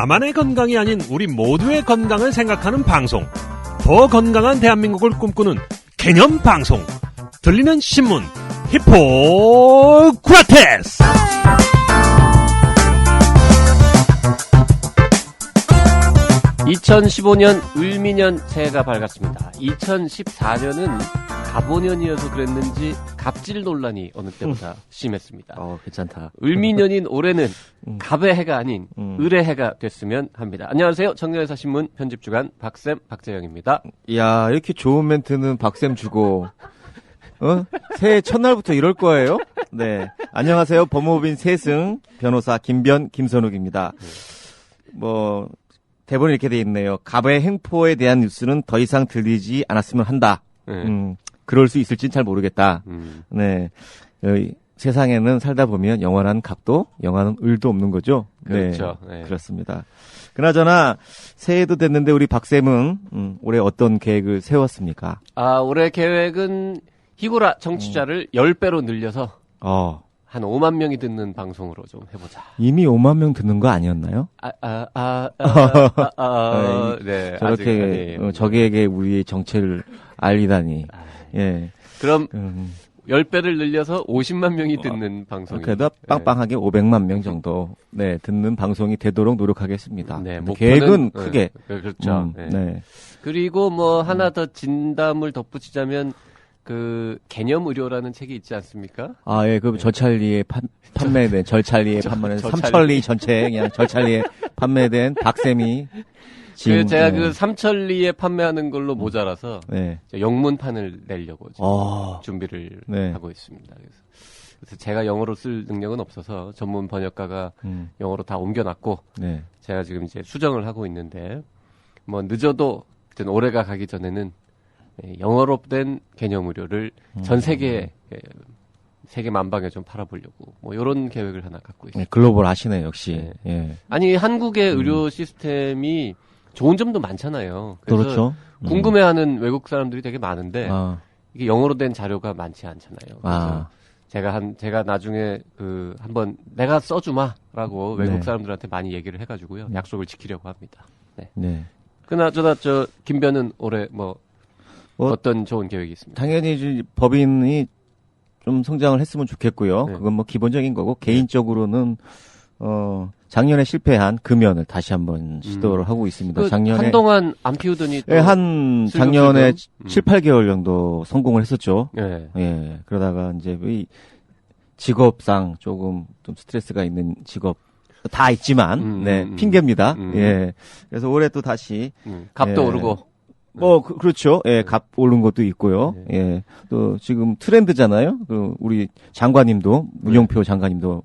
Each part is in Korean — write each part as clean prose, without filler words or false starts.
나만의 건강이 아닌 우리 모두의 건강을 생각하는 방송. 더 건강한 대한민국을 꿈꾸는 개념 방송. 들리는 신문 히포크라테스. (2015년) 을미년 새해가 밝았습니다. 2014년은 갑오년이어서 그랬는지 갑질 논란이 어느 때보다 심했습니다. 괜찮다. 을미년인 올해는 갑의 해가 아닌 을의 해가 됐으면 합니다. 안녕하세요. 청년회사신문 편집주간 박쌤 박재영입니다. 이야, 이렇게 좋은 멘트는 박쌤 주고 새해 첫날부터 이럴 거예요? 네. 안녕하세요. 법무법인 세승 변호사 김선욱입니다. 대본이 이렇게 돼 있네요. 갑의 횡포에 대한 뉴스는 더 이상 들리지 않았으면 한다. 그럴 수 있을진 잘 모르겠다. 네. 세상에는 살다 보면 영원한 갑도 영원한 을도 없는 거죠. 그렇죠. 네. 그렇습니다. 그나저나 새해도 됐는데 우리 박쌤은 올해 어떤 계획을 세웠습니까? 올해 계획은 히고라 청취자를 10배로 늘려서 한 5만 명이 듣는 방송으로 좀 해보자. 이미 5만 명 듣는 거 아니었나요? 네. 저렇게 적에게 우리의 정체를 알리다니. 예. 그럼 10배를 늘려서 50만 명이 듣는 방송이. 그래도 빵빵하게 500만 명 정도 듣는 방송이 되도록 노력하겠습니다. 네, 계획은 크게. 그렇죠. 네. 그리고 하나 더 진담을 덧붙이자면 개념 의료라는 책이 있지 않습니까? 예, 절찰리에 판매된, 삼천리 전체, 그냥 절찰리에 판매된 박쌤이 제가 삼천리에 판매하는 걸로 모자라서, 영문판을 내려고 지금 준비를 하고 있습니다. 그래서 제가 영어로 쓸 능력은 없어서 전문 번역가가 영어로 다 옮겨놨고, 제가 지금 이제 수정을 하고 있는데, 늦어도 올해가 가기 전에는 영어로 된 개념 의료를 전 세계 만방에 좀 팔아보려고 이런 계획을 하나 갖고 있습니다. 글로벌 하시네 역시. 예. 아니 한국의 의료 시스템이 좋은 점도 많잖아요. 그래서 그렇죠. 궁금해하는 외국 사람들이 되게 많은데 이게 영어로 된 자료가 많지 않잖아요. 그래서 제가 나중에 한번 내가 써주마라고 외국 사람들한테 많이 얘기를 해가지고요 약속을 지키려고 합니다. 네. 그나저나 김변은 올해 어떤 좋은 계획이 있습니다. 당연히 법인이 좀 성장을 했으면 좋겠고요. 그건 기본적인 거고 개인적으로는 작년에 실패한 금연을 다시 한번 시도를 하고 있습니다. 작년에 한동안 안 피우더니 작년에 7, 8개월 정도 성공을 했었죠. 예. 그러다가 이제 직업상 조금 좀 스트레스가 있는 직업 다 있지만 핑계입니다. 그래서 올해 또 다시 값도 오르고 그렇죠. 값 오른 것도 있고요. 또 지금 트렌드잖아요. 우리 장관님도, 문용표 장관님도,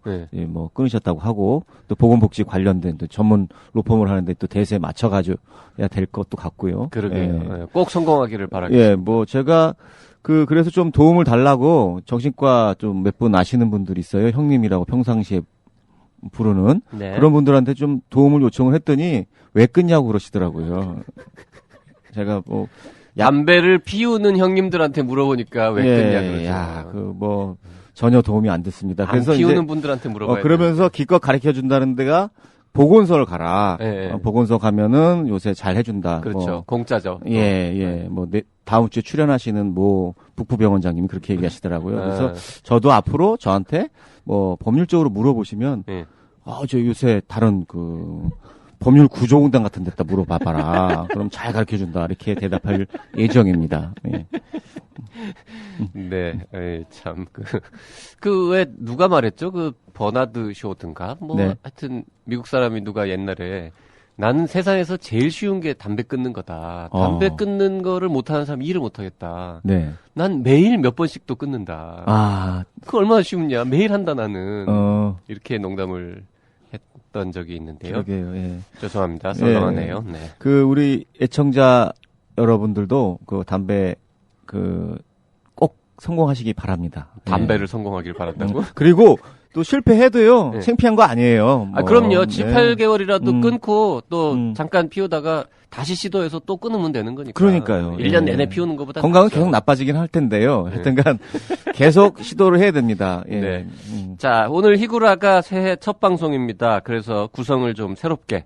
끊으셨다고 하고, 또 보건복지 관련된 또 전문 로펌을 하는데 또 대세에 맞춰가줘야 될 것도 같고요. 그러게요. 꼭 성공하기를 바라겠습니다. 제가, 그래서 좀 도움을 달라고 정신과 좀 몇 분 아시는 분들이 있어요. 형님이라고 평상시에 부르는. 그런 분들한테 좀 도움을 요청을 했더니, 왜 끊냐고 그러시더라고요. 제가 담배를 피우는 형님들한테 물어보니까 왜 끊냐 그러죠. 전혀 도움이 안 됐습니다. 그래서 피우는 분들한테 물어봐야 그러면서 기껏 가르쳐 준다는 데가 보건소를 가라. 보건소 가면은 요새 잘 해준다. 그렇죠. 공짜죠. 다음 주에 출연하시는 북부병원장님이 그렇게 얘기하시더라고요. 그래서 저도 앞으로 저한테 법률적으로 물어보시면 저 요새 다른 법률 구조공단 같은 데다 물어봐봐라. 그럼 잘 가르쳐준다. 이렇게 대답할 예정입니다. 네. 참, 왜 누가 말했죠? 버나드 쇼든가? 하여튼, 미국 사람이 누가 옛날에 나는 세상에서 제일 쉬운 게 담배 끊는 거다. 담배 끊는 거를 못하는 사람 일을 못하겠다. 난 매일 몇 번씩도 끊는다. 그거 얼마나 쉬웠냐. 매일 한다 나는. 이렇게 농담을 했던 적이 있는데요. 그러게요. 죄송합니다. 썰렁하네요. 우리 애청자 여러분들도 담배 꼭 성공하시기 바랍니다. 담배를 성공하길 바란다고? 그리고 또 실패해도요. 창피한 거 아니에요. 그럼요. 7, 8개월이라도 끊고 또 잠깐 피우다가 다시 시도해서 또 끊으면 되는 거니까. 그러니까요. 1년 내내 피우는 것보다 건강은 낫죠. 계속 나빠지긴 할 텐데요. 하여튼간 계속 시도를 해야 됩니다. 자, 오늘 히구라가 새해 첫 방송입니다. 그래서 구성을 좀 새롭게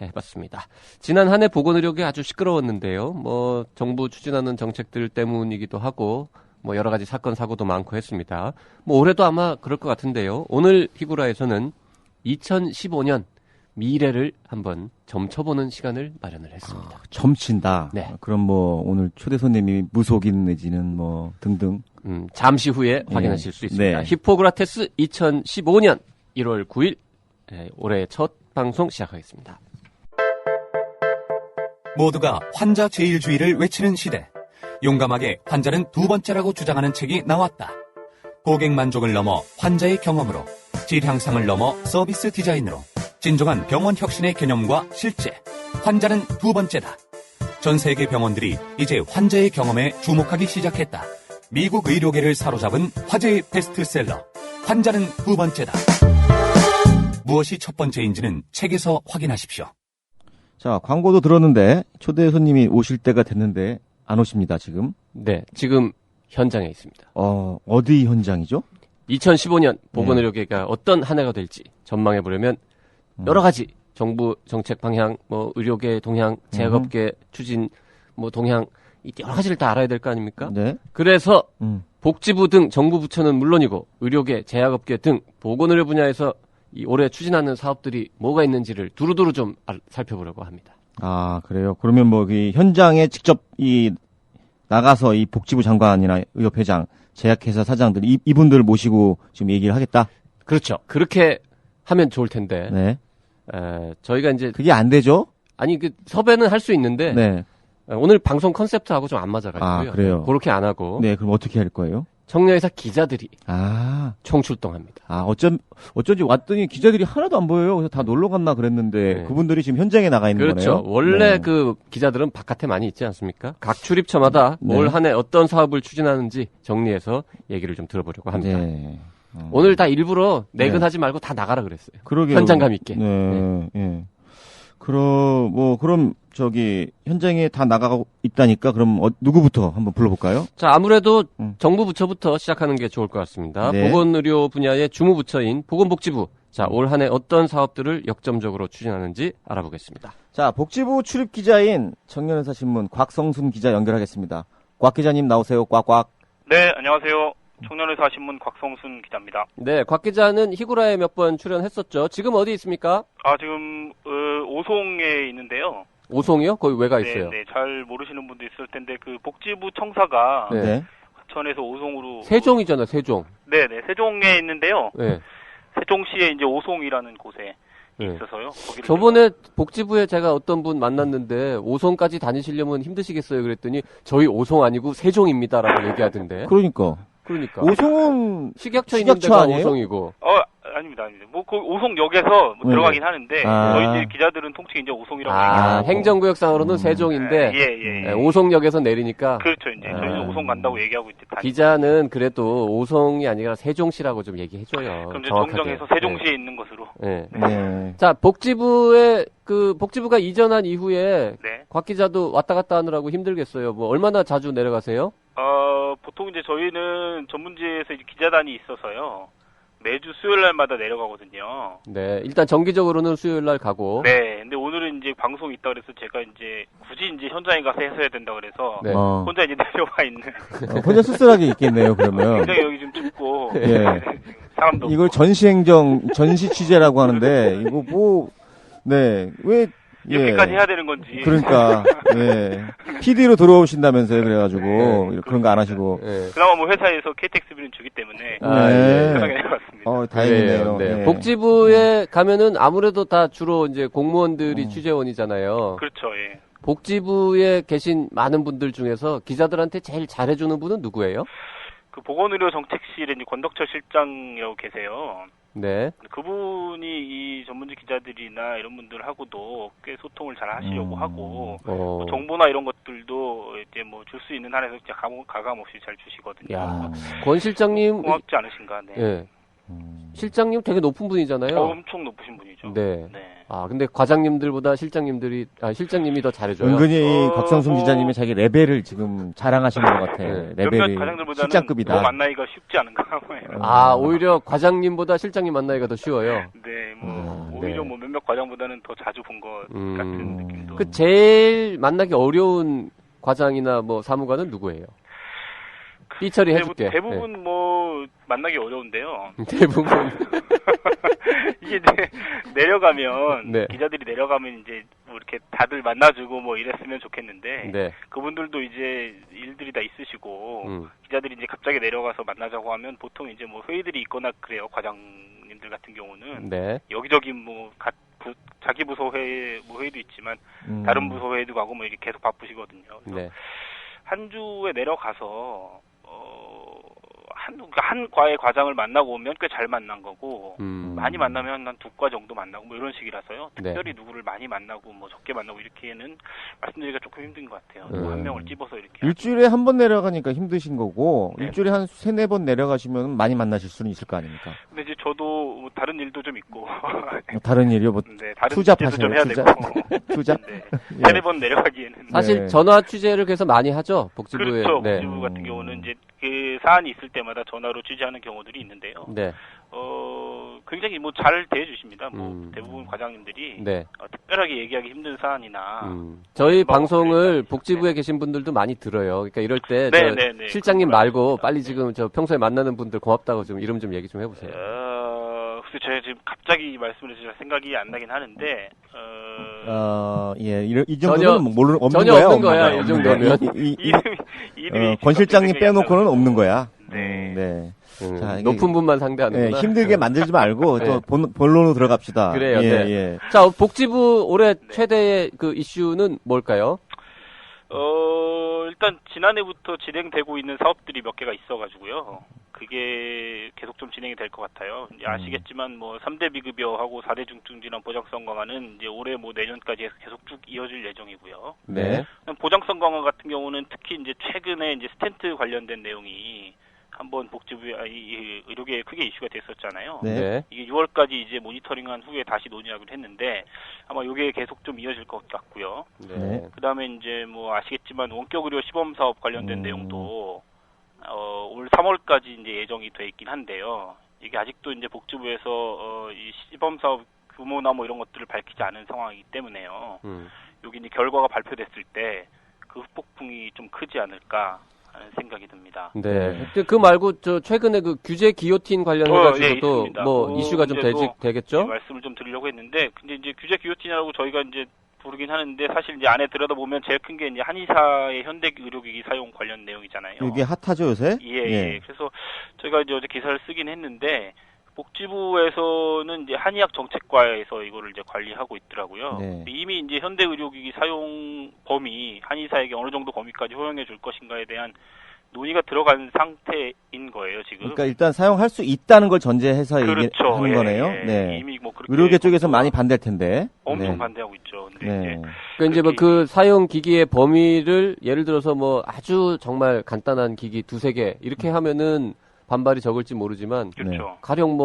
해봤습니다. 지난 한 해 보건의료계 아주 시끄러웠는데요. 뭐 정부 추진하는 정책들 때문이기도 하고 뭐 여러 가지 사건 사고도 많고 했습니다. 뭐 올해도 아마 그럴 것 같은데요. 오늘 히구라에서는 2015년 미래를 한번 점쳐보는 시간을 마련을 했습니다. 점친다. 네. 그럼 뭐 오늘 초대 손님이 무속인 내지는 뭐 등등. 잠시 후에 확인하실 수 있습니다. 히포크라테스 2015년 1월 9일 올해 첫 방송 시작하겠습니다. 모두가 환자 제일주의를 외치는 시대. 용감하게 환자는 두 번째라고 주장하는 책이 나왔다. 고객 만족을 넘어 환자의 경험으로, 질 향상을 넘어 서비스 디자인으로 진정한 병원 혁신의 개념과 실제. 환자는 두 번째다. 전 세계 병원들이 이제 환자의 경험에 주목하기 시작했다. 미국 의료계를 사로잡은 화제의 베스트셀러. 환자는 두 번째다. 무엇이 첫 번째인지는 책에서 확인하십시오. 자, 광고도 들었는데 초대 손님이 오실 때가 됐는데 안 오십니다, 지금. 네, 지금 현장에 있습니다. 어디 현장이죠? 2015년 보건의료계가 어떤 한 해가 될지 전망해 보려면 여러 가지 정부 정책 방향, 뭐 의료계 동향, 제약업계 추진, 뭐 동향 여러 가지를 다 알아야 될 거 아닙니까? 네. 그래서 복지부 등 정부 부처는 물론이고 의료계, 제약업계 등 보건의료 분야에서 이 올해 추진하는 사업들이 뭐가 있는지를 두루두루 좀 살펴보려고 합니다. 아, 그래요? 그러면 뭐 이 현장에 직접 나가서 이 복지부 장관이나 의협회장, 제약회사 사장들 이분들 모시고 지금 얘기를 하겠다? 그렇죠. 그렇게 하면 좋을 텐데. 네. 저희가 이제 그게 안 되죠? 아니 그 섭외는 할 수 있는데 네. 오늘 방송 컨셉트하고 좀 안 맞아가지고요. 아, 그래요? 그렇게 안 하고. 네, 그럼 어떻게 할 거예요? 청년회사 기자들이 총출동합니다. 어쩐지 왔더니 기자들이 하나도 안 보여요. 그래서 다 놀러 갔나 그랬는데 그분들이 지금 현장에 나가 있는 그렇죠. 거네요. 그렇죠. 원래 그 기자들은 바깥에 많이 있지 않습니까? 각 출입처마다 올 한 해 어떤 사업을 추진하는지 정리해서 얘기를 좀 들어보려고 합니다. 네. 오늘 다 일부러 내근하지 말고 다 나가라 그랬어요. 그러게요. 현장감 있게. 네. 그럼 현장에 다 나가고 있다니까 그럼 누구부터 한번 불러볼까요? 자, 아무래도 정부 부처부터 시작하는 게 좋을 것 같습니다. 네. 보건의료 분야의 주무부처인 보건복지부. 자, 올 한 해 어떤 사업들을 역점적으로 추진하는지 알아보겠습니다. 자, 복지부 출입 기자인 청년회사 신문 곽성순 기자 연결하겠습니다. 곽 기자님 나오세요. 꽉꽉. 네, 안녕하세요. 청년회사 신문 곽성순 기자입니다. 네, 곽 기자는 히구라에 몇 번 출연했었죠. 지금 어디 있습니까? 지금 오송에 있는데요. 오송이요? 거기 왜 가 있어요? 네, 잘 모르시는 분도 있을 텐데 그 복지부 청사가 과천에서 오송으로 세종이잖아, 세종. 네, 세종에 있는데요. 네. 세종시에 이제 오송이라는 곳에 있어서요. 저번에 복지부에 제가 어떤 분 만났는데 오송까지 다니시려면 힘드시겠어요. 그랬더니 저희 오송 아니고 세종입니다라고 얘기하던데. 그러니까. 오송은 식약처 있는 데가 아니에요? 오송이고. 아닙니다. 뭐 그 오송역에서 들어가긴 하는데 저희 이제 기자들은 통칭 이제 오송이라고 얘기하고 행정구역상으로는 세종인데 오송역에서 내리니까 그렇죠. 이제 저희는 오송 간다고 얘기하고 이제 기자는 그래도 오송이 아니라 세종시라고 좀 얘기해줘요. 그럼 이제 정정해서 세종시에 있는 것으로. 자, 복지부가 이전한 이후에 곽 기자도 왔다 갔다 하느라고 힘들겠어요. 뭐 얼마나 자주 내려가세요? 보통 이제 저희는 전문지에서 이제 기자단이 있어서요. 매주 수요일 날마다 내려가거든요. 네, 일단 정기적으로는 수요일 날 가고. 네, 근데 오늘은 이제 방송이 있다 그래서 제가 이제 굳이 이제 현장에 가서 해서야 된다 그래서 혼자 이제 내려와 있는. 혼자 쓸쓸하게 있겠네요, 그러면. 굉장히 여기 좀 춥고. 사람도. 이걸 전시 취재라고 하는데 이거 왜 이렇게까지 해야 되는 건지. 그러니까, PD로 들어오신다면서요, 그래가지고, 그런 거 안 하시고. 그나마 뭐 회사에서 KTX비는 주기 때문에. 편하게 내려왔습니다. 다행이네요. 복지부에 가면은 아무래도 다 주로 이제 공무원들이 취재원이잖아요. 그렇죠, 복지부에 계신 많은 분들 중에서 기자들한테 제일 잘해주는 분은 누구예요? 그 보건의료 정책실에 이제 권덕철 실장이라고 계세요. 네. 그분이 이 전문지 기자들이나 이런 분들하고도 꽤 소통을 잘 하시려고 하고 뭐 정보나 이런 것들도 이제 뭐 줄 수 있는 한에서 이제 가감 없이 잘 주시거든요. 권 실장님 고맙지 않으신가? 네. 실장님 되게 높은 분이잖아요. 엄청 높으신 분이죠. 네. 근데 과장님들보다 실장님이 더 잘해줘요. 은근히 곽성순 기자님이 자기 레벨을 지금 자랑하시는 것 같아. 레벨이 실장급이다. 만나기가 쉽지 않은가 봐요. 오히려 과장님보다 실장님 만나기가 더 쉬워요. 네, 오히려 몇몇 과장보다는 더 자주 본 것 같은 느낌도. 그 제일 만나기 어려운 과장이나 뭐 사무관은 누구예요? 삐처리 해줄게. 대부분 만나기 어려운데요. 대부분. 이게 내려가면, 기자들이 내려가면 이제 이렇게 다들 만나주고 이랬으면 좋겠는데, 그분들도 이제 일들이 다 있으시고, 기자들이 이제 갑자기 내려가서 만나자고 하면 보통 이제 회의들이 있거나 그래요, 과장님들 같은 경우는. 여기저기 자기 부서 회의도 있지만, 다른 부서 회의도 가고 이렇게 계속 바쁘시거든요. 그래서 한 주에 내려가서, 한 과의 과장을 만나고 오면 꽤 잘 만난 거고, 많이 만나면 한 2과 정도 만나고 이런 식이라서요. 특별히 누구를 많이 만나고 적게 만나고 이렇게는 말씀드리기가 조금 힘든 것 같아요. 한 명을 찝어서 이렇게. 일주일에 한 번 내려가니까 힘드신 거고, 일주일에 한 3-4번 내려가시면 많이 만나실 수는 있을 거 아닙니까? 근데 이제 저도 다른 일도 좀 있고. 다른 일이요? 다른 투잡하셔요? 좀 해야 되고. 투잡? 3-4번 내려가기에는. 사실 전화 취재를 그래서 많이 하죠, 복지부에. 그렇죠. 복지부 같은 경우는 이제 그 사안이 있을 때마다 전화로 취재하는 경우들이 있는데요. 굉장히 잘 대해주십니다. 대부분 과장님들이 특별하게 얘기하기 힘든 사안이나 저희 방송을 복지부에 계신 분들도 많이 들어요. 그러니까 이럴 때 실장님 말고 빨리 지금 평소에 만나는 분들 고맙다고 좀 이름 좀 얘기 좀 해보세요. 글쎄 제가 지금 갑자기 말씀을 드릴 생각이 안 나긴 하는데 이 정도는 없는 거야. 없는 거야. 이 정도면 이름이 권 실장님 빼놓고는 없는 거야. 자, 높은 분만 상대하는구나. 힘들게 만들지 말고 또 본론으로 들어갑시다. 그래요. 자, 복지부 올해 최대의 그 이슈는 뭘까요? 일단 지난해부터 진행되고 있는 사업들이 몇 개가 있어가지고요. 그게 계속 좀 진행이 될 것 같아요. 이제 아시겠지만 3대 비급여하고 4대 중증질환 보장성 강화는 이제 올해 내년까지 계속 쭉 이어질 예정이고요. 보장성 강화 같은 경우는 특히 이제 최근에 이제 스텐트 관련된 내용이 한번 복지부 의료계에 크게 이슈가 됐었잖아요. 이게 6월까지 이제 모니터링한 후에 다시 논의하기로 했는데 아마 이게 계속 좀 이어질 것 같고요. 그다음에 이제 아시겠지만 원격 의료 시범 사업 관련된 내용도 올 3월까지 이제 예정이 돼 있긴 한데요. 이게 아직도 이제 복지부에서 이 시범 사업 규모나 이런 것들을 밝히지 않은 상황이기 때문에요. 여기 이제 결과가 발표됐을 때 그 후폭풍이 좀 크지 않을까 하는 생각이 듭니다. 그 말고 최근에 그 규제 기요틴 관련해가지고도 이슈가 좀 되겠죠? 말씀을 좀 드리려고 했는데, 근데 이제 규제 기요틴이라고 저희가 이제 부르긴 하는데 사실 이제 안에 들여다보면 제일 큰 게 이제 한의사의 현대 의료기기 사용 관련 내용이잖아요. 이게 핫하죠 요새? 예. 그래서 저희가 이제 어제 기사를 쓰긴 했는데 복지부에서는 이제 한의학 정책과에서 이거를 이제 관리하고 있더라고요. 이미 이제 현대 의료기기 사용 범위, 한의사에게 어느 정도 범위까지 허용해 줄 것인가에 대한 논의가 들어간 상태인 거예요, 지금. 그러니까 일단 사용할 수 있다는 걸 전제해서 얘기하는 거네요. 이미 그렇게 의료계 쪽에서 많이 반대할 텐데. 엄청 반대하고 있죠. 근데 그러니까 이제 그 사용 기기의 범위를 예를 들어서 아주 정말 간단한 기기 2-3개 이렇게 하면은 반발이 적을지 모르지만 가령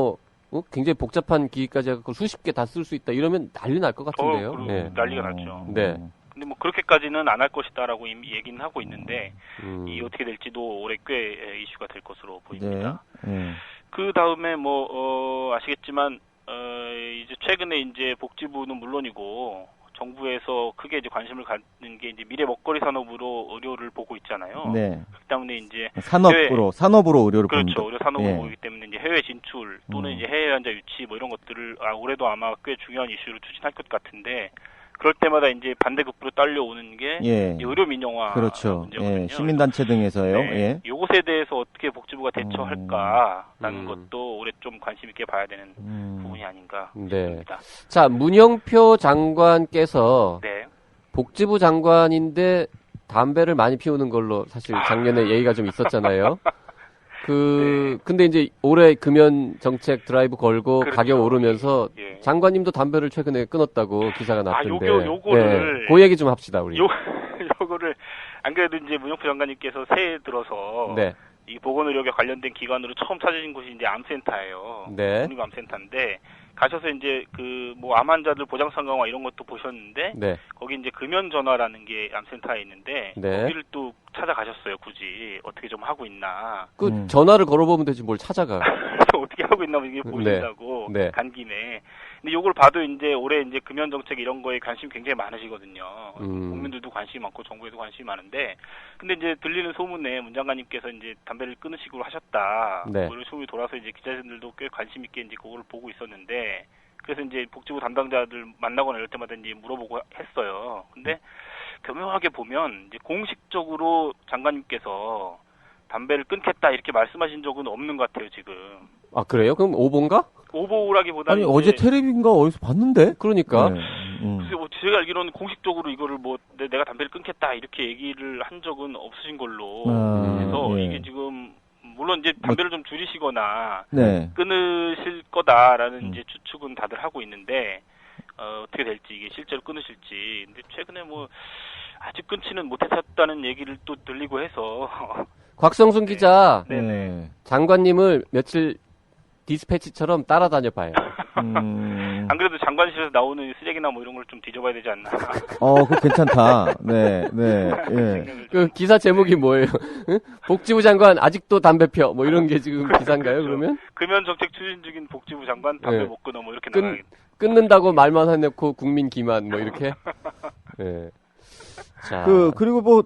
굉장히 복잡한 기기까지 해서 수십 개 다 쓸 수 있다 이러면 난리 날 것 같은데요. 난리가 났죠. 근데 그렇게까지는 안 할 것이다라고 이미 얘기는 하고 있는데 이 어떻게 될지도 올해 꽤 이슈가 될 것으로 보입니다. 그 다음에 아시겠지만 이제 최근에 이제 복지부는 물론이고 정부에서 크게 이제 관심을 갖는 게 이제 미래 먹거리 산업으로 의료를 보고 있잖아요. 그렇기 때문에 이제 산업으로 의료를 그렇죠. 의료 산업으로 보기 때문에 이제 해외 진출 또는 이제 해외 환자 유치 이런 것들을 올해도 아마 꽤 중요한 이슈로 추진할 것 같은데 그럴 때마다 이제 반대급부로 딸려오는 게 의료 민영화 문제거든요. 시민단체 등에서요. 이것에 대해서 어떻게 복지부가 대처할까라는 것도 올해 좀 관심 있게 봐야 되는 부분이 아닌가 싶습니다. 자, 문영표 장관께서 복지부 장관인데 담배를 많이 피우는 걸로 사실 작년에 얘기가 좀 있었잖아요. 근데 이제 올해 금연 정책 드라이브 걸고 가격 오르면서 장관님도 담배를 최근에 끊었다고 기사가 났던데. 요거를. 그 얘기 좀 합시다, 우리. 요거를, 안 그래도 이제 문영표 장관님께서 새해 들어서. 이 보건의료에 관련된 기관으로 처음 찾으신 곳이 이제 암센터예요. 네. 국립암센터인데 가셔서 이제 그 뭐 암 환자들 보장성 강화 이런 것도 보셨는데 네. 거기 이제 금연 전화라는 게 암센터에 있는데 네. 거기를 또 찾아가셨어요. 굳이 어떻게 좀 하고 있나. 그 전화를 걸어보면 되지 뭘 찾아가. 어떻게 하고 있나 이게 보신다고 네. 간 김에. 근데 요걸 봐도 이제 올해 이제 금연 정책 이런 거에 관심이 굉장히 많으시거든요. 국민들도 관심이 많고 정부에도 관심이 많은데 근데 이제 들리는 소문에 문 장관님께서 이제 담배를 끊으시기로 하셨다. 네. 뭐 이런 소문이 돌아서 이제 기자들도 꽤 관심 있게 이제 그걸 보고 있었는데 그래서 이제 복지부 담당자들 만나거나 이럴 때마다 이제 물어보고 했어요. 근데 교묘하게 보면 이제 공식적으로 장관님께서 담배를 끊겠다 이렇게 말씀하신 적은 없는 것 같아요, 지금. 아, 그래요? 그럼 오보인가? 오보라기보다는. 아니, 어제 텔레비인가 어디서 봤는데? 그러니까. 네. 글쎄, 뭐 제가 알기로는 공식적으로 이거를 뭐 내가 담배를 끊겠다 이렇게 얘기를 한 적은 없으신 걸로. 그래서 예. 이게 지금 물론 이제 담배를 좀 줄이시거나 네. 끊으실 거다라는 이제 추측은 다들 하고 있는데 어떻게 될지 이게 실제로 끊으실지. 근데 최근에 뭐 아직 끊지는 못하셨다는 얘기를 또 들리고 해서. 곽성순 기자. 네네. 장관님을 며칠 디스패치처럼 따라다녀 봐요. 안 그래도 장관실에서 나오는 쓰레기나 뭐 이런 걸 좀 뒤져봐야 되지 않나. 그거 괜찮다. 네, 네, 예. 그 기사 제목이 뭐예요? 복지부 장관 아직도 담배 펴. 뭐 이런 게 지금 기사인가요, 그렇죠. 그러면? 금연 정책 추진 중인 복지부 장관 담배 네. 못 끊어 뭐 이렇게 나가겠다. 끊는다고 말만 해놓고 국민 기만 뭐 이렇게. 네. 자. 그리고 뭐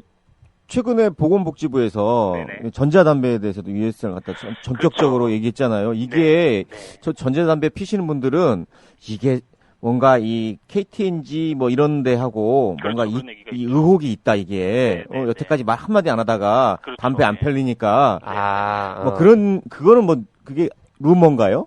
최근에 보건복지부에서 네네. 전자담배에 대해서도 US를 갖다 전격적으로 그렇죠. 얘기했잖아요. 이게 저 전자담배 피시는 분들은 이게 뭔가 이 KTNG 뭐 이런 데 하고 그렇죠. 뭔가 그런 얘기가 이 있죠. 의혹이 있다 이게. 네네. 여태까지 말 한마디 안 하다가 그렇죠. 담배 안 네. 팔리니까 뭐 어. 그거는 뭐 그게 루머인가요?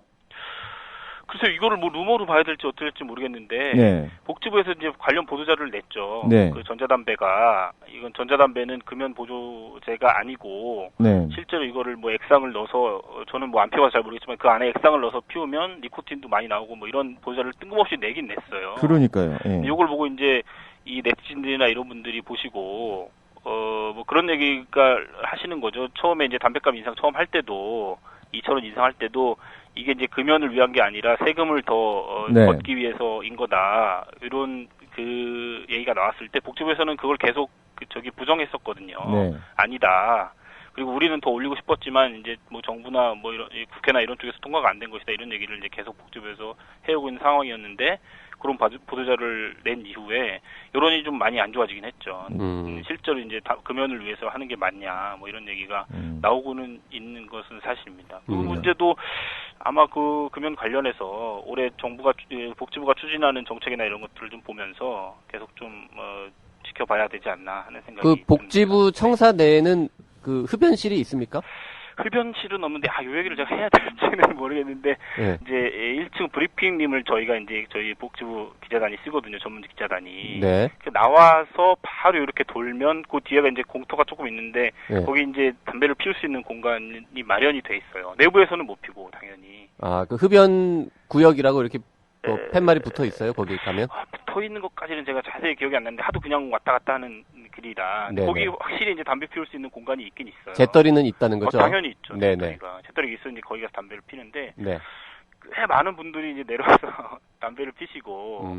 글쎄요, 이거를 뭐 루머로 봐야 될지 어떻게 될지 모르겠는데 네. 복지부에서 이제 관련 보도자료를 냈죠. 네. 그 전자담배가 이건 전자담배는 금연 보조제가 아니고 네. 실제로 이거를 뭐 액상을 넣어서 저는 뭐 안 피워서 잘 모르겠지만 그 안에 액상을 넣어서 피우면 니코틴도 많이 나오고 뭐 이런 보도자료를 뜬금없이 내긴 냈어요. 그러니까요. 예. 이걸 보고 이제 이 네티즌들이나 이런 분들이 보시고 뭐 그런 얘기가 하시는 거죠. 처음에 이제 담배값 인상 처음 할 때도 2,000원 인상할 때도 이게 이제 금연을 위한 게 아니라 세금을 더 네. 걷기 위해서인 거다. 이런 그 얘기가 나왔을 때 복지부에서는 그걸 계속 부정했었거든요. 네. 아니다. 그리고 우리는 더 올리고 싶었지만 이제 뭐 정부나 뭐 이런 국회나 이런 쪽에서 통과가 안 된 것이다. 이런 얘기를 이제 계속 복지부에서 해오고 있는 상황이었는데 그런 보도자료를 낸 이후에 여론이 좀 많이 안 좋아지긴 했죠. 실제로 이제 금연을 위해서 하는 게 맞냐, 뭐 이런 얘기가 나오고는 있는 것은 사실입니다. 그 문제도 아마 그 금연 관련해서 올해 복지부가 추진하는 정책이나 이런 것들을 좀 보면서 계속 좀 지켜봐야 되지 않나 하는 생각이 그 복지부 듭니다. 청사 내에는 그 흡연실이 있습니까? 흡연실은 없는데 요 얘기를 제가 해야 될지는 모르겠는데 네. 이제 1층 브리핑님을 저희가 이제 저희 복지부 기자단이 쓰거든요. 전문 기자단이. 네. 나와서 바로 이렇게 돌면 그 뒤에가 이제 공터가 조금 있는데 네. 거기 이제 담배를 피울 수 있는 공간이 마련이 돼 있어요. 내부에서는 못 피고 당연히. 아, 그 흡연 구역이라고 이렇게 뭐 팻말이 붙어 있어요. 거기 가면? 붙어 있는 것까지는 제가 자세히 기억이 안 나는데 하도 그냥 왔다 갔다 하는 길이라 네네. 거기 확실히 이제 담배 피울 수 있는 공간이 있긴 있어요. 재떨이는 있다는 거죠? 당연히 있죠. 네네. 재떨이가 있으니 거기 가서 담배를 피는데 네. 꽤 많은 분들이 이제 내려와서 담배를 피시고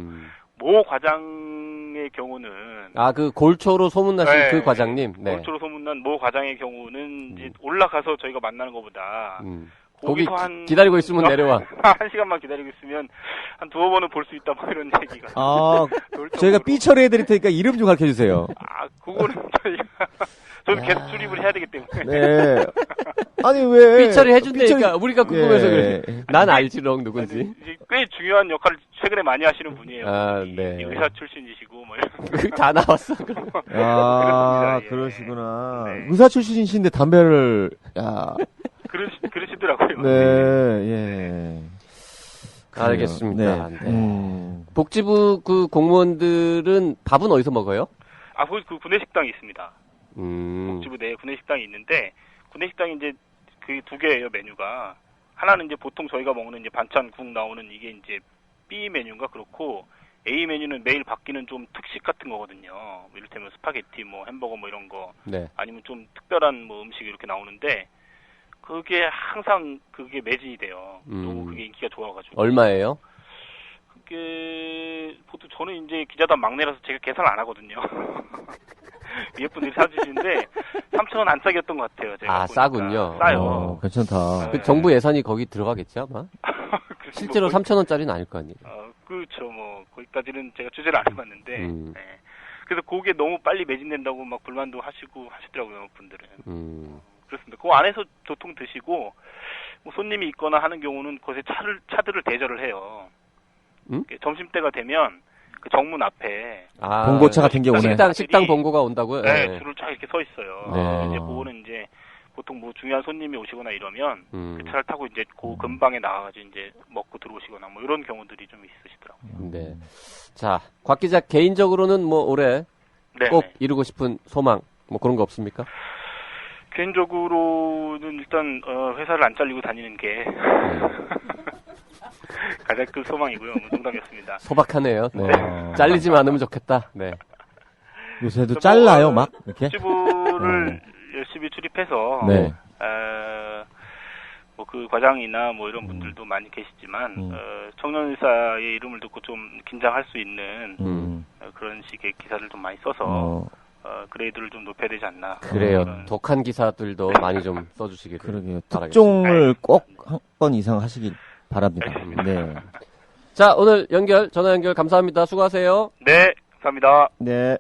모 과장의 경우는 그 골초로 소문나신 네, 그 과장님. 네. 골초로 소문난 모 과장의 경우는 이제 올라가서 저희가 만나는 것보다 거기 거기서 기다리고 있으면 내려와. 한 시간만 기다리고 있으면 한 두어 번은 볼 수 있다 뭐 이런 얘기가. 저희가 삐 처리해드릴 테니까 이름 좀 가르쳐 주세요. 그거는 저는 계속 출입을 해야 되기 때문에. 네. 아니 왜? 삐 처리 해준다니까 우리가 궁금해서 그래. 난 알지롱 누군지. 꽤 중요한 역할을 최근에 많이 하시는 분이에요. 네. 의사 출신이시고 뭐 이런. 다 나왔어. 그러시구나. 네. 의사 출신이신데 담배를 그러시더라고요. 네, 예. 알겠습니다. 네. 네. 복지부 그 공무원들은 밥은 어디서 먹어요? 거기 그 구내식당이 있습니다. 복지부 내에 구내식당이 있는데 구내식당이 이제 그 두 개예요 메뉴가. 하나는 이제 보통 저희가 먹는 이제 반찬 국 나오는 이게 이제 B 메뉴인가 그렇고 A 메뉴는 매일 바뀌는 좀 특식 같은 거거든요. 이를테면 스파게티, 뭐 햄버거 뭐 이런 거. 네. 아니면 좀 특별한 뭐 음식이 이렇게 나오는데 그게 항상 그게 매진이 돼요. 너무 그게 인기가 좋아가지고. 얼마예요? 그게 보통 저는 이제 기자단 막내라서 제가 계산을 안 하거든요. 위에 분들이 사주시는데 3,000원 안 싸겠던 것 같아요. 제가 싸군요. 싸요. 괜찮다. 그 정부 예산이 거기 들어가겠지 아마. 실제로 뭐 3,000원짜리는 아닐 거 아니에요. 그렇죠. 뭐 거기까지는 제가 취재를 안 해봤는데. 네. 그래서 그게 너무 빨리 매진된다고 막 불만도 하시더라고요, 분들은. 그렇습니다. 그 안에서 도통 드시고 뭐 손님이 있거나 하는 경우는 거기서 차들을 대절을 해요. 점심때가 되면 그 정문 앞에 봉고차 같은 게 오네. 식당 봉고가 온다고요? 네, 줄을 쫙 이렇게 서 있어요. 이제 그거는 이제 보통 뭐 중요한 손님이 오시거나 이러면 그 차를 타고 이제 그 근방에 나가가지고 이제 먹고 들어오시거나 뭐 이런 경우들이 좀 있으시더라고요. 네. 자, 곽 기자 개인적으로는 뭐 올해 꼭 이루고 싶은 소망 뭐 그런 거 없습니까? 개인적으로는 일단 회사를 안 잘리고 다니는 게 가장 큰 소망이고요. 농담이었습니다. 소박하네요. 네. 잘리지만 않으면 좋겠다. 네. 요새도 잘라요, 막 이렇게. 유튜브를 열심히 출입해서 뭐 그 과장이나 뭐 이런 분들도 많이 계시지만 청년 의사의 이름을 듣고 좀 긴장할 수 있는 그런 식의 기사를 좀 많이 써서 그레이드를 좀 높여야 되지 않나. 그래요. 독한 기사들도 많이 좀 써주시길 그러게요. 특종을 꼭 한 번 이상 하시길 바랍니다. 네. 자, 오늘 전화 연결 감사합니다. 수고하세요. 네, 감사합니다. 네.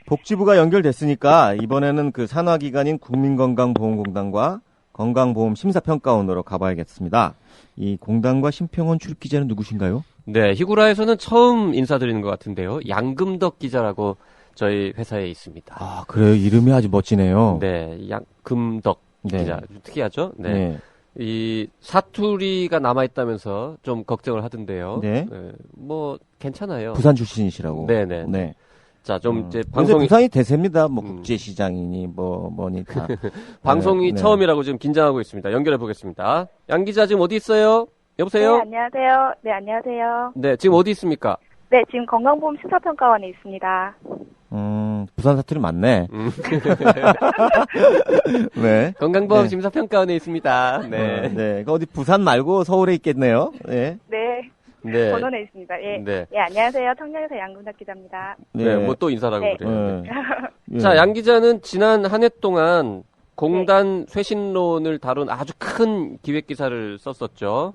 복지부가 연결됐으니까 이번에는 그 산하기관인 국민건강보험공단과 건강보험심사평가원으로 가봐야겠습니다. 이 공단과 심평원 출입 기자는 누구신가요? 네, 희구라에서는 처음 인사드리는 것 같은데요. 양금덕 기자라고 저희 회사에 있습니다. 아, 그래요? 이름이 아주 멋지네요. 네, 양금덕 기자. 특이하죠? 네. 이 사투리가 남아있다면서 좀 걱정을 하던데요. 네. 뭐, 괜찮아요. 부산 출신이시라고. 네네. 네. 자, 좀 이제 방송이. 부산이 대세입니다. 뭐 국제시장이니 뭐니 다. 방송이 처음이라고 지금 긴장하고 있습니다. 연결해 보겠습니다. 양 기자 지금 어디 있어요? 여보세요? 네, 안녕하세요. 네, 안녕하세요. 네, 지금 어디 있습니까? 네, 지금 건강보험 심사평가원에 있습니다. 부산 사투리 맞네. 네. 건강보험 심사평가원에 있습니다. 네. 네. 어디 부산 말고 서울에 있겠네요. 네. 네. 네. 번호에 있습니다. 예. 네. 예, 안녕하세요. 청년회사 양금덕 기자입니다. 네. 뭐 또 인사라고 네. 그래요. 네. 자, 양 기자는 지난 한 해 동안 공단 쇄신론을 다룬 아주 큰 기획 기사를 썼었죠.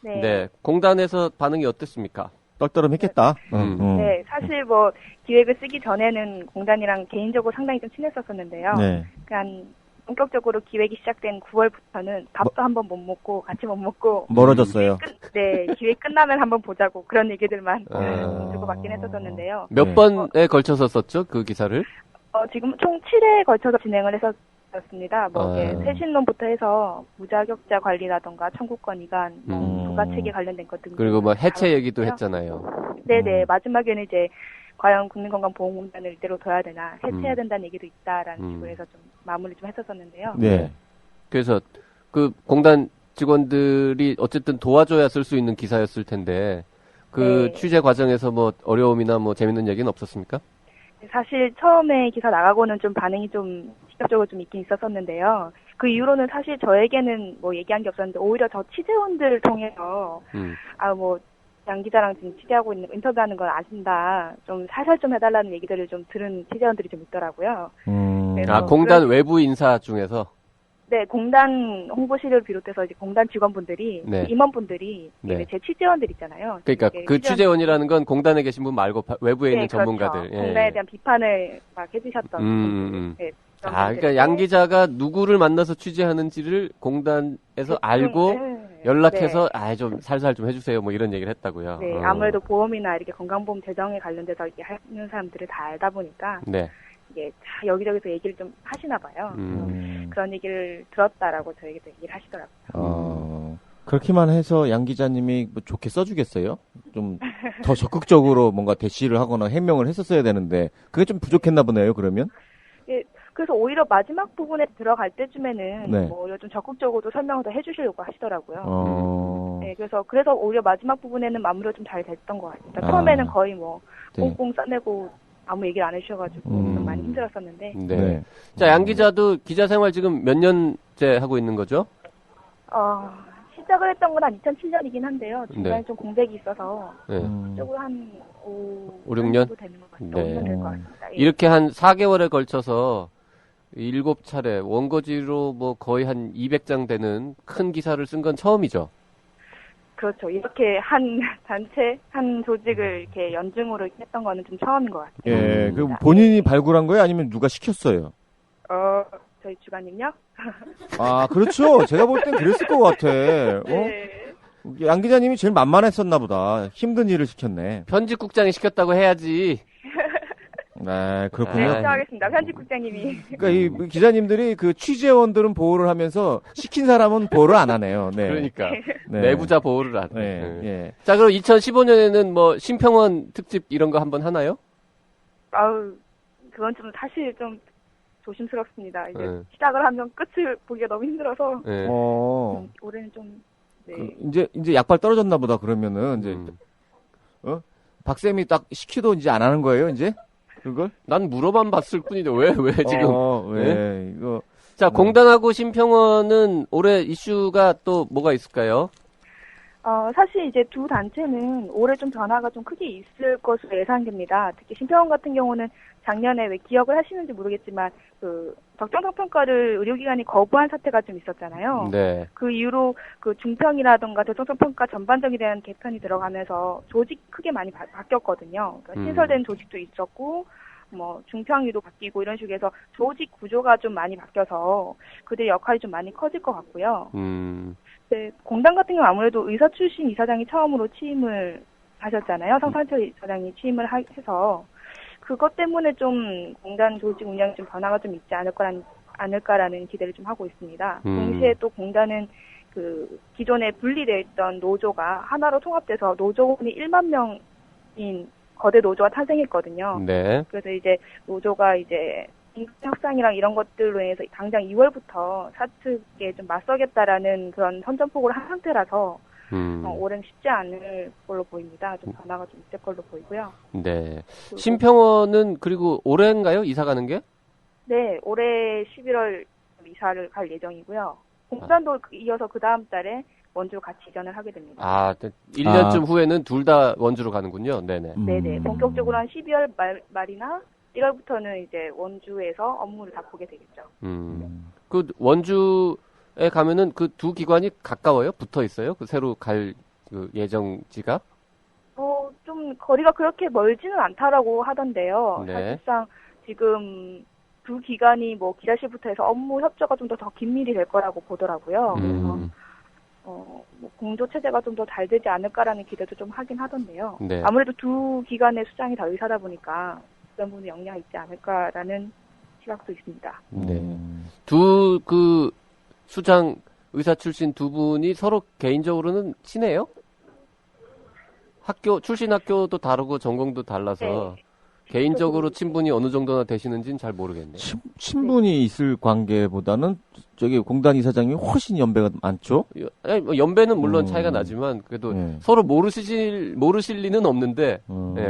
네. 네. 공단에서 반응이 어땠습니까? 떨떠름했겠다. 네, 사실 뭐 기획을 쓰기 전에는 공단이랑 개인적으로 상당히 좀 친했었었는데요. 네. 그러니까 본격적으로 기획이 시작된 9월부터는 밥도 한번 못 먹고 같이 못 먹고 멀어졌어요. 기획 끝나면 한번 보자고 그런 얘기들만 주고받긴 했었었는데요. 몇 번에 걸쳐서 썼죠, 그 기사를? 지금 총 7회에 걸쳐서 진행을 했었습니다. 뭐 쇄신론부터 해서 무자격자 관리라던가 청구권 위반, 부가체계 관련된 것 등. 그리고 뭐 해체 얘기도 했잖아요. 네네. 마지막에는 이제 과연 국민건강보험공단을 이대로 둬야 되나, 해체해야 된다는 얘기도 있다라는 식으로 해서 좀 마무리 좀 했었었는데요. 네. 그래서 그 공단 직원들이 어쨌든 도와줘야 쓸 수 있는 기사였을 텐데 그 취재 과정에서 뭐 어려움이나 뭐 재밌는 얘기는 없었습니까? 사실 처음에 기사 나가고는 좀 반응이 좀 직접적으로 좀 있긴 있었었는데요. 그 이후로는 사실 저에게는 뭐 얘기한 게 없었는데 오히려 저 취재원들을 통해서 뭐 양 기자랑 지금 취재하고 있는 인터뷰하는 걸 아신다. 좀 살살 좀 해달라는 얘기들을 좀 들은 취재원들이 좀 있더라고요. 공단 외부 인사 중에서? 네, 공단 홍보실을 비롯해서 이제 공단 직원분들이, 임원분들이, 제 취재원들 있잖아요. 그러니까 그 취재원이라는 건 공단에 계신 분 말고 외부에 있는 전문가들. 그렇죠. 공단에 대한 비판을 막 해주셨던 분들. 네, 그러니까 양 기자가 누구를 만나서 취재하는,지를 공단에서 알고 연락해서 좀 살살 좀 해주세요. 뭐 이런 얘기를 했다고요. 네, 아무래도 보험이나 이렇게 건강보험 재정에 관련돼서 이렇게 하는 사람들을 다 알다 보니까. 네. 이게 다 여기저기서 얘기를 좀 하시나 봐요. 그런 얘기를 들었다라고 저에게도 얘기를 하시더라고요. 그렇게만 해서 양 기자님이 뭐 좋게 써주겠어요? 좀 더 적극적으로 뭔가 대시를 하거나 해명을 했었어야 되는데 그게 좀 부족했나 보네요. 그러면? 예. 그래서 오히려 마지막 부분에 들어갈 때쯤에는 뭐 오히려 좀 적극적으로 설명을 더 해주시려고 하시더라고요. 네, 그래서 오히려 마지막 부분에는 마무리가 좀 잘 됐던 것 같습니다. 처음에는 거의 뭐 꽁꽁 싸매고 아무 얘기를 안 해주셔가지고 좀 많이 힘들었었는데. 네. 자, 양 기자도 기자 생활 지금 몇 년째 하고 있는 거죠? 시작을 했던 건 한 2007년이긴 한데요. 중간에 좀 공백이 있어서 그쪽으로 한 5, 6년 정도 되는 것 같습니다. 5년 될 것 같습니다. 예. 이렇게 한 4개월에 걸쳐서 7차례 원고지로 뭐 거의 한 200장 되는 큰 기사를 쓴 건 처음이죠. 그렇죠. 이렇게 한 단체, 한 조직을 이렇게 연중으로 했던 거는 좀 처음인 것 같아요. 예, 그 본인이 발굴한 거예요? 아니면 누가 시켰어요? 저희 주관님요? 아, 그렇죠. 제가 볼 땐 그랬을 것 같아. 네. 양 기자님이 제일 만만했었나 보다. 힘든 일을 시켰네. 편집국장이 시켰다고 해야지. 네, 그렇군요. 네, 인정하겠습니다. 편집국장님이. 그러니까 이 기자님들이 그 취재원들은 보호를 하면서 시킨 사람은 보호를 안 하네요. 네. 그러니까 네. 내부자 보호를 안 해. 네. 예. 자, 그럼 2015년에는 뭐 심평원 특집 이런 거 한번 하나요? 그건 좀 사실 좀 조심스럽습니다. 이제 시작을 하면 끝을 보기가 너무 힘들어서. 올해는 좀. 네. 이제 약발 떨어졌나 보다. 그러면은 이제 박쌤이 딱 시키도 이제 안 하는 거예요, 이제? 그걸? 난 물어만 봤을 뿐인데 왜 지금? 왜 이거? 자, 공단하고 심평원은 올해 이슈가 또 뭐가 있을까요? 사실 이제 두 단체는 올해 좀 변화가 좀 크게 있을 것으로 예상됩니다. 특히 심평원 같은 경우는 작년에 왜 기억을 하시는지 모르겠지만 그 적정 평가를 의료기관이 거부한 사태가 좀 있었잖아요. 네. 그 이후로 그 중평이라던가 적정 평가 전반적인 대한 개편이 들어가면서 조직 크게 많이 바뀌었거든요. 그러니까 신설된 조직도 있었고 뭐 중평위도 바뀌고 이런 식으로 해서 조직 구조가 좀 많이 바뀌어서 그들의 역할이 좀 많이 커질 것 같고요. 네, 공단 같은 경우 아무래도 의사 출신 이사장이 처음으로 취임을 하셨잖아요. 성산철 이사장이 취임을 해서 그것 때문에 좀 공단 조직 운영에 좀 변화가 좀 있지 않을까라는 기대를 좀 하고 있습니다. 동시에 또 공단은 그 기존에 분리되어 있던 노조가 하나로 통합돼서 노조원이 1만 명인 거대 노조가 탄생했거든요. 네. 그래서 이제 노조가 이제 협상이랑 이런 것들로 인해서 당장 2월부터 사측에 좀 맞서겠다라는 그런 선전포고를 한 상태라서 올해는 쉽지 않을 걸로 보입니다. 좀 변화가 좀 있을 걸로 보이고요. 네. 심평원은 그리고 올해인가요? 이사 가는 게? 네, 올해 11월 이사를 갈 예정이고요. 공단도 이어서 그 다음 달에 원주로 같이 이전을 하게 됩니다. 1년쯤 후에는 둘 다 원주로 가는군요. 네네. 네네. 본격적으로 한 12월 말이나 1월부터는 이제 원주에서 업무를 다 보게 되겠죠. 그 원주에 가면은 그 두 기관이 가까워요? 붙어 있어요? 그 새로 갈 그 예정지가? 좀 거리가 그렇게 멀지는 않다라고 하던데요. 네. 사실상 지금 두 기관이 뭐 기자실부터 해서 업무 협조가 좀 더 긴밀히 될 거라고 보더라고요. 그래서 뭐 공조 체제가 좀 더 잘 되지 않을까라는 기대도 좀 하긴 하던데요. 네. 아무래도 두 기관의 수장이 다 의사다 보니까 그런 부분에 영향이 있지 않을까라는 시각도 있습니다. 네. 두 그 수장 의사 출신 두 분이 서로 개인적으로는 친해요? 출신 학교도 다르고 전공도 달라서 개인적으로 친분이 어느 정도나 되시는지는 잘 모르겠네요. 친분이 있을 관계보다는 저기 공단 이사장이 훨씬 연배가 많죠? 연배는 물론 차이가 나지만 그래도 서로 모르실 리는 없는데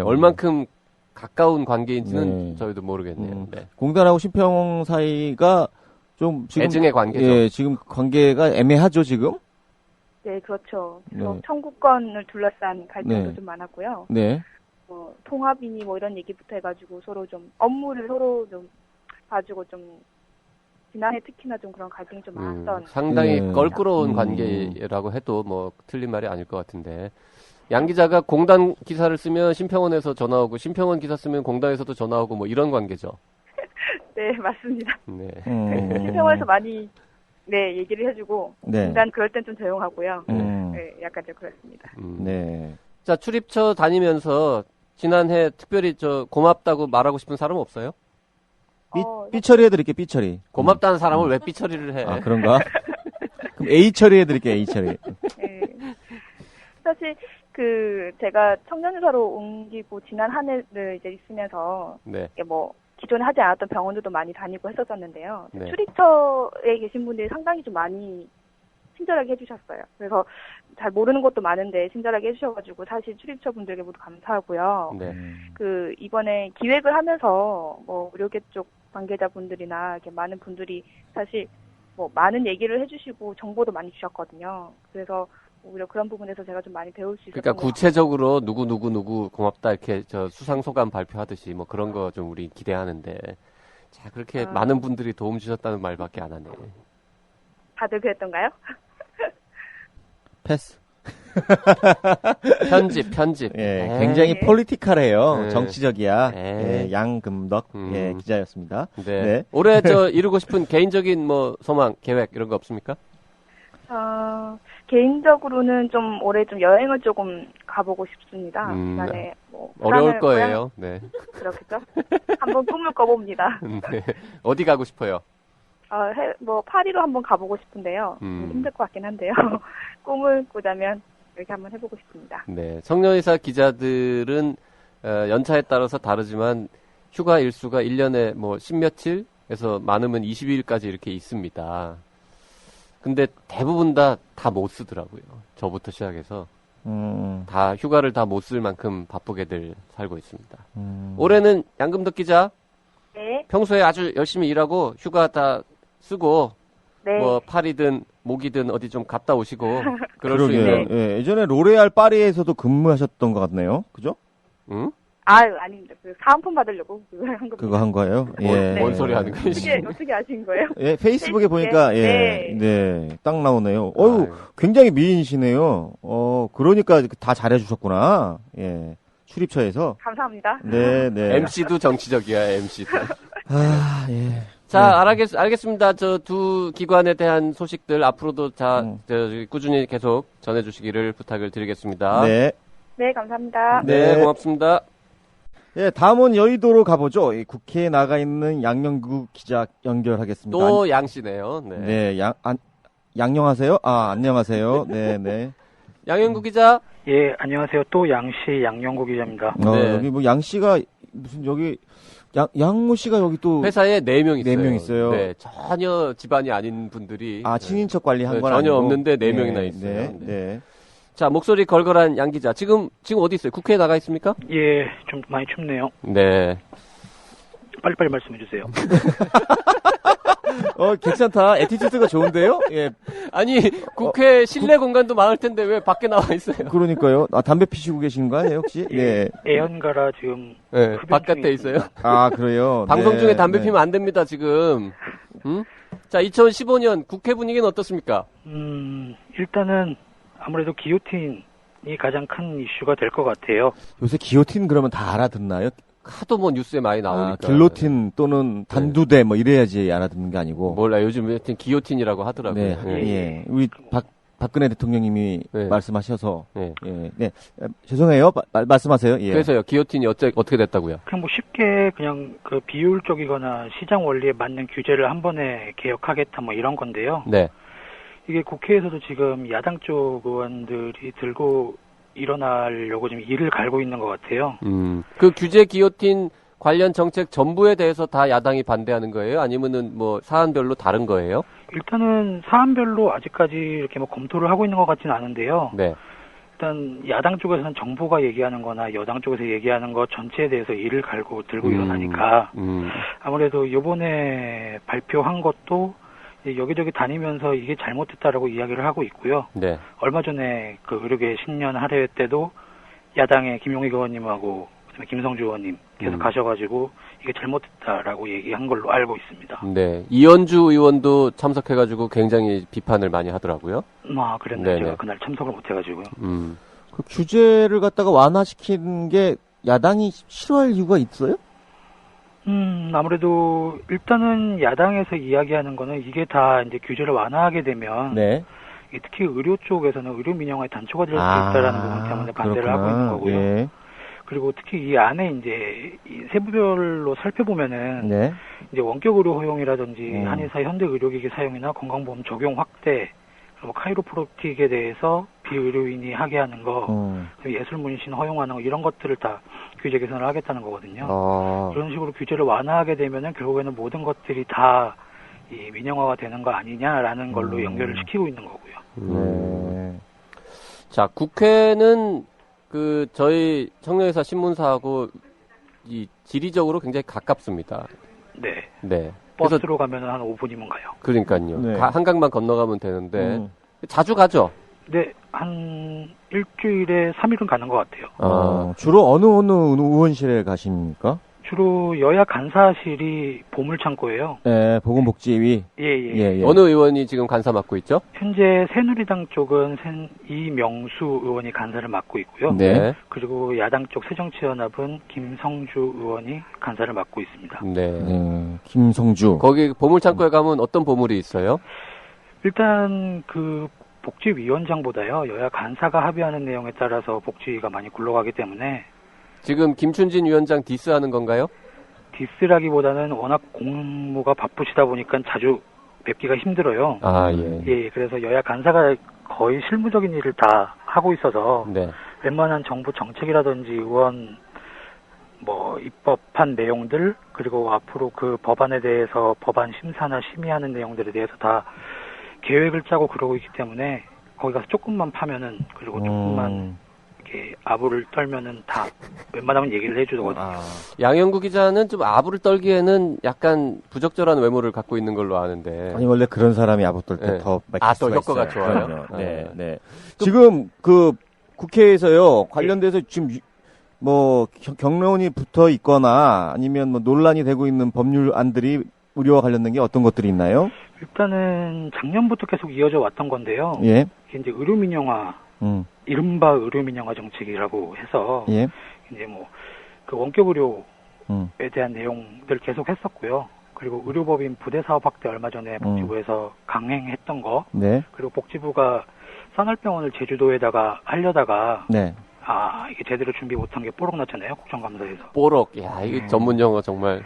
얼만큼 가까운 관계인지는 저희도 모르겠네요. 네. 공단하고 심평원 사이가 좀 지금 애증의 관계죠. 예, 지금 관계가 애매하죠, 지금? 네, 그렇죠. 청구권을 둘러싼 갈등도 좀 많았고요. 네. 통합이니 뭐 이런 얘기부터 해가지고 서로 좀 업무를 서로 좀 봐주고 좀 지난해 특히나 좀 그런 갈등이 좀 많았던. 상당히 껄끄러운 관계라고 해도 뭐 틀린 말이 아닐 것 같은데. 양 기자가 공단 기사를 쓰면 심평원에서 전화 오고 심평원 기사 쓰면 공단에서도 전화 오고 뭐 이런 관계죠. 네, 맞습니다. 네. 심평원에서 많이 얘기를 해주고 공단 그럴 땐 좀 조용하고요. 네, 약간 좀 그렇습니다. 네. 자, 출입처 다니면서 지난해 특별히 고맙다고 말하고 싶은 사람 없어요? 삐 처리해드릴게요, 삐 처리. 고맙다는 사람을 왜 삐 처리를 해? 아, 그런가? 그럼 A 처리해드릴게요, A 처리. 네. 사실 제가 청년유사로 옮기고 지난 한 해를 이제 있으면서 뭐 기존에 하지 않았던 병원들도 많이 다니고 했었었는데요. 네. 출입처에 계신 분들이 상당히 좀 많이 친절하게 해주셨어요. 그래서 잘 모르는 것도 많은데 친절하게 해주셔가지고 사실 출입처 분들에게 모두 감사하고요. 네. 이번에 기획을 하면서 뭐 의료계 쪽 관계자분들이나 이렇게 많은 분들이 사실 뭐 많은 얘기를 해주시고 정보도 많이 주셨거든요. 그래서 오히려 그런 부분에서 제가 좀 많이 배울 수 있었던 그러니까 구체적으로 누구 고맙다 이렇게 저 수상 소감 발표하듯이 뭐 그런 거 좀 우리 기대하는데 자 그렇게 많은 분들이 도움 주셨다는 말밖에 안 하네. 다들 그랬던가요? 패스. 편집. 예, 굉장히 폴리티컬해요. 정치적이야. 양금덕 기자였습니다. 네. 올해 이루고 싶은 개인적인 뭐 소망, 계획 이런 거 없습니까? 개인적으로는 좀 올해 좀 여행을 조금 가보고 싶습니다. 그다음에 뭐 어려울 거예요. 네. 그렇겠죠. 한번 꿈을 꿔봅니다. 네. 어디 가고 싶어요? 뭐 파리로 한번 가보고 싶은데요. 힘들 것 같긴 한데요. 꿈을 꾸자면 이렇게 한번 해보고 싶습니다. 네, 청년의사 기자들은 연차에 따라서 다르지만 휴가 일수가 1년에 뭐 10며칠에서 많으면 20일까지 이렇게 있습니다. 근데 대부분 다 못 쓰더라고요. 저부터 시작해서 다 휴가를 다 못 쓸 만큼 바쁘게들 살고 있습니다. 올해는 양금덕 기자 네. 평소에 아주 열심히 일하고 휴가 다 쓰고 네. 뭐 파리든 모기든 어디 좀 갔다 오시고 그럴 수 있는. 예, 예전에 로레알 파리에서도 근무하셨던 것 같네요. 그죠? 응? 아닙니다. 그 사은품 받으려고 그거 한 거예요? 예. 뭔 소리 하는 거예요? 어떻게 아신 거예요? 예, 페이스북에 보니까 딱 나오네요. 굉장히 미인이시네요. 그러니까 다 잘해주셨구나. 예, 출입처에서. 감사합니다. 네. MC도 정치적이야, MC도. 예. 자, 알겠습니다. 저 두 기관에 대한 소식들 앞으로도 꾸준히 계속 전해주시기를 부탁을 드리겠습니다. 네. 네, 감사합니다. 네, 고맙습니다. 예, 다음은 여의도로 가보죠. 국회에 나가 있는 양영구 기자 연결하겠습니다. 또 양씨네요. 네, 양녕하세요? 안녕하세요. 네. 양영구 기자. 예, 안녕하세요. 또 양씨 양영구 기자입니다. 여기 뭐 양씨가 무슨 여기 양모 씨가 여기 또 회사에 4명 있어요. 4명 있어요. 네, 전혀 집안이 아닌 분들이 친인척 관리한 건 전혀 아니고 없는데 4명이나 있어요. 네. 자, 목소리 걸걸한 양 기자. 지금 어디 있어요? 국회에 나가 있습니까? 예, 좀 많이 춥네요. 네. 빨리빨리 말씀해 주세요. 괜찮다. 애티튜드가 좋은데요? 예. 아니, 국회 실내 공간도 많을 텐데 왜 밖에 나와 있어요? 그러니까요. 담배 피시고 계신 거 아니에요, 혹시? 네. 애연가라 지금. 네, 바깥에 있어요. 그래요? 방송 중에 담배 피면 안 됩니다, 지금. 자, 2015년 국회 분위기는 어떻습니까? 일단은 아무래도 기요틴이 가장 큰 이슈가 될 것 같아요. 요새 기요틴 그러면 다 알아듣나요? 하도 뭐 뉴스에 많이 나오니까. 길로틴 또는 단두대 뭐 이래야지 알아듣는 게 아니고. 몰라, 요즘 하여튼 기요틴이라고 하더라고요. 예. 우리 박근혜 대통령님이 말씀하셔서. 네. 죄송해요. 말씀하세요. 예. 그래서요, 기요틴이 어떻게 됐다고요? 그냥 뭐 쉽게 그냥 그 비효율적이거나 시장 원리에 맞는 규제를 한 번에 개혁하겠다 뭐 이런 건데요. 네. 이게 국회에서도 지금 야당 쪽 의원들이 들고 일어나려고 지금 이를 갈고 있는 것 같아요. 그 규제 기요틴 관련 정책 전부에 대해서 다 야당이 반대하는 거예요? 아니면은 뭐 사안별로 다른 거예요? 일단은 사안별로 아직까지 이렇게 뭐 검토를 하고 있는 것 같지는 않은데요. 네. 일단 야당 쪽에서는 정부가 얘기하는 거나 여당 쪽에서 얘기하는 것 전체에 대해서 이를 갈고 들고 일어나니까 아무래도 이번에 발표한 것도 여기저기 다니면서 이게 잘못됐다라고 이야기를 하고 있고요. 네. 얼마 전에 그 의료계 신년 할애회 때도 야당의 김용익 의원님하고 그다음에 김성주 의원님 계속 가셔가지고 이게 잘못됐다라고 얘기한 걸로 알고 있습니다. 네. 이현주 의원도 참석해가지고 굉장히 비판을 많이 하더라고요. 그랬네요. 제가 그날 참석을 못해가지고요. 그 규제를 갖다가 완화시키는 게 야당이 싫어할 이유가 있어요? 아무래도 일단은 야당에서 이야기하는 거는 이게 다 이제 규제를 완화하게 되면 특히 의료 쪽에서는 의료 민영화의 단초가 될 수 있다라는 부분 때문에 반대를 하고 있는 거고요. 예. 그리고 특히 이 안에 이제 이 세부별로 살펴보면은 이제 원격 의료 허용이라든지 한의사 현대 의료기기 사용이나 건강보험 적용 확대, 뭐 카이로프로틱에 대해서 비의료인이 하게 하는 거, 예술 문신 허용하는 거 이런 것들을 다 규제 개선을 하겠다는 거거든요. 그런 식으로 규제를 완화하게 되면은 결국에는 모든 것들이 다 이 민영화가 되는 거 아니냐라는 걸로 연결을 시키고 있는 거고요. 자, 국회는 그 저희 청년회사 신문사하고 이 지리적으로 굉장히 가깝습니다. 네. 네. 버스로 가면 한 5분이면 가요. 그러니까요. 네. 한강만 건너가면 되는데 자주 가죠? 네, 한 일주일에 3일은 가는 것 같아요. 주로 어느 의원실에 가십니까? 주로 여야 간사실이 보물창고예요. 네, 보건복지위. 예. 어느 의원이 지금 간사 맡고 있죠? 현재 새누리당 쪽은 이명수 의원이 간사를 맡고 있고요. 네. 그리고 야당 쪽 새정치연합은 김성주 의원이 간사를 맡고 있습니다. 네. 김성주. 거기 보물창고에 가면 어떤 보물이 있어요? 일단 그 복지위원장보다요, 여야 간사가 합의하는 내용에 따라서 복지위가 많이 굴러가기 때문에. 지금 김춘진 위원장 디스하는 건가요? 디스라기보다는 워낙 공무가 바쁘시다 보니까 자주 뵙기가 힘들어요. 예, 그래서 여야 간사가 거의 실무적인 일을 다 하고 있어서 웬만한 정부 정책이라든지 의원 입법한 내용들, 그리고 앞으로 그 법안에 대해서 법안 심사나 심의하는 내용들에 대해서 다 계획을 짜고 그러고 있기 때문에 거기 가서 조금만 파면은, 그리고 조금만 이렇게 아부를 떨면은 다 웬만하면 얘기를 해주거든요. 양영구 기자는 좀 아부를 떨기에는 약간 부적절한 외모를 갖고 있는 걸로 아는데. 아니, 원래 그런 사람이 아부 떨 때 더 또 효과가 좋아요. 네. 지금 그 국회에서요, 관련돼서 지금 경론이 붙어 있거나 아니면 논란이 되고 있는 법률안들이 의료와 관련된 게 어떤 것들이 있나요? 일단은 작년부터 계속 이어져 왔던 건데요. 예. 이게 이제 의료민영화, 이른바 의료민영화 정책이라고 해서 이제 그 원격 의료에 대한 내용들 계속 했었고요. 그리고 의료법인 부대사업 확대 얼마 전에 복지부에서 강행했던 거. 그리고 복지부가 쌍알병원을 제주도에다가 하려다가 이게 제대로 준비 못한 게 뽀록 났잖아요. 국정감사에서. 뽀록. 야, 이게 전문 용어 정말.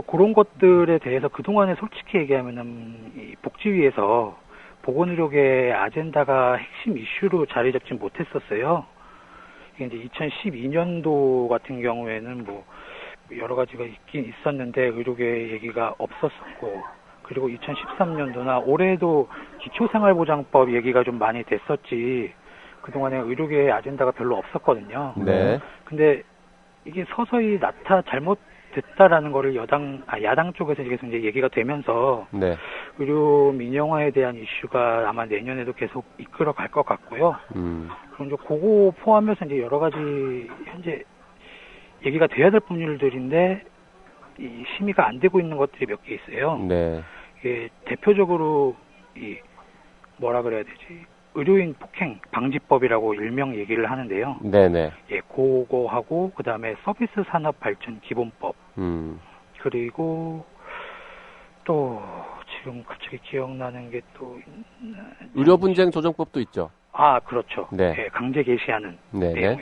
그런 것들에 대해서 그동안에 솔직히 얘기하면은 이 복지위에서 보건의료계의 아젠다가 핵심 이슈로 자리 잡지 못했었어요. 이게 이제 2012년도 같은 경우에는 여러 가지가 있긴 있었는데 의료계 얘기가 없었었고, 그리고 2013년도나 올해도 기초생활보장법 얘기가 좀 많이 됐었지, 그동안에 의료계의 아젠다가 별로 없었거든요. 근데 이게 서서히 잘못됐다라는 거를 야당 쪽에서 계속 이제 얘기가 되면서 의료 민영화에 대한 이슈가 아마 내년에도 계속 이끌어갈 것 같고요. 그럼 이제 그거 포함해서 이제 여러 가지 현재 얘기가 돼야 될 법률들인데 이 심의가 안 되고 있는 것들이 몇 개 있어요. 이게 대표적으로 뭐라 그래야 되지? 의료인 폭행 방지법이라고 일명 얘기를 하는데요. 예, 그거하고 그다음에 서비스 산업 발전 기본법. 그리고 또 지금 갑자기 기억나는 게 또 의료 분쟁 조정법도 있죠. 그렇죠. 예, 강제 개시하는 내용.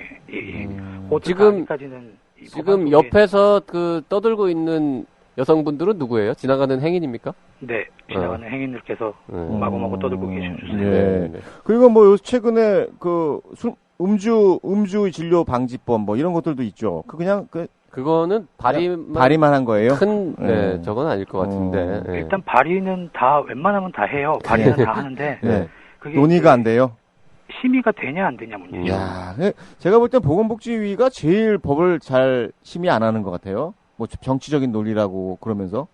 지금 옆에서 그 떠들고 있는 여성분들은 누구예요? 지나가는 행인입니까? 네, 지나가는 행인들께서 마구마구 떠들고 계시죠. 그리고 최근에 음주 진료 방지법 이런 것들도 있죠. 그거는 발의만 한 거예요? 저건 아닐 것 같은데. 일단 발의는 웬만하면 다 해요. 발의는 다 하는데. 그게 논의가 안 돼요? 심의가 되냐 안 되냐 문제죠. 제가 볼 땐 보건복지위가 제일 법을 잘 심의 안 하는 것 같아요. 정치적인 논리라고 그러면서.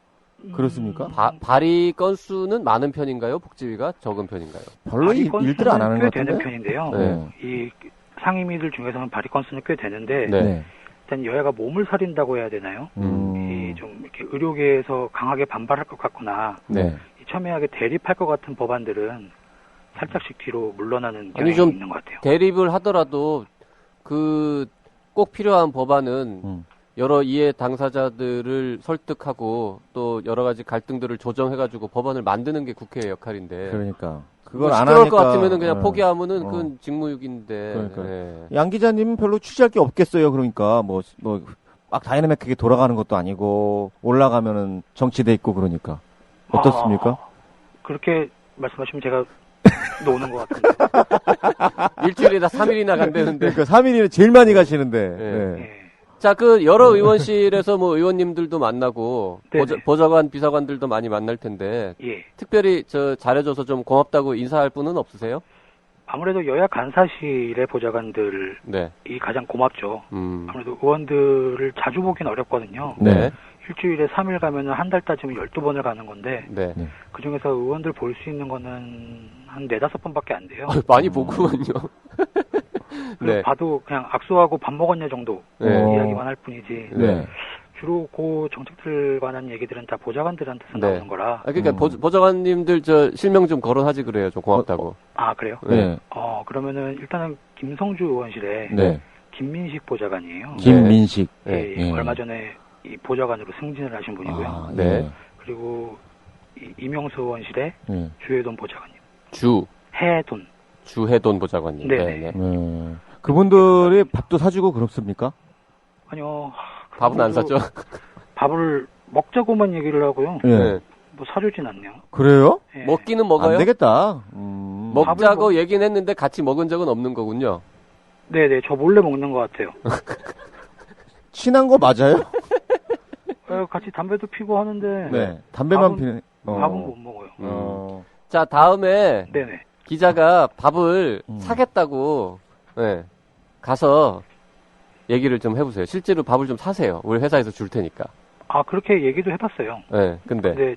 그렇습니까? 발의 건수는 많은 편인가요? 복지위가 적은 편인가요? 별로 일들 안 하는 것 같은데. 꽤 되는 편인데요. 이 상임위들 중에서는 발의 건수는 꽤 되는데 일단 여야가 몸을 사린다고 해야 되나요? 좀 이렇게 의료계에서 강하게 반발할 것 같거나 첨예하게 대립할 것 같은 법안들은 살짝씩 뒤로 물러나는 경향이 있는 것 같아요. 대립을 하더라도 꼭 필요한 법안은 여러 이해 당사자들을 설득하고 또 여러 가지 갈등들을 조정해가지고 법안을 만드는 게 국회의 역할인데. 그러니까 그걸 안 하니까. 시끄러울 것 같으면은 그냥 포기하면은 그건 직무유기인데. 양 기자님은 별로 취재할 게 없겠어요. 그러니까 막 다이내믹하게 돌아가는 것도 아니고 올라가면은 정치돼 있고 그러니까 어떻습니까? 그렇게 말씀하시면 제가 노는 것 같은데. 일주일에 다 3일이나 간다는데. 그러니까 3일이나 제일 많이 가시는데. 자, 여러 의원실에서 의원님들도 만나고, 보좌관, 비서관들도 많이 만날 텐데, 특별히 잘해줘서 좀 고맙다고 인사할 분은 없으세요? 아무래도 여야 간사실의 보좌관들이 네. 가장 고맙죠. 아무래도 의원들을 자주 보긴 어렵거든요. 네. 일주일에 3일 가면은 한 달 따지면 12번을 가는 건데, 네. 그 중에서 의원들 볼 수 있는 거는 한 4-5번밖에 안 돼요. 많이 보구만요. 네. 봐도 그냥 악수하고 밥 먹었냐 정도 이야기만 할 뿐이지. 네. 주로 그 정책들 관한 얘기들은 다 보좌관들한테서 나오는 거라. 그러니까 보좌관님들 저 실명 좀 거론하지 그래요. 좀 고맙다고. 그래요? 네. 그러면은 일단은 김성주 의원실에 김민식 보좌관이에요. 김민식. 네. 얼마 전에 이 보좌관으로 승진을 하신 분이고요. 네. 그리고 이명수 의원실에 주혜돈 보좌관님. 주혜돈 보좌관님. 네. 그분들이 밥도 사주고 그렇습니까? 아니요. 밥은 안 사죠? 밥을 먹자고만 얘기를 하고요. 네. 뭐 사주진 않네요. 그래요? 네. 먹기는 먹어요? 안 되겠다. 먹자고 얘기는 했는데 같이 먹은 적은 없는 거군요. 네네, 저 몰래 먹는 것 같아요. 친한 거 맞아요? 같이 담배도 피고 하는데. 네, 담배만 피는. 밥은 못 먹어요. 자, 다음에. 네네. 기자가 밥을 사겠다고, 가서 얘기를 좀 해보세요. 실제로 밥을 좀 사세요. 우리 회사에서 줄 테니까. 그렇게 얘기도 해봤어요. 네, 근데.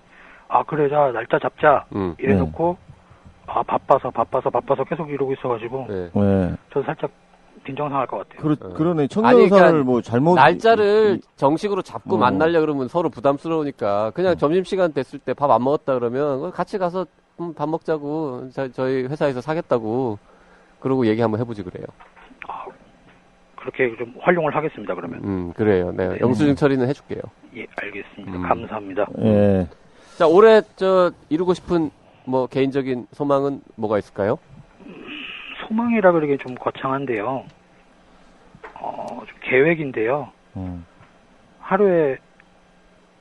그래, 자, 날짜 잡자. 이래놓고, 바빠서 계속 이러고 있어가지고. 저도 살짝 빈정상할 것 같아요. 그러네. 청년사를 그러니까 뭐 잘못. 날짜를 정식으로 잡고 만나려 그러면 서로 부담스러우니까 그냥 점심시간 됐을 때 밥 안 먹었다 그러면 같이 가서 밥 먹자고 저희 회사에서 사겠다고 그러고 얘기 한번 해보지 그래요. 그렇게 좀 활용을 하겠습니다. 그러면. 그래요. 네. 영수증 처리는 해줄게요. 예, 알겠습니다. 감사합니다. 예. 자, 올해 이루고 싶은 뭐 개인적인 소망은 뭐가 있을까요? 소망이라 그러기 좀 거창한데요. 좀 계획인데요. 하루에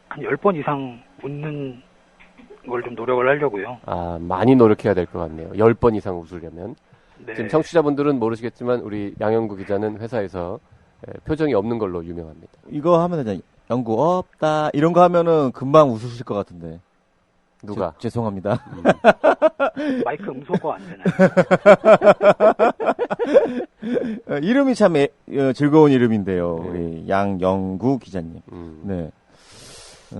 한 10번 이상 웃는 걸 좀 노력을 하려고요. 많이 노력해야 될 것 같네요. 10번 이상 웃으려면. 네. 지금 청취자분들은 모르시겠지만 우리 양영구 기자는 회사에서 표정이 없는 걸로 유명합니다. 이거 하면 되잖아요. 영구 없다 이런 거 하면은 금방 웃으실 것 같은데. 누가? 죄송합니다. 마이크 음소거 안 되나요? 이름이 참 즐거운 이름인데요. 우리 양영구 기자님. 네.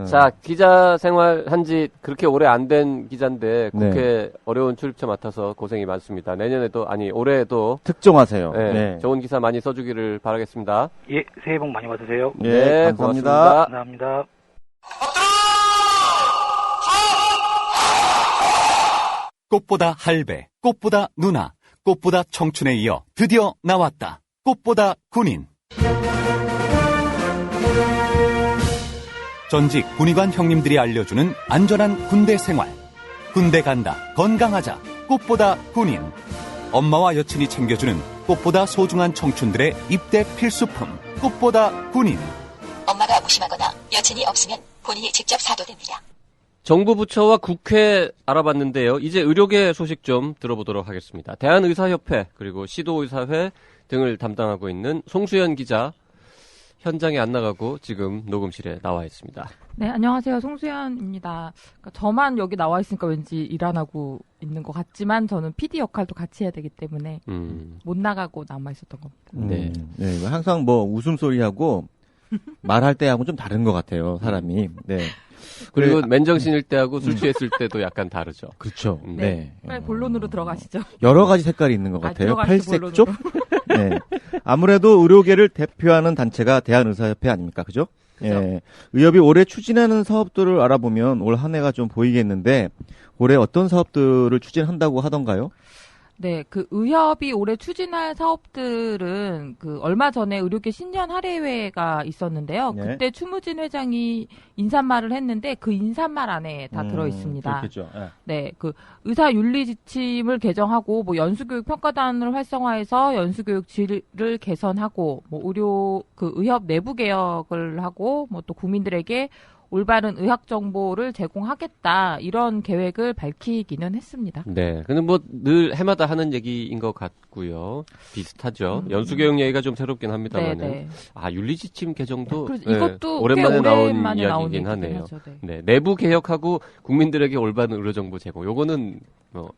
자, 기자 생활 한지 그렇게 오래 안 된 기자인데 국회 어려운 출입처 맡아서 고생이 많습니다. 내년에도 올해에도 특종하세요. 좋은 기사 많이 써주기를 바라겠습니다. 예, 새해 복 많이 받으세요. 네, 감사합니다. 고맙습니다. 감사합니다. 꽃보다 할배, 꽃보다 누나, 꽃보다 청춘에 이어 드디어 나왔다. 꽃보다 군인. 전직 군의관 형님들이 알려주는 안전한 군대 생활. 군대 간다, 건강하자. 꽃보다 군인. 엄마와 여친이 챙겨주는 꽃보다 소중한 청춘들의 입대 필수품. 꽃보다 군인. 엄마가 무심하거나 여친이 없으면 본인이 직접 사도 됩니다. 정부 부처와 국회 알아봤는데요. 이제 의료계 소식 좀 들어보도록 하겠습니다. 대한의사협회 그리고 시도의사회 등을 담당하고 있는 송수연 기자 현장에 안 나가고 지금 녹음실에 나와 있습니다. 네, 안녕하세요. 송수연입니다. 그러니까 저만 여기 나와 있으니까 왠지 일 안 하고 있는 것 같지만 저는 PD 역할도 같이 해야 되기 때문에 못 나가고 남아 있었던 겁니다. 네, 항상 뭐 웃음소리하고 말할 때하고 좀 다른 것 같아요, 사람이. 네. 그리고 맨정신일 때하고 술 취했을 때도 약간 다르죠. 그렇죠. 네. 빨리 본론으로 들어가시죠. 여러 가지 색깔이 있는 것 같아요. 팔색조? 네. 아무래도 의료계를 대표하는 단체가 대한의사협회 아닙니까? 그죠? 예. 의협이 올해 추진하는 사업들을 알아보면 올 한 해가 좀 보이겠는데 올해 어떤 사업들을 추진한다고 하던가요? 네, 그 의협이 올해 추진할 사업들은 그 얼마 전에 의료계 신년 할애회가 있었는데요. 네. 그때 추무진 회장이 인사말을 했는데 그 인사말 안에 다 들어 있습니다. 그렇겠죠. 네, 그 의사 윤리 지침을 개정하고 뭐 연수교육 평가단을 활성화해서 연수교육 질을 개선하고 뭐 의협 내부 개혁을 하고 뭐 또 국민들에게 올바른 의학 정보를 제공하겠다 이런 계획을 밝히기는 했습니다. 네, 근데 뭐 늘 해마다 하는 얘기인 것 같고요. 비슷하죠. 연수개혁 얘기가 좀 새롭긴 합니다만은 윤리지침 개정도 이것도 오랜만에 나온 이야기긴 하네요. 하죠, 네, 내부 개혁하고 국민들에게 올바른 의료 정보 제공. 요거는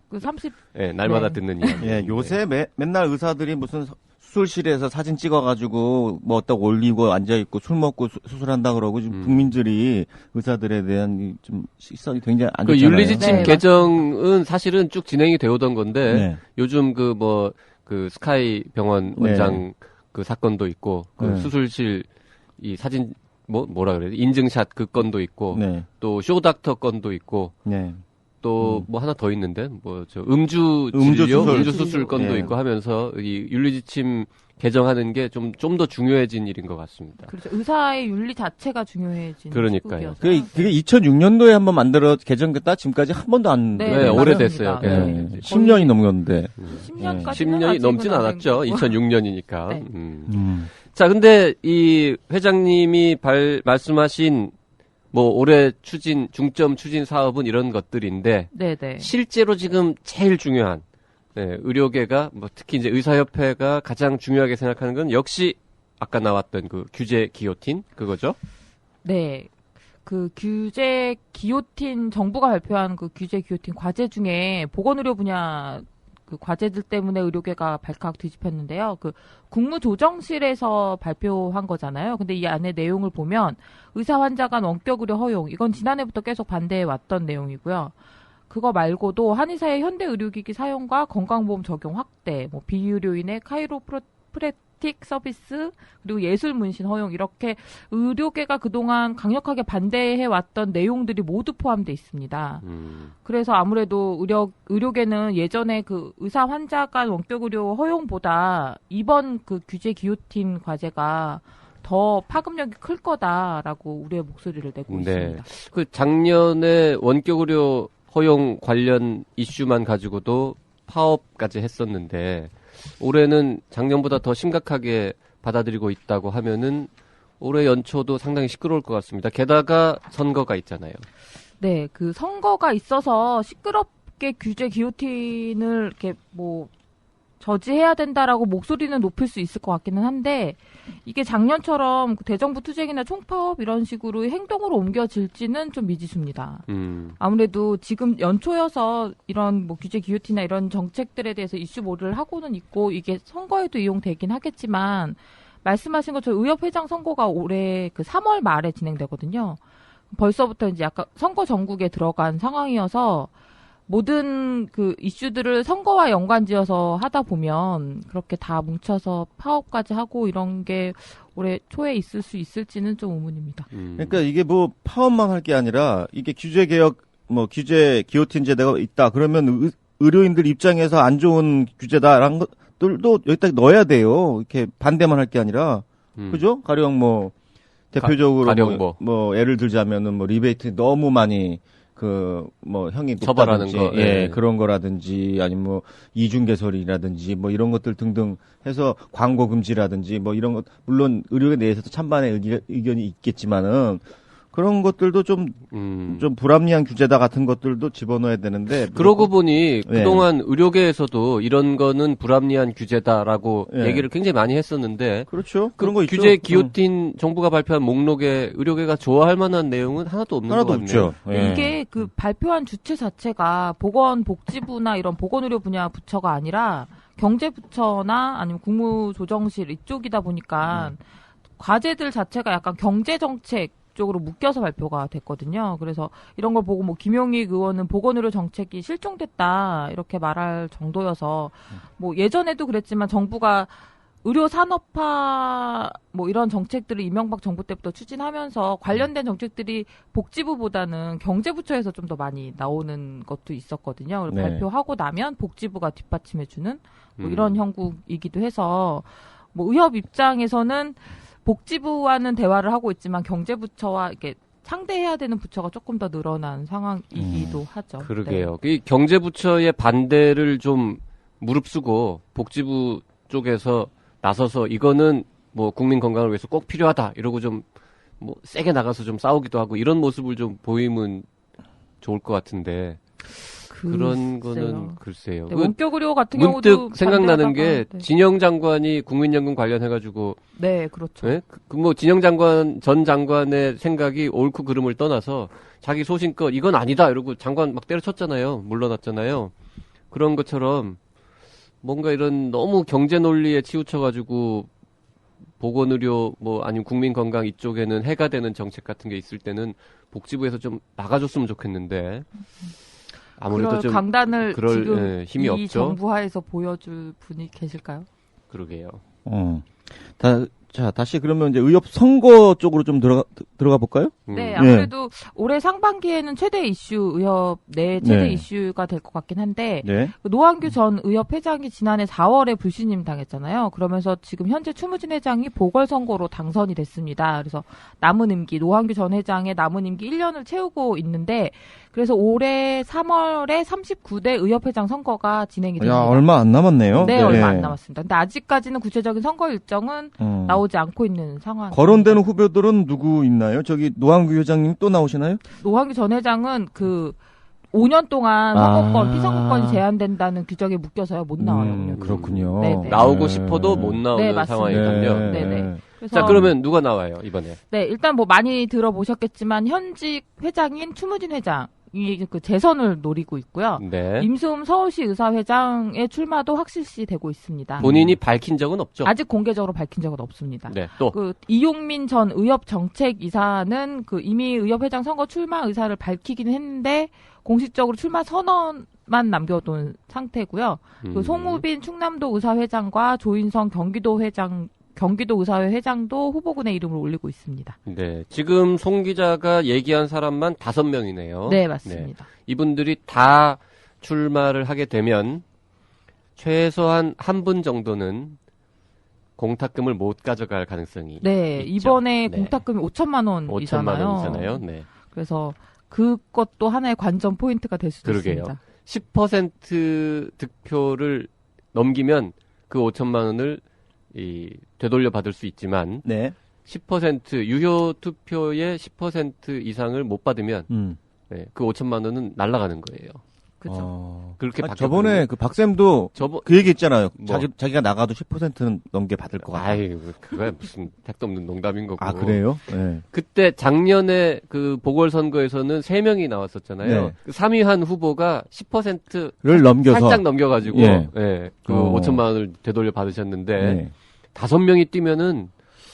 그 30 날마다 듣는 이야기. 예, 요새 맨날 의사들이 무슨 수술실에서 사진 찍어가지고 뭐 딱 올리고 앉아있고 술 먹고 수술한다 그러고 지금 국민들이 의사들에 대한 좀 시선이 굉장히 안 좋잖아요. 그 윤리지침 개정은 사실은 쭉 진행이 되어오던 건데 요즘 그 스카이 병원 원장 그 사건도 있고 그 수술실 이 사진 뭐라 그래야 돼 인증샷 그 건도 있고 또 쇼닥터 건도 있고 또 뭐 하나 더 있는데 음주 수술 건도 있고 하면서 이 윤리지침 개정하는 게 좀 더 중요해진 일인 것 같습니다. 그렇죠. 의사의 윤리 자체가 중요해진. 그러니까요. 그게 2006년도에 한번 만들어 개정됐다 지금까지 한 번도 안. 네, 오래됐어요. 10년이 넘었는데. 10년이 넘진 않았죠. 2006년이니까. 자, 근데 이 회장님이 말씀하신 올해 중점 추진 사업은 이런 것들인데 실제로 지금 제일 중요한 의료계가 특히 이제 의사협회가 가장 중요하게 생각하는 건 역시 아까 나왔던 그 규제 기요틴 그거죠? 네. 그 규제 기요틴 정부가 발표한 그 규제 기요틴 과제 중에 보건의료 분야 그 과제들 때문에 의료계가 발칵 뒤집혔는데요. 그 국무조정실에서 발표한 거잖아요. 근데 이 안에 내용을 보면 의사 환자 간 원격 의료 허용 이건 지난해부터 계속 반대해 왔던 내용이고요. 그거 말고도 한의사의 현대 의료기기 사용과 건강보험 적용 확대, 비의료인의 카이로프랙틱 서비스 그리고 예술 문신 허용 이렇게 의료계가 그동안 강력하게 반대해 왔던 내용들이 모두 포함되어 있습니다. 그래서 아무래도 의료계는 예전에 그 의사 환자 간 원격 의료 허용보다 이번 그 규제 기요틴 과제가 더 파급력이 클 거다라고 우리의 목소리를 내고 있습니다. 그 작년에 원격 의료 허용 관련 이슈만 가지고도 파업까지 했었는데 올해는 작년보다 더 심각하게 받아들이고 있다고 하면은 올해 연초도 상당히 시끄러울 것 같습니다. 게다가 선거가 있잖아요. 네, 그 선거가 있어서 시끄럽게 규제 기요틴을 이렇게 저지해야 된다라고 목소리는 높일 수 있을 것 같기는 한데 이게 작년처럼 대정부 투쟁이나 총파업 이런 식으로 행동으로 옮겨질지는 좀 미지수입니다. 아무래도 지금 연초여서 이런 규제 기요틴이나 이런 정책들에 대해서 이슈 몰이를 하고는 있고 이게 선거에도 이용되긴 하겠지만 말씀하신 것처럼 의협회장 선거가 올해 그 3월 말에 진행되거든요. 벌써부터 이제 약간 선거 전국에 들어간 상황이어서 모든 그 이슈들을 선거와 연관지어서 하다 보면 그렇게 다 뭉쳐서 파업까지 하고 이런 게 올해 초에 있을 수 있을지는 좀 의문입니다. 그러니까 이게 파업만 할 게 아니라 이게 규제 개혁, 규제 기요틴 제도가 있다. 그러면 의료인들 입장에서 안 좋은 규제다라는 것들도 여기다 넣어야 돼요. 이렇게 반대만 할 게 아니라. 그죠? 가령 대표적으로 예를 들자면은 리베이트 너무 많이 형이 처벌하는 거, 그런 거라든지, 아니면 이중 개설이라든지, 이런 것들 등등 해서 광고 금지라든지, 이런 것, 물론 의료계 내에서도 찬반의 의견이 있겠지만은, 그런 것들도 좀 불합리한 규제다 같은 것들도 집어넣어야 되는데. 그러고 보니 그동안 의료계에서도 이런 거는 불합리한 규제다라고 얘기를 굉장히 많이 했었는데. 그렇죠. 그런 거 있죠. 규제 기요틴 정부가 발표한 목록에 의료계가 좋아할 만한 내용은 하나도 없는 것 같네요. 없죠. 이게 그 발표한 주체 자체가 보건복지부나 이런 보건의료 분야 부처가 아니라 경제부처나 아니면 국무조정실 이쪽이다 보니까 과제들 자체가 약간 경제정책 쪽으로 묶여서 발표가 됐거든요. 그래서 이런 걸 보고 김용익 의원은 보건의료 정책이 실종됐다 이렇게 말할 정도여서 예전에도 그랬지만 정부가 의료 산업화 이런 정책들을 이명박 정부 때부터 추진하면서 관련된 정책들이 복지부보다는 경제부처에서 좀 더 많이 나오는 것도 있었거든요. 발표하고 나면 복지부가 뒷받침해주는 이런 형국이기도 해서 의협 입장에서는 복지부와는 대화를 하고 있지만 경제부처와 이렇게 상대해야 되는 부처가 조금 더 늘어난 상황이기도 하죠. 그러게요. 이 경제부처의 반대를 좀 무릅쓰고 복지부 쪽에서 나서서 이거는 국민 건강을 위해서 꼭 필요하다 이러고 좀 뭐 세게 나가서 좀 싸우기도 하고 이런 모습을 좀 보이면 좋을 것 같은데 그런 거는 글쎄요. 네, 원격 의료 같은 문득 경우도 생각나는 게 네. 진영 장관이 국민연금 관련해가지고 네 그렇죠. 네? 뭐 진영 장관 전 장관의 생각이 옳고 그름을 떠나서 자기 소신껏 이건 아니다 이러고 장관 막 때려쳤잖아요. 물러났잖아요. 그런 것처럼 뭔가 이런 너무 경제 논리에 치우쳐가지고 보건의료 뭐 아니면 국민건강 이쪽에는 해가 되는 정책 같은 게 있을 때는 복지부에서 좀 막아줬으면 좋겠는데 아무래도 좀 강단을 그럴 지금 힘이 이 없죠. 정부 하에서 보여줄 분이 계실까요? 그러게요. 자, 다시 그러면 이제 의협 선거 쪽으로 좀 들어가 볼까요? 네, 아무래도 올해 상반기에는 최대 이슈, 의협 내 최대 이슈가 될 것 같긴 한데, 노한규 전 의협 회장이 지난해 4월에 불신임 당했잖아요. 그러면서 지금 현재 추무진 회장이 보궐선거로 당선이 됐습니다. 그래서 남은 임기, 노한규 전 회장의 남은 임기 1년을 채우고 있는데, 그래서 올해 3월에 39대 의협회장 선거가 진행이 됩니다. 야, 얼마 안 남았네요. 네, 얼마 안 남았습니다. 근데 아직까지는 구체적인 선거 일정은 나오지 않고 있는 상황. 거론되는 후보들은 누구 있나요? 저기 노한규 회장님 또 나오시나요? 노한규 전 회장은 그 5년 동안 선거권, 피선거권이 제한된다는 규정에 묶여서요. 못 나와요. 그렇군요. 네네. 나오고 싶어도 못 나오는 상황이군요. 네네. 자, 그러면 누가 나와요, 이번에? 네, 일단 뭐 많이 들어보셨겠지만 현직 회장인 추무진 회장 이 그 재선을 노리고 있고요. 네. 임수음 서울시 의사회장의 출마도 확실시 되고 있습니다. 본인이 밝힌 적은 없죠? 아직 공개적으로 밝힌 적은 없습니다. 네. 또 그 이용민 전 의협정책이사는 그 이미 의협회장 선거 출마 의사를 밝히긴 했는데 공식적으로 출마 선언만 남겨둔 상태고요. 그 송우빈 충남도 의사회장과 조인성 경기도 의사회 회장도 후보군의 이름을 올리고 있습니다. 네, 지금 송 기자가 얘기한 사람만 5명이네요. 네, 맞습니다. 네. 이분들이 다 출마를 하게 되면 최소한 한 분 정도는 공탁금을 못 가져갈 가능성이 네, 있죠. 이번에 네. 공탁금이 5천만 원이잖아요. 네. 그래서 그것도 하나의 관전 포인트가 될 수도 그러게요. 있습니다. 10% 득표를 넘기면 그 5천만 원을 되돌려 받을 수 있지만 10% 유효 투표의 10% 이상을 못 받으면 네, 그 5천만 원은 날아가는 거예요. 그렇죠. 그렇게 저번에 그 박쌤도 그 얘기 했잖아요. 자기가 나가도 10%는 넘게 받을 것 같아. 아이, 그거야 무슨 택도 없는 농담인 거고. 아, 그래요? 네. 그때 작년에 그 보궐선거에서는 3명이 나왔었잖아요. 네. 그 3위한 후보가 10%를 넘겨서 살짝 넘겨가지고 그 5천만 원을 되돌려 받으셨는데 5명이 뛰면은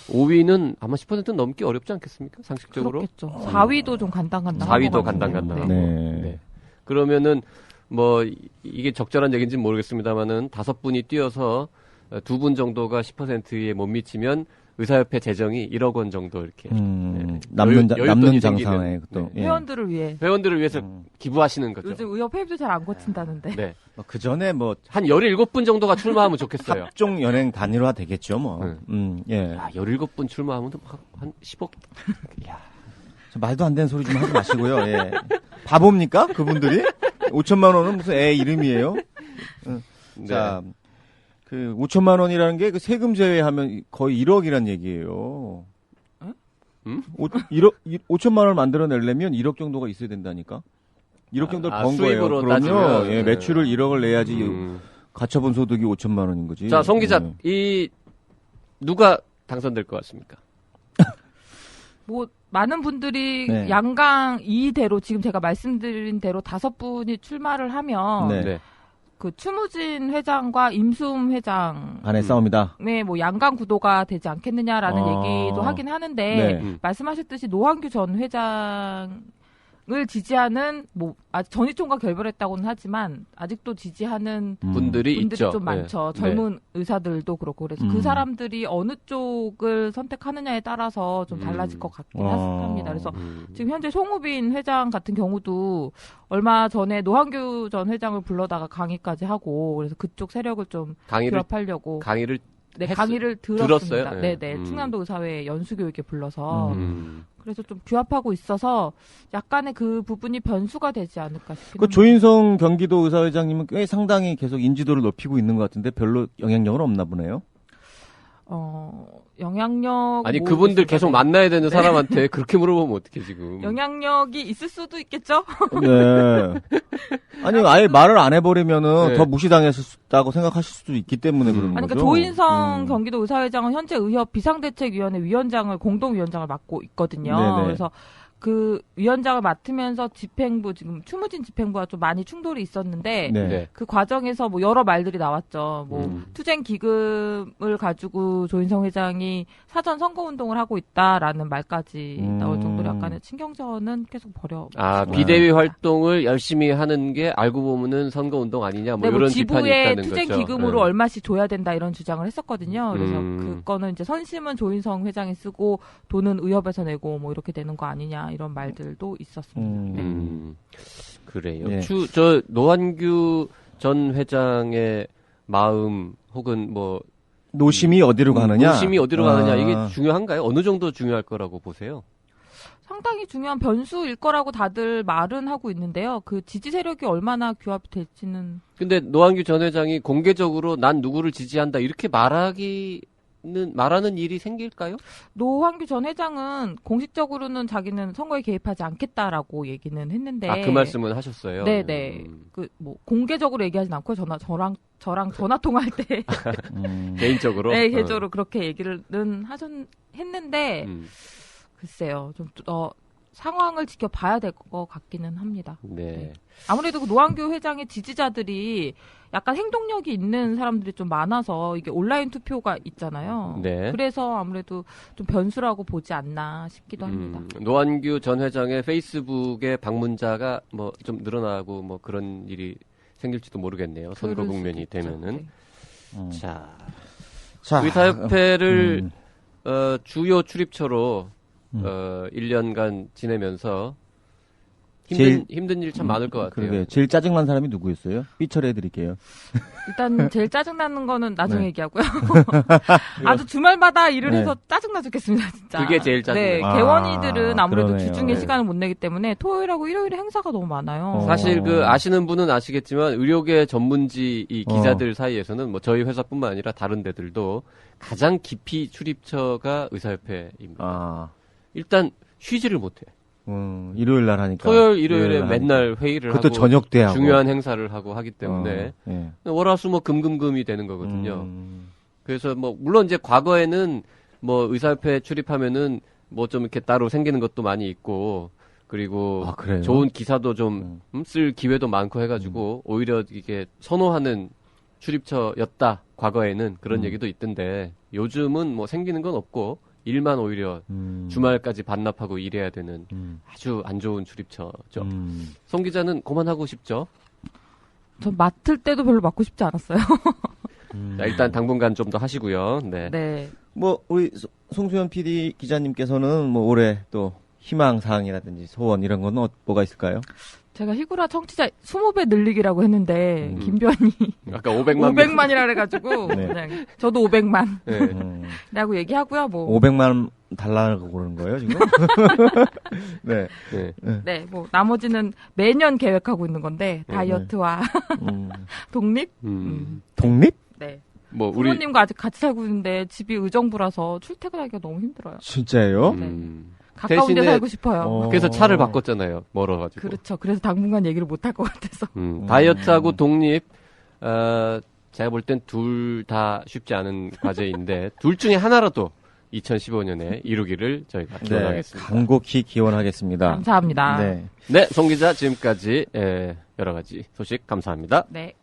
5위는 아마 10% 넘기 어렵지 않겠습니까? 상식적으로. 그렇겠죠. 4위도 좀 간당간당. 4위도 간당간당. 네. 그러면은 뭐 이게 적절한 얘기인지는 모르겠습니다만은 5분이 뛰어서 2분 정도가 10%에 못 미치면 의사협회 재정이 1억 원 정도 이렇게 남는 장사에 또 회원들을 위해서 기부하시는 거죠. 요즘 의협 회비도 잘 안 거친다는데. 네. 그 전에 뭐 한 17분 정도가 출마하면 좋겠어요. 합종 연행 단일화 되겠죠, 뭐. 예. 17분 출마하면 한 10억. 야. 말도 안 되는 소리 좀 하지 마시고요. 예. 바보입니까? 그분들이? 5천만 원은 무슨 애 이름이에요? 자, 그 5천만 원이라는 게 그 세금 제외하면 거의 1억이란 얘기예요. 5천만 원을 만들어내려면 1억 정도가 있어야 된다니까. 1억 정도를 번 거예요. 그러면 예, 매출을 1억을 내야지 가처분 소득이 5천만 원인 거지. 자, 송 기자, 누가 당선될 것 같습니까? 뭐 많은 분들이 양강 이대로 지금 제가 말씀드린 대로 5분이 출마를 하면 그 추무진 회장과 임수음 회장 간의 싸움이다. 네, 뭐 양강 구도가 되지 않겠느냐라는 얘기도 하긴 하는데 말씀하셨듯이 노한규 전 회장을 지지하는 뭐 아직 전의총과 결별했다고는 하지만 아직도 지지하는 분들이 있죠. 좀 많죠. 젊은 의사들도 그렇고 그래서 그 사람들이 어느 쪽을 선택하느냐에 따라서 좀 달라질 것 같긴 합니다. 그래서 지금 현재 송우빈 회장 같은 경우도 얼마 전에 노한규 전 회장을 불러다가 강의까지 하고 그래서 그쪽 세력을 좀 결합하려고 강의를 들었습니다. 네네. 충남도 의사회 연수교육에 불러서 그래서 좀 규합하고 있어서 약간의 그 부분이 변수가 되지 않을까 싶습니다. 그 조인성 경기도 의사회장님은 꽤 상당히 계속 인지도를 높이고 있는 것 같은데 별로 영향력은 없나 보네요. 영향력. 아니, 그분들 계속 만나야 되는 사람한테 그렇게 물어보면 어떡해, 지금. 영향력이 있을 수도 있겠죠? 네. 아니, 아예 말을 안 해버리면은 더 무시당했다고 생각하실 수도 있기 때문에 그런 거죠. 그러니까 조인성 경기도 의사회장은 현재 의협 비상대책위원회 위원장을, 공동위원장을 맡고 있거든요. 네네. 그래서 그 위원장을 맡으면서 집행부, 지금 추무진 집행부와 좀 많이 충돌이 있었는데 네. 그 과정에서 뭐 여러 말들이 나왔죠. 뭐 투쟁 기금을 가지고 조인성 회장이 사전 선거 운동을 하고 있다라는 말까지 나올 정도로 약간의 신경전은 계속 벌여. 비대위 활동을 열심히 하는 게 알고 보면은 선거 운동 아니냐 뭐 이런 비판이 있다는 거죠. 지부에 투쟁 기금으로 얼마씩 줘야 된다 이런 주장을 했었거든요. 그래서 그거는 이제 선심은 조인성 회장이 쓰고 돈은 의협에서 내고 뭐 이렇게 되는 거 아니냐. 이런 말들도 있었습니다. 그래요. 네. 저 노한규 전 회장의 마음 혹은 뭐 노심이 어디로 가느냐? 노심이 어디로 가느냐 이게 중요한가요? 어느 정도 중요할 거라고 보세요? 상당히 중요한 변수일 거라고 다들 말은 하고 있는데요. 그 지지 세력이 얼마나 규합이 될지는. 근데 노한규 전 회장이 공개적으로 난 누구를 지지한다 이렇게 말하는 일이 생길까요? 노한규 전 회장은 공식적으로는 자기는 선거에 개입하지 않겠다라고 얘기는 했는데. 그 말씀은 하셨어요? 네네. 공개적으로 얘기하진 않고 저랑 전화 통화할 때. 개인적으로? 네, 개인적으로 그렇게 얘기를 했는데. 글쎄요. 좀, 상황을 지켜봐야 될 것 같기는 합니다. 네. 아무래도 그 노한규 회장의 지지자들이 약간 행동력이 있는 사람들이 좀 많아서 이게 온라인 투표가 있잖아요. 네. 그래서 아무래도 좀 변수라고 보지 않나 싶기도 합니다. 노한규 전 회장의 페이스북에 방문자가 뭐 좀 늘어나고 뭐 그런 일이 생길지도 모르겠네요. 선거 국면이 되면은. 네. 자, 의사협회를 주요 출입처로 1년간 지내면서 힘든 일 참 많을 것 같아요. 그러게요. 제일 짜증난 사람이 누구였어요? 삐처리해드릴게요. 일단 제일 짜증나는 거는 나중에 얘기하고요. 아주 주말마다 일을 해서 짜증나 죽겠습니다, 진짜. 그게 제일 짜증나요. 네, 개원이들은 아무래도 주중에 시간을 못 내기 때문에 토요일하고 일요일에 행사가 너무 많아요. 사실 아시는 분은 아시겠지만 의료계 전문지 이 기자들 사이에서는 뭐 저희 회사뿐만 아니라 다른 데들도 가장 깊이 출입처가 의사협회입니다. 일단 쉬지를 못해. 일요일 날 하니까. 토요일, 일요일에 맨날 회의를 하고. 그것도 저녁 때 하고. 중요한 행사를 하고 하기 때문에. 월화수 금금금이 되는 거거든요. 그래서 물론 이제 과거에는 의사협회 출입하면은 좀 이렇게 따로 생기는 것도 많이 있고, 그리고 좋은 기사도 좀 쓸 기회도 많고 해가지고, 오히려 이게 선호하는 출입처였다. 과거에는 그런 얘기도 있던데, 요즘은 생기는 건 없고, 일만 오히려 주말까지 반납하고 일해야 되는 아주 안 좋은 출입처죠. 송 기자는 그만하고 싶죠? 전 맡을 때도 별로 맡고 싶지 않았어요. 자, 일단 당분간 좀 더 하시고요. 네. 우리 송수연 PD 기자님께서는 올해 또 희망사항이라든지 소원 이런 건 뭐가 있을까요? 제가 희구라 청취자 20배 늘리기라고 했는데 김변이 아까 500만이라 그래가지고 그냥 저도 500만 라고 얘기하고요. 500만 달라고 그러는 거예요 지금? 네. 나머지는 매년 계획하고 있는 건데 다이어트와 독립. 독립? 네. 부모님과 아직 같이 살고 있는데 집이 의정부라서 출퇴근하기가 너무 힘들어요. 진짜예요? 가까운 데 살고 싶어요. 그래서 차를 바꿨잖아요. 멀어가지고. 그렇죠. 그래서 당분간 얘기를 못 할 것 같아서. 다이어트하고 독립, 제가 볼 땐 둘 다 쉽지 않은 과제인데, 둘 중에 하나라도 2015년에 이루기를 저희가 기원하겠습니다. 간곡히 기원하겠습니다. 감사합니다. 네, 송 기자 지금까지 여러 가지 소식 감사합니다. 네.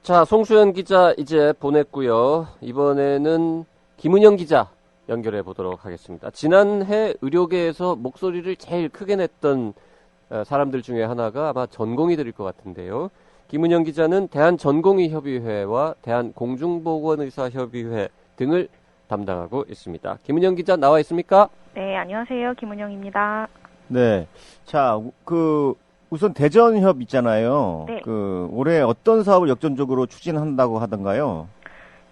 자, 송수연 기자 이제 보냈고요. 이번에는 김은영 기자 연결해 보도록 하겠습니다. 지난해 의료계에서 목소리를 제일 크게 냈던 사람들 중에 하나가 아마 전공의들일 것 같은데요. 김은영 기자는 대한전공의협의회와 대한공중보건의사협의회 등을 담당하고 있습니다. 김은영 기자 나와 있습니까? 네, 안녕하세요. 김은영입니다. 네. 자, 우선 대전협 있잖아요. 네. 올해 어떤 사업을 역전적으로 추진한다고 하던가요?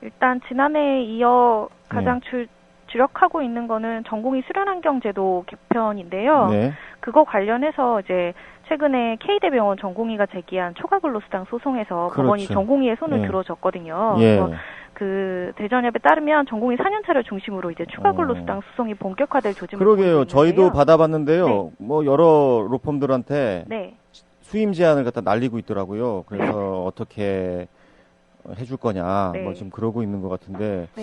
일단 지난해에 이어 가장 주력하고 있는 거는 전공의 수련환경제도 개편인데요. 그거 관련해서 이제 최근에 K대병원 전공의가 제기한 초과근로수당 소송에서 법원이 전공의의 손을 들어줬거든요. 그래서 그 대전협에 따르면 전공의 4년차를 중심으로 이제 추가 근로수당 소송이 본격화될 조짐을 그러게요. 저희도 받아봤는데요. 네. 뭐 여러 로펌들한테 네. 수임 제한을 갖다 날리고 있더라고요. 그래서 어떻게 해줄 거냐, 네. 뭐 지금 그러고 있는 것 같은데 네.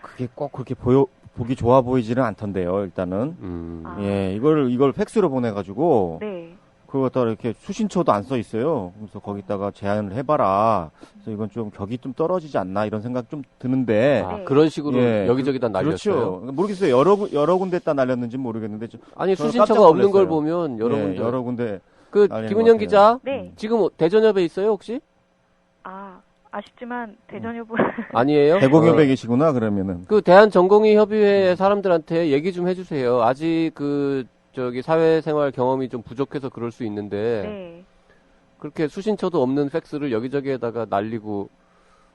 그게 꼭 그렇게 보기 좋아 보이지는 않던데요. 일단은 예, 이걸 팩스로 보내가지고. 네. 그거 갖다 이렇게 수신처도 안 써 있어요. 그래서 거기다가 제안을 해봐라. 그래서 이건 좀 격이 좀 떨어지지 않나 이런 생각 좀 드는데. 아, 그런 식으로 예, 여기저기다 날렸어요. 그렇죠. 모르겠어요. 여러 군데다 날렸는지 모르겠는데. 아니 수신처가 없는 걸 보면 여러 군데. 그 김은영 기자, 네. 지금 대전협에 있어요 혹시? 아쉽지만 대전협은 아니에요? 대공협에 계시구나 그러면은. 그 대한전공의협의회 사람들한테 얘기 좀 해주세요. 아직 저기 사회생활 경험이 좀 부족해서 그럴 수 있는데 네. 그렇게 수신처도 없는 팩스를 여기저기에다가 날리고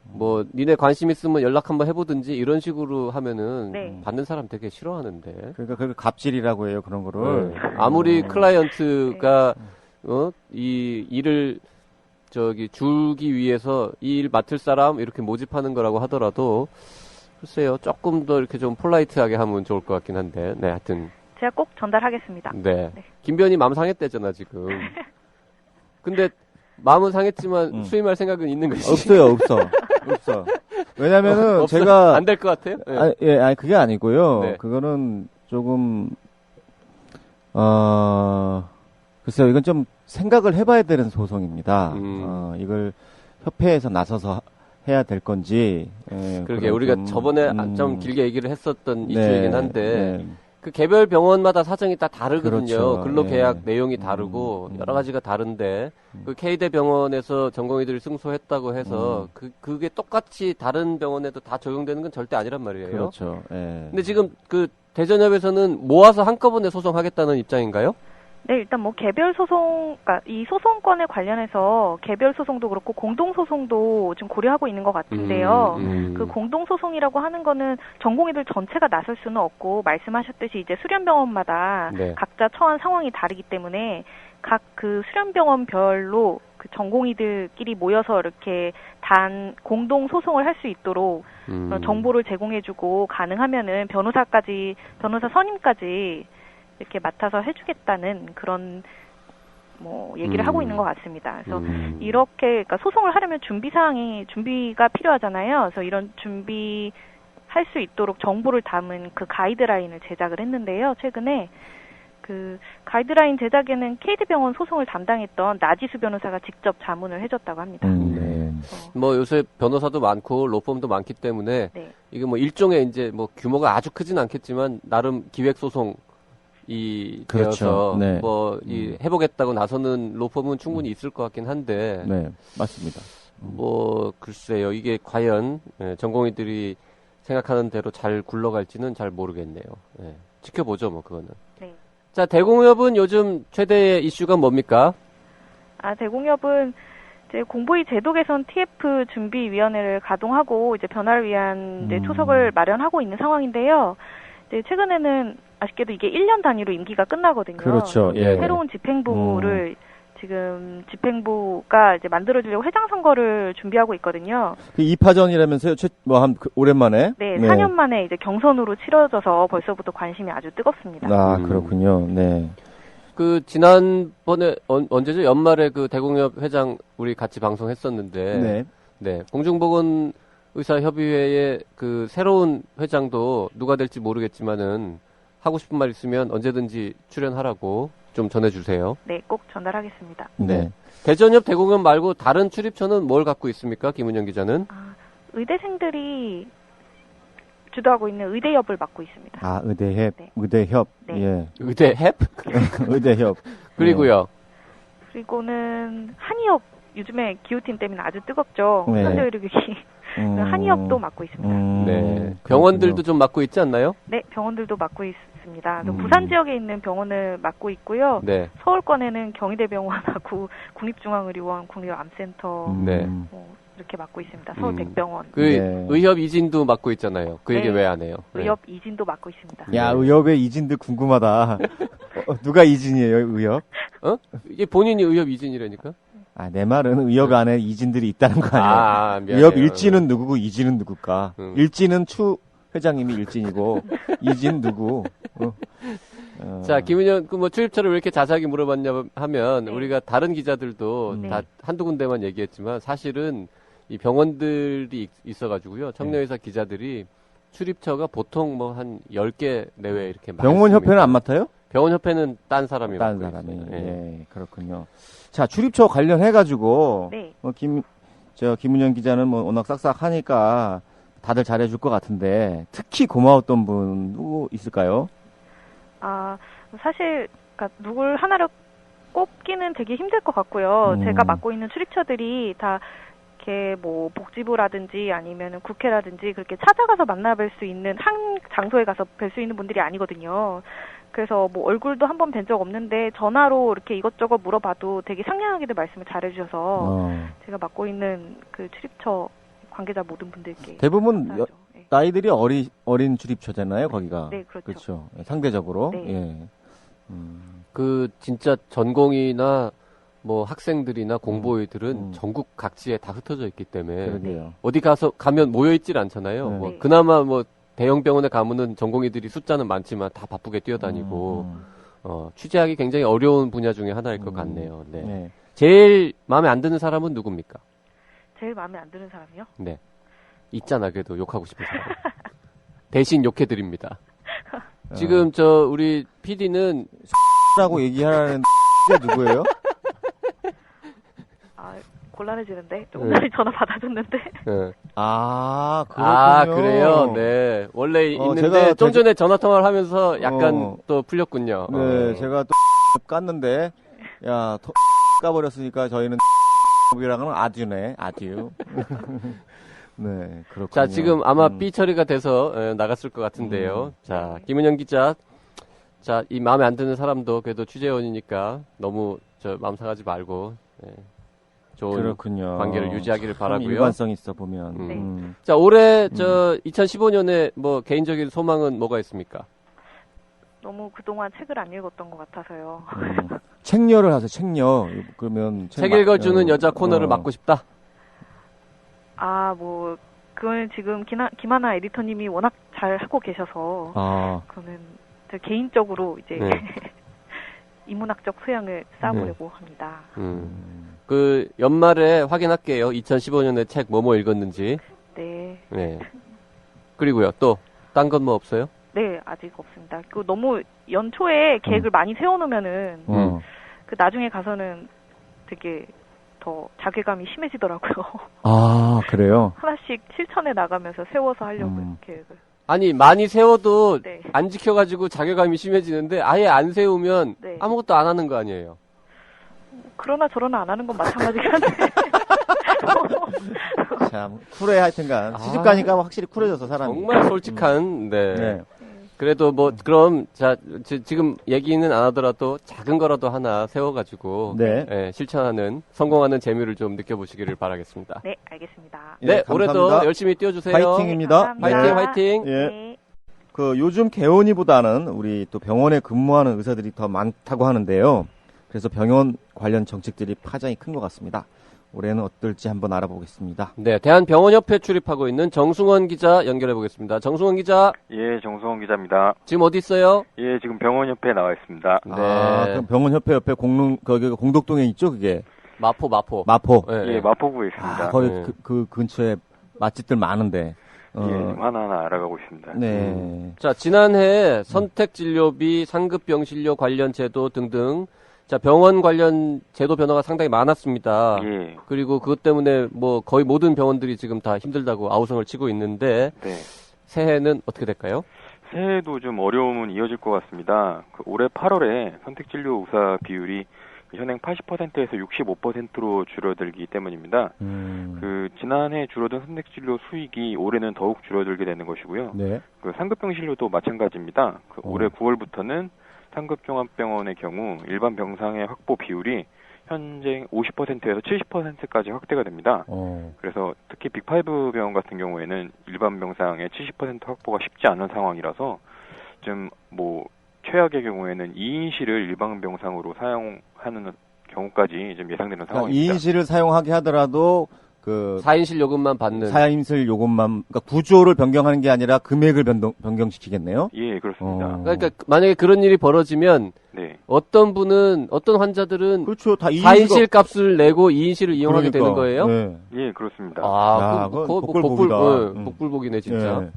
뭐 니네 관심 있으면 연락 한번 해보든지 이런 식으로 하면은 네. 받는 사람 되게 싫어하는데. 그러니까 그 갑질이라고 해요 그런 거를. 아무리 클라이언트가 이 일을 저기 주기 위해서 이 일 맡을 사람 이렇게 모집하는 거라고 하더라도 글쎄요 조금 더 이렇게 좀 폴라이트하게 하면 좋을 것 같긴 한데. 네, 하여튼. 제가 꼭 전달하겠습니다. 네. 김변희 마음 상했대잖아, 지금. 근데, 마음은 상했지만, 수임할 생각은 있는 거지. 없어. 왜냐면은, 제가. 안 될 것 같아요? 네. 아니, 그게 아니고요. 네. 그거는 조금, 글쎄요, 이건 좀 생각을 해봐야 되는 소송입니다. 이걸 협회에서 나서서 해야 될 건지. 그러게, 우리가 저번에 좀 길게 얘기를 했었던 이슈이긴 한데, 그 개별 병원마다 사정이 다 다르거든요. 그렇죠. 근로계약 내용이 다르고 여러 가지가 다른데 그 K대 병원에서 전공의들을 승소했다고 해서 그게 똑같이 다른 병원에도 다 적용되는 건 절대 아니란 말이에요. 그렇죠. 예. 근데 지금 그 대전협에서는 모아서 한꺼번에 소송하겠다는 입장인가요? 네, 일단 뭐 개별 소송, 그러니까 이 소송권에 관련해서 개별 소송도 그렇고 공동 소송도 지금 고려하고 있는 것 같은데요. 그 공동 소송이라고 하는 거는 전공의들 전체가 나설 수는 없고 말씀하셨듯이 이제 수련병원마다 네. 각자 처한 상황이 다르기 때문에 각 그 수련병원별로 그 전공의들끼리 모여서 이렇게 공동 소송을 할 수 있도록 정보를 제공해주고 가능하면은 변호사 선임까지 이렇게 맡아서 해주겠다는 그런 뭐 얘기를 하고 있는 것 같습니다. 그래서 이렇게 그러니까 소송을 하려면 준비가 필요하잖아요. 그래서 이런 준비할 수 있도록 정보를 담은 그 가이드라인을 제작을 했는데요. 최근에 그 가이드라인 제작에는 KD병원 소송을 담당했던 나지수 변호사가 직접 자문을 해줬다고 합니다. 뭐 요새 변호사도 많고 로펌도 많기 때문에 네. 이게 뭐 일종의 이제 뭐 규모가 아주 크진 않겠지만 나름 기획 소송 그렇죠. 되어서 네. 해보겠다고 나서는 로펌은 충분히 있을 것 같긴 한데. 네, 맞습니다. 뭐 글쎄요, 이게 과연 전공의들이 생각하는 대로 잘 굴러갈지는 잘 모르겠네요. 네. 지켜보죠, 뭐 그거는. 네. 자, 대공협은 요즘 최대의 이슈가 뭡니까? 대공협은 이제 공보위 제도 개선 TF 준비위원회를 가동하고 이제 변화를 위한 이제 초석을 마련하고 있는 상황인데요. 이제 최근에는 아쉽게도 이게 1년 단위로 임기가 끝나거든요. 그렇죠. 예. 새로운 집행부를 지금 집행부가 이제 만들어지려고 회장 선거를 준비하고 있거든요. 그 2파전이라면서요? 오랜만에? 네, 4년 만에 이제 경선으로 치러져서 벌써부터 관심이 아주 뜨겁습니다. 그렇군요. 네. 그 지난번에 언제죠? 연말에 그 대공협 회장 우리 같이 방송했었는데, 네, 공중보건의사협의회의 그 새로운 회장도 누가 될지 모르겠지만은 하고 싶은 말 있으면 언제든지 출연하라고 좀 전해주세요. 네, 꼭 전달하겠습니다. 네. 대전협, 대공협 말고 다른 출입처는 뭘 갖고 있습니까? 김은영 기자는? 의대생들이 주도하고 있는 의대협을 맡고 있습니다. 의대협. 네. 의대협. 네. 예. 의대협? 의대협. 그리고요. 그리고는 한의협, 요즘에 기후팀 때문에 아주 뜨겁죠. 네. 현대의료기기. 한의협도 맡고 있습니다. 네. 병원들도 좀 맡고 있지 않나요? 네, 병원들도 맡고 있습니다. 부산 지역에 있는 병원을 맡고 있고요. 네. 서울권에는 경희대병원하고 국립중앙의료원, 국립암센터 이렇게 맡고 있습니다. 서울 백병원. 의협 이진도 맡고 있잖아요. 그 얘기 왜 안 해요? 의협 이진도 맡고 있습니다. 야, 의협의 이진들 궁금하다. 누가 이진이에요, 의협? 이게 본인이 의협 이진이라니까? 내 말은 의협 안에 이진들이 있다는 거 아니에요? 의협 일진은 누구고 이진은 누굴까? 일진은 추 회장님이 일진이고 이진 누구? 자, 김은영 뭐 출입처를 왜 이렇게 자세하게 물어봤냐 하면 우리가 다른 기자들도 다 한두 군데만 얘기했지만 사실은 이 병원들이 있어가지고요. 청년회사 기자들이 출입처가 보통 뭐 한 10개 내외 이렇게 많습니다. 병원협회는 안 맡아요? 병원협회는 딴 사람이 맡고 있어요. 예, 그렇군요. 자, 출입처 관련해가지고 김은영 기자는 뭐 워낙 싹싹하니까 다들 잘해줄 것 같은데 특히 고마웠던 분 누구 있을까요? 사실 그러니까 누굴 하나를 꼽기는 되게 힘들 것 같고요. 제가 맡고 있는 출입처들이 다 이렇게 뭐 복지부라든지 아니면 국회라든지 그렇게 찾아가서 만나뵐 수 있는 한 장소에 가서 뵐 수 있는 분들이 아니거든요. 그래서 뭐 얼굴도 한 번 뵌 적 없는데 전화로 이렇게 이것저것 물어봐도 되게 상냥하게도 말씀을 잘해주셔서 제가 맡고 있는 그 출입처 관계자 모든 분들께 대부분 나이들이 어린 출입처잖아요, 거기가. 네, 그렇죠. 그렇죠. 상대적으로. 네. 예. 그 진짜 전공이나 뭐 학생들이나 공보위들은 전국 각지에 다 흩어져 있기 때문에 그러게요. 어디 가면 모여 있질 않잖아요. 네. 뭐 그나마 뭐 대형 병원에 가면은 전공의들이 숫자는 많지만 다 바쁘게 뛰어다니고 취재하기 굉장히 어려운 분야 중에 하나일 것 같네요. 네. 네. 제일 마음에 안 드는 사람은 누굽니까? 제일 마음에 안 드는 사람이요? 네. 있잖아, 그래도 욕하고 싶은 사람. 대신 욕해드립니다. 지금 우리 PD는 라고 얘기하는 가 누구예요? 곤란해지는데 조금 전에 전화 받아줬는데. 네. 그렇군요. 그래요. 네. 원래 있는데 좀 전에 전화 통화를 하면서 약간 또 풀렸군요. 네, 제가 또 깠는데 야, 까버렸으니까 저희는 이랑은 아듀네, 아듀. 네, 그렇군요. 자, 지금 아마 삐 처리가 돼서 나갔을 것 같은데요. 자, 김은영 기자. 자, 이 마음에 안 드는 사람도 그래도 취재원이니까 너무 마음 상하지 말고 좋은 그렇군요. 관계를 유지하기를 바라고요. 일관성 있어 보면. 자, 올해 2015년에 뭐 개인적인 소망은 뭐가 있습니까? 너무 그동안 책을 안 읽었던 것 같아서요. 책녀를 하세요. 책녀. 그러면 책 읽어주는 여자 코너를 맡고 싶다. 뭐 그거는 지금 김하나 에디터님이 워낙 잘 하고 계셔서 그거는 저 개인적으로 이제 인문학적 소양을 쌓아보려고 합니다. 그 연말에 확인할게요. 2015년에 책 뭐뭐 읽었는지. 네. 그리고요. 또 딴 건 뭐 없어요? 네, 아직 없습니다. 그 너무 연초에 계획을 많이 세워놓으면은 그 나중에 가서는 되게 더 자괴감이 심해지더라고요. 그래요? 하나씩 실천해 나가면서 세워서 하려고요, 계획을. 아니, 많이 세워도 안 지켜가지고 자괴감이 심해지는데 아예 안 세우면 아무것도 안 하는 거 아니에요? 그러나 저러나 안 하는 건 마찬가지긴 한데. 참, 쿨해 하여튼간. 시집 가니까 확실히 쿨해져서 사람이. 정말 솔직한, 그래도 뭐, 그럼, 지금 얘기는 안 하더라도 작은 거라도 하나 세워가지고, 실천하는, 성공하는 재미를 좀 느껴보시기를 바라겠습니다. 네, 알겠습니다. 네, 올해도 열심히 뛰어주세요. 파이팅입니다. 파이팅. 예. 요즘 개원이보다는 우리 또 병원에 근무하는 의사들이 더 많다고 하는데요. 그래서 병원 관련 정책들이 파장이 큰 것 같습니다. 올해는 어떨지 한번 알아보겠습니다. 네, 대한병원협회 출입하고 있는 정승원 기자 연결해 보겠습니다. 정승원 기자. 예, 정승원 기자입니다. 지금 어디 있어요? 예, 지금 병원협회에 나와 있습니다. 네. 그럼 병원협회 옆에 공덕동에 있죠, 그게? 마포. 예, 마포구에 있습니다. 거기 그 근처에 맛집들 많은데. 예, 하나하나 알아가고 있습니다. 네. 자, 지난해 선택진료비, 상급병실료 관련 제도 등등 자, 병원 관련 제도 변화가 상당히 많았습니다. 예. 그리고 그것 때문에 뭐 거의 모든 병원들이 지금 다 힘들다고 아우성을 치고 있는데 새해는 어떻게 될까요? 새해도 좀 어려움은 이어질 것 같습니다. 올해 8월에 선택진료 의사 비율이 현행 80%에서 65%로 줄어들기 때문입니다. 지난해 줄어든 선택진료 수익이 올해는 더욱 줄어들게 되는 것이고요. 상급병실료도 마찬가지입니다. 올해 9월부터는 상급종합병원의 경우 일반 병상의 확보 비율이 현재 50%에서 70%까지 확대가 됩니다. 그래서 특히 빅5 병원 같은 경우에는 일반 병상의 70% 확보가 쉽지 않은 상황이라서 좀 최악의 경우에는 2인실을 일반 병상으로 사용하는 경우까지 좀 예상되는 상황입니다. 2인실을 사용하게 하더라도 그 4인실 요금만 받는 4인실 요금만 그러니까 구조를 변경하는 게 아니라 금액을 변경시키겠네요. 예, 그렇습니다. 그러니까 만약에 그런 일이 벌어지면 네. 어떤 환자들은 그렇죠. 다 4인실 값을 내고 2인실을 이용하게 되는 거예요? 네. 예, 그렇습니다. 복불복이네 진짜. 네.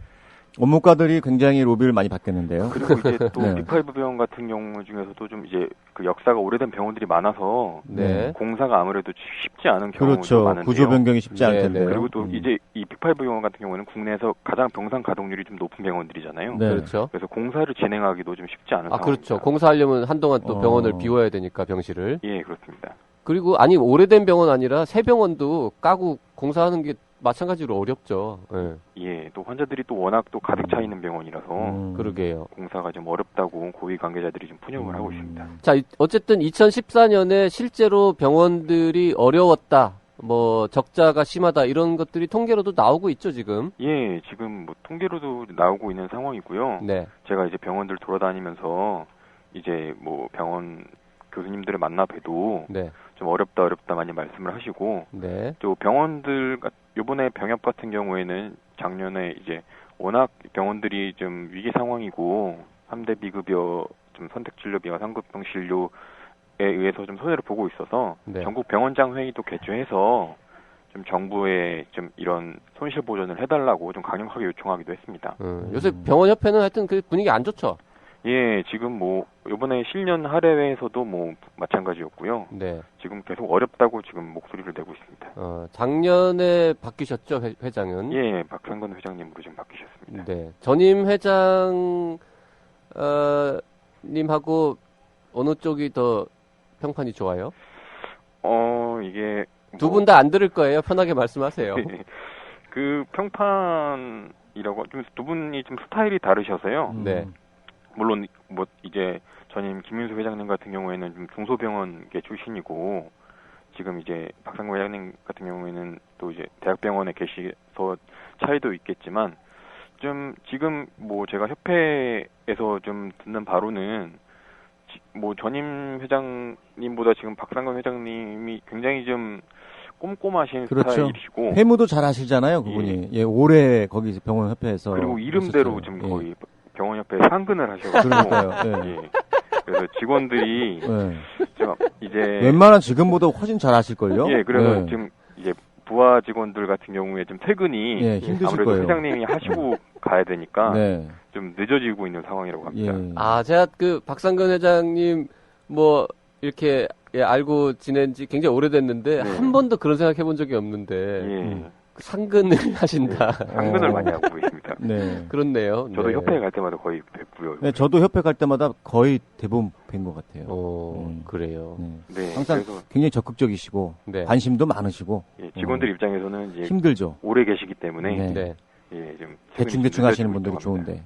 업무과들이 굉장히 로비를 많이 받겠는데요. 그리고 이제 또 빅5 병원 같은 경우 중에서도 좀 이제 그 역사가 오래된 병원들이 많아서 공사가 아무래도 쉽지 않은 경우가 그렇죠. 많은데요. 구조 변경이 쉽지 않을 텐데요. 그리고 또 이제 이 빅5 병원 같은 경우는 국내에서 가장 병상 가동률이 좀 높은 병원들이잖아요. 네. 그렇죠. 그래서 공사를 진행하기도 좀 쉽지 않은 상황입니다. 그렇죠. 공사하려면 한동안 또 병원을 비워야 되니까 병실을. 예, 그렇습니다. 그리고 오래된 병원 아니라 새 병원도 까고 공사하는 게 마찬가지로 어렵죠. 예, 또 환자들이 또 워낙 또 가득 차 있는 병원이라서 그러게요. 공사가 좀 어렵다고 고위 관계자들이 좀 푸념을 하고 있습니다. 자, 어쨌든 2014년에 실제로 병원들이 어려웠다, 뭐 적자가 심하다 이런 것들이 통계로도 나오고 있죠 지금. 예, 지금 뭐 통계로도 나오고 있는 상황이고요. 네. 제가 이제 병원들 돌아다니면서 이제 뭐 병원 교수님들을 만나 봬도 좀 어렵다 많이 말씀을 하시고 또 병원들 요번에 병협 같은 경우에는 작년에 이제 워낙 병원들이 좀 위기 상황이고 3대 비급여 좀 선택진료비와 상급병 진료에 의해서 좀 손해를 보고 있어서 전국 병원장 회의도 개최해서 좀 정부에 좀 이런 손실 보전을 해달라고 좀 강력하게 요청하기도 했습니다. 요새 병원협회는 하여튼 그 분위기 안 좋죠? 예, 지금 뭐 이번에 실년 할애회에서도 뭐 마찬가지였고요. 지금 계속 어렵다고 지금 목소리를 내고 있습니다. 작년에 바뀌셨죠, 회장은? 예, 박상근 회장님으로 지금 바뀌셨습니다. 네, 전임 회장 님하고 어느 쪽이 더 평판이 좋아요? 이게 두 분 다 안 들을 거예요. 편하게 말씀하세요. 그 평판이라고 좀 두 분이 좀 스타일이 다르셔서요. 물론 뭐 이제 전임 김윤수 회장님 같은 경우에는 좀 중소병원계 출신이고 지금 이제 박상근 회장님 같은 경우에는 또 이제 대학병원에 계셔서 차이도 있겠지만 좀 지금 뭐 제가 협회에서 좀 듣는 바로는 뭐 전임 회장님보다 지금 박상근 회장님이 굉장히 좀 꼼꼼하신 스타일이시고 회무도 잘 하시잖아요, 그분이. 예, 오래 거기 병원 협회에서 그리고 이름대로 좀 거의 병원협회 상근을 하셔가지고 그러니까요. 그래서 직원들이 좀 이제 웬만한 지금보다 훨씬 잘 하실걸요. 예, 그래서 지금 이제 부하 직원들 같은 경우에 좀 퇴근이 힘드실 아무래도 거예요. 회장님이 하시고 가야 되니까 좀 늦어지고 있는 상황이라고 합니다. 제가 그 박상근 회장님 뭐 이렇게 알고 지낸 지 굉장히 오래됐는데 한 번도 그런 생각 해본 적이 없는데 상근을 하신다. 상근을 많이 하고 계십니다. 그렇네요. 저도 협회 갈 때마다 거의 뵙고요. 네, 저도 협회 갈 때마다 거의 대부분 뵌 것 같아요. 그래요. 항상 굉장히 적극적이시고 관심도 많으시고. 직원들 입장에서는 이제 힘들죠. 오래 계시기 때문에 좀 대충 하시는 분들이 좋은데.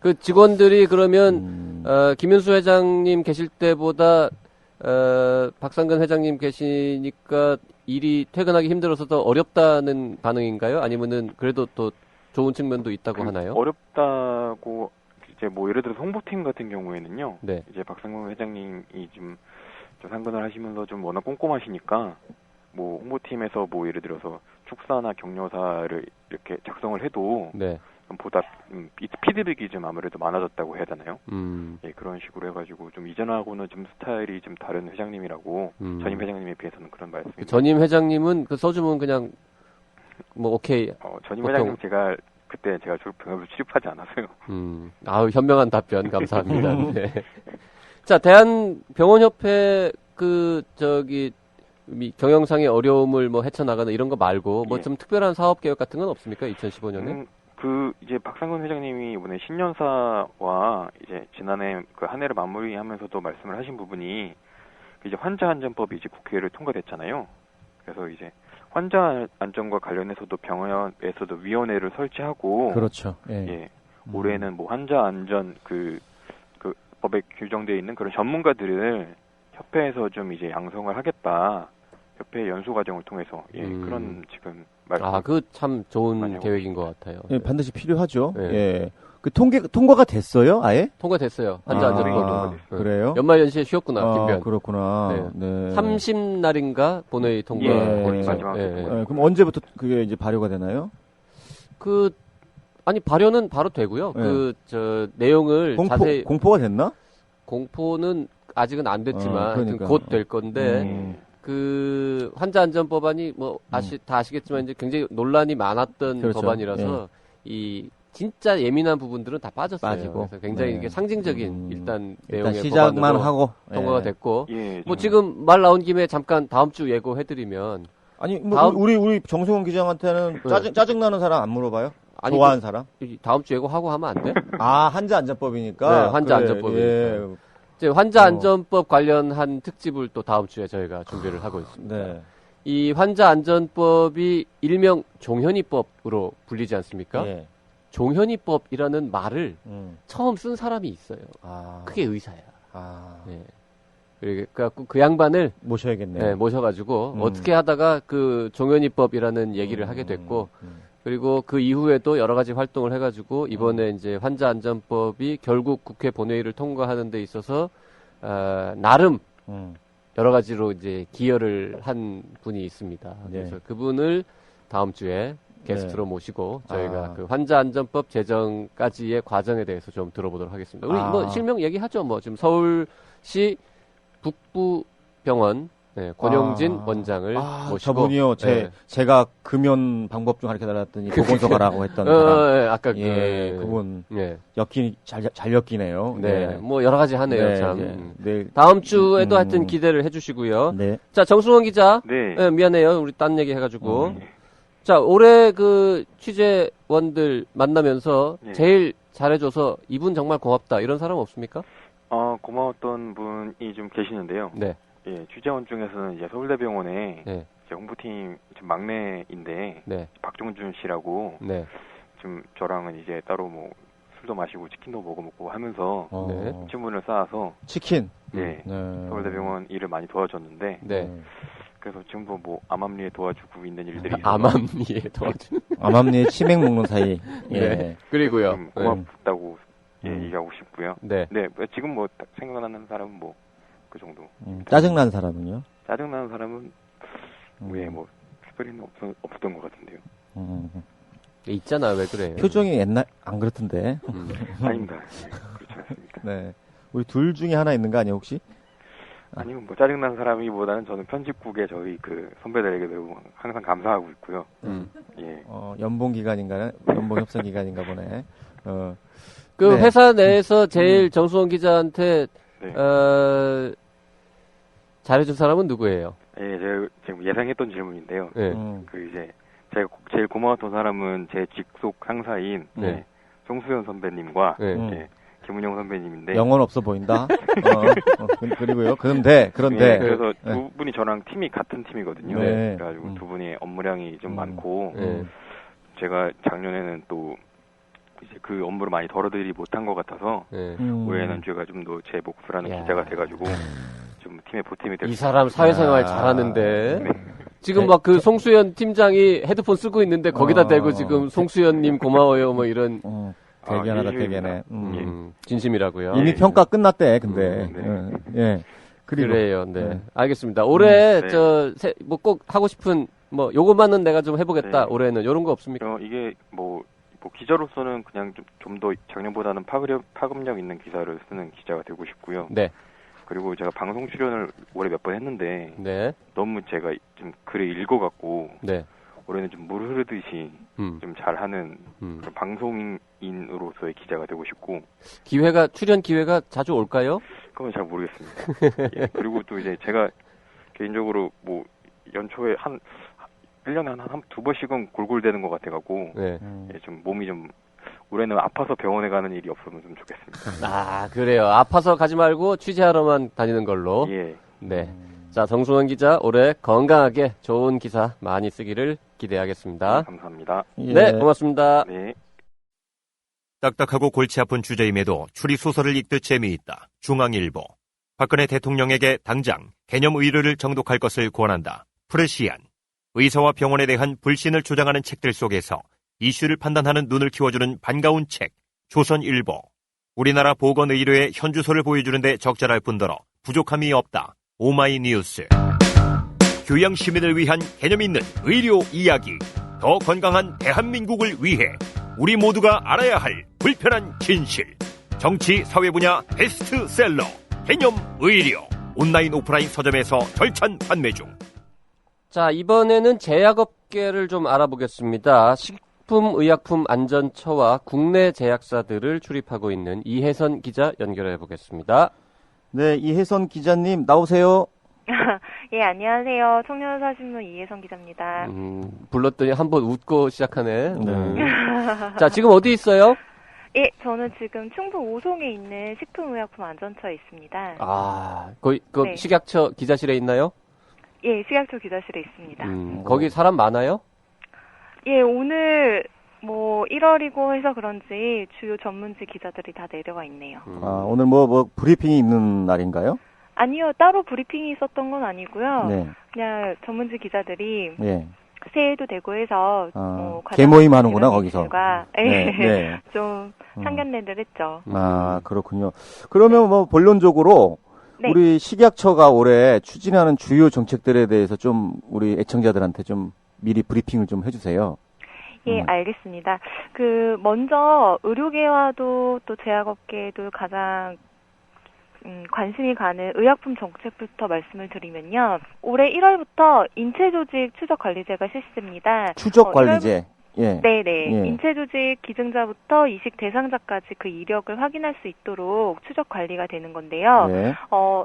그 직원들이 그러면 김윤수 회장님 계실 때보다 박상근 회장님 계시니까 일이 퇴근하기 힘들어서 더 어렵다는 반응인가요? 아니면은 그래도 또 좋은 측면도 있다고 하나요? 어렵다고 이제 뭐 예를 들어서 홍보팀 같은 경우에는요. 이제 박상근 회장님이 좀 상근을 하시면서 좀 워낙 꼼꼼하시니까 뭐 홍보팀에서 뭐 예를 들어서 축사나 격려사를 이렇게 작성을 해도 보다 피드백이 좀 아무래도 많아졌다고 해야 되나요? 예, 그런 식으로 해가지고 좀 이전하고는 좀 스타일이 좀 다른 회장님이라고 전임 회장님에 비해서는 그런 말씀입니다. 전임 회장님은 그 써주면 그냥 뭐 오케이. 전임 회장님 그때 제가 병합을 출입하지 않았어요. 아우 현명한 답변 감사합니다. 자, 대한병원협회 경영상의 어려움을 뭐 헤쳐나가는 이런 거 말고 뭐 좀 특별한 사업 계획 같은 건 없습니까? 2015년에? 이제 박상근 회장님이 이번에 신년사와 이제 지난해 그 한 해를 마무리하면서도 말씀을 하신 부분이 이제 환자 안전법이 이제 국회를 통과됐잖아요. 그래서 이제 환자 안전과 관련해서도 병원에서도 위원회를 설치하고 그렇죠. 올해는 뭐 환자 안전 그 법에 규정되어 있는 그런 전문가들을 협회에서 좀 이제 양성을 하겠다. 협회 연수 과정을 통해서 그런 지금 그 참 좋은 계획인 것 같아요. 반드시 필요하죠. 통과가 됐어요, 아예? 통과됐어요. 환자 안전법도. 그래요? 연말연시에 쉬었구나, 김변. 그렇구나. 네. 30날인가 본회의 통과. 그럼 언제부터 그게 이제 발효가 되나요? 발효는 바로 되고요. 내용을 자세히. 공포가 됐나? 공포는 아직은 안 됐지만, 곧 될 건데, 환자 안전법안이 다 아시겠지만 이제 굉장히 논란이 많았던 그렇죠. 법안이라서, 진짜 예민한 부분들은 다 빠지고. 그래서 굉장히 이게 상징적인 일단 내용의 시작만 하고 통과가 됐고, 지금 말 나온 김에 잠깐 다음 주 예고해드리면, 우리 정승훈 기자한테는 짜증나는 사람 안 물어봐요? 좋아하는 사람? 다음 주 예고하고 하면 안 돼? 환자 안전법이니까? 네, 환자 안전법이니까. 이제 환자 안전법 관련한 특집을 또 다음 주에 저희가 준비를 하고 있습니다. 네. 이 환자 안전법이 일명 종현이법으로 불리지 않습니까? 네. 종현이법이라는 말을 처음 쓴 사람이 있어요. 그게 의사야. 네. 그러니까 그 양반을 모셔야겠네요. 네, 모셔가지고 어떻게 하다가 그 종현이법이라는 얘기를 하게 됐고, 그리고 그 이후에도 여러 가지 활동을 해가지고 이번에 이제 환자 안전법이 결국 국회 본회의를 통과하는 데 있어서 나름 여러 가지로 이제 기여를 한 분이 있습니다. 그래서 그분을 다음 주에 게스트로 모시고 저희가 그 환자 안전법 제정까지의 과정에 대해서 좀 들어보도록 하겠습니다. 우리 실명 얘기하죠. 지금 서울시 북부병원 권용진 원장을 모시고. 저분이요. 제가 금연 방법 좀 가르쳐달랐더니 보건소 가라고 했던 사람. 아까 그분. 잘 엮이네요. 네. 여러 가지 하네요. 참. 다음 주에도 하여튼 기대를 해주시고요. 네. 자, 정승원 기자. 미안해요. 우리 딴 얘기 해가지고. 자, 올해 그 취재원들 만나면서 제일 잘해줘서 이분 정말 고맙다. 이런 사람 없습니까? 고마웠던 분이 좀 계시는데요. 네. 취재원 중에서는 이제 서울대병원에 이제 홍보팀 막내인데 박종준 씨라고 좀 저랑은 이제 따로 술도 마시고 치킨도 먹고 하면서 친분을 쌓아서 치킨. 서울대병원 일을 많이 도와줬는데 그래서 지금도 암암리에 도와주고 있는 일들이 암암리에 도와주는 암암리에 치맥 먹는 사이. 그리고요. 고맙다고 얘기하고 싶고요. 네. 지금 생각나는 사람은 그 정도. 짜증나는 사람은요? 짜증나는 사람은 특별히는 없었던 것 같은데요. 있잖아, 왜 그래? 표정이 옛날 안 그렇던데. 아닙니다. 그렇지 않습니다. 네. 우리 둘 중에 하나 있는 거 아니에요, 혹시? 아니면 짜증나는 사람이보다는 저는 편집국에 저희 그 선배들에게도 항상 감사하고 있고요. 연봉 기간인가, 연봉 협상 기간인가 보네. 회사 내에서 제일 정수원 기자한테 잘해준 사람은 누구예요? 제가 지금 예상했던 질문인데요. 제가 제일 고마웠던 사람은 제 직속 상사인 송수연 선배님과 김은영 선배님인데 영혼 없어 보인다. 그리고요. 그런데 그래서 두 분이 저랑 팀이 같은 팀이거든요. 그래가지고 두 분이 업무량이 좀 많고 제가 작년에는 또 이제 그 업무를 많이 덜어드리지 못한 것 같아서 올해는 제가 좀 더 제 몫을 하는 기자가 돼가지고 좀 팀의 보탬이 될 이 사람 사회생활 잘하는데 지금 그 송수연 팀장이 헤드폰 쓰고 있는데 거기다 대고 지금 송수연님 고마워요 이런 대견하다 대견해. 진심이라고요. 이미 평가 끝났대. 근데 그래요. 네. 알겠습니다. 올해 꼭 하고 싶은 요것만은 내가 좀 해보겠다. 올해는 요런 거 없습니까? 이게 기자로서는 그냥 좀 더 작년보다는 파급력 있는 기사를 쓰는 기자가 되고 싶고요. 네. 그리고 제가 방송 출연을 올해 몇 번 했는데 너무 제가 좀 글을 읽어갖고 올해는 좀 물 흐르듯이 좀 잘하는 그런 방송인으로서의 기자가 되고 싶고 출연 기회가 자주 올까요? 그건 잘 모르겠습니다. 그리고 또 이제 제가 개인적으로 연초에 1년에 한 두 번씩은 골골대는 것 같아갖고 좀 몸이 좀 올해는 아파서 병원에 가는 일이 없으면 좀 좋겠습니다. 그래요. 아파서 가지 말고 취재하러만 다니는 걸로. 네. 자, 정승원 기자 올해 건강하게 좋은 기사 많이 쓰기를 기대하겠습니다. 감사합니다. 네, 고맙습니다. 네. 딱딱하고 골치 아픈 주제임에도 추리소설을 읽듯 재미있다. 중앙일보. 박근혜 대통령에게 당장 개념 의료를 정독할 것을 권한다. 프레시안. 의사와 병원에 대한 불신을 조장하는 책들 속에서 이슈를 판단하는 눈을 키워주는 반가운 책. 조선일보. 우리나라 보건의료의 현주소를 보여주는데 적절할 뿐더러 부족함이 없다. 오마이뉴스. 교양 시민을 위한 개념 있는 의료 이야기. 더 건강한 대한민국을 위해 우리 모두가 알아야 할 불편한 진실. 정치 사회 분야 베스트셀러 개념 의료. 온라인 오프라인 서점에서 절찬 판매 중. 자, 이번에는 제약업계를 좀 알아보겠습니다. 식품의약품안전처와 국내 제약사들을 출입하고 있는 이혜선 기자 연결해 보겠습니다. 네, 이혜선 기자님 나오세요. 예, 안녕하세요. 청년사신문 이혜선 기자입니다. 불렀더니 한번 웃고 시작하네. 자, 지금 어디 있어요? 예, 저는 지금 충북 오송에 있는 식품의약품안전처에 있습니다. 아, 거기 네. 식약처 기자실에 있나요? 예, 식약처 기자실에 있습니다. 거기 사람 많아요? 예, 오늘 1월이고 해서 그런지 주요 전문지 기자들이 다 내려와 있네요. 아, 오늘 브리핑이 있는 날인가요? 아니요, 따로 브리핑이 있었던 건 아니고요. 네. 그냥 전문지 기자들이 네. 새해도 되고 해서 개모임 하는구나 거기서. 네. 좀 상견례를 했죠. 아, 그렇군요. 그러면 본론적으로 네. 우리 식약처가 올해 추진하는 주요 정책들에 대해서 좀 우리 애청자들한테 좀 미리 브리핑을 좀 해주세요. 예, 알겠습니다. 먼저 의료계와도 또 제약업계에도 가장 관심이 가는 의약품 정책부터 말씀을 드리면요. 올해 1월부터 인체조직 추적관리제가 실시됩니다. 추적관리제. 예. 네네. 예. 인체조직 기증자부터 이식 대상자까지 그 이력을 확인할 수 있도록 추적 관리가 되는 건데요. 네.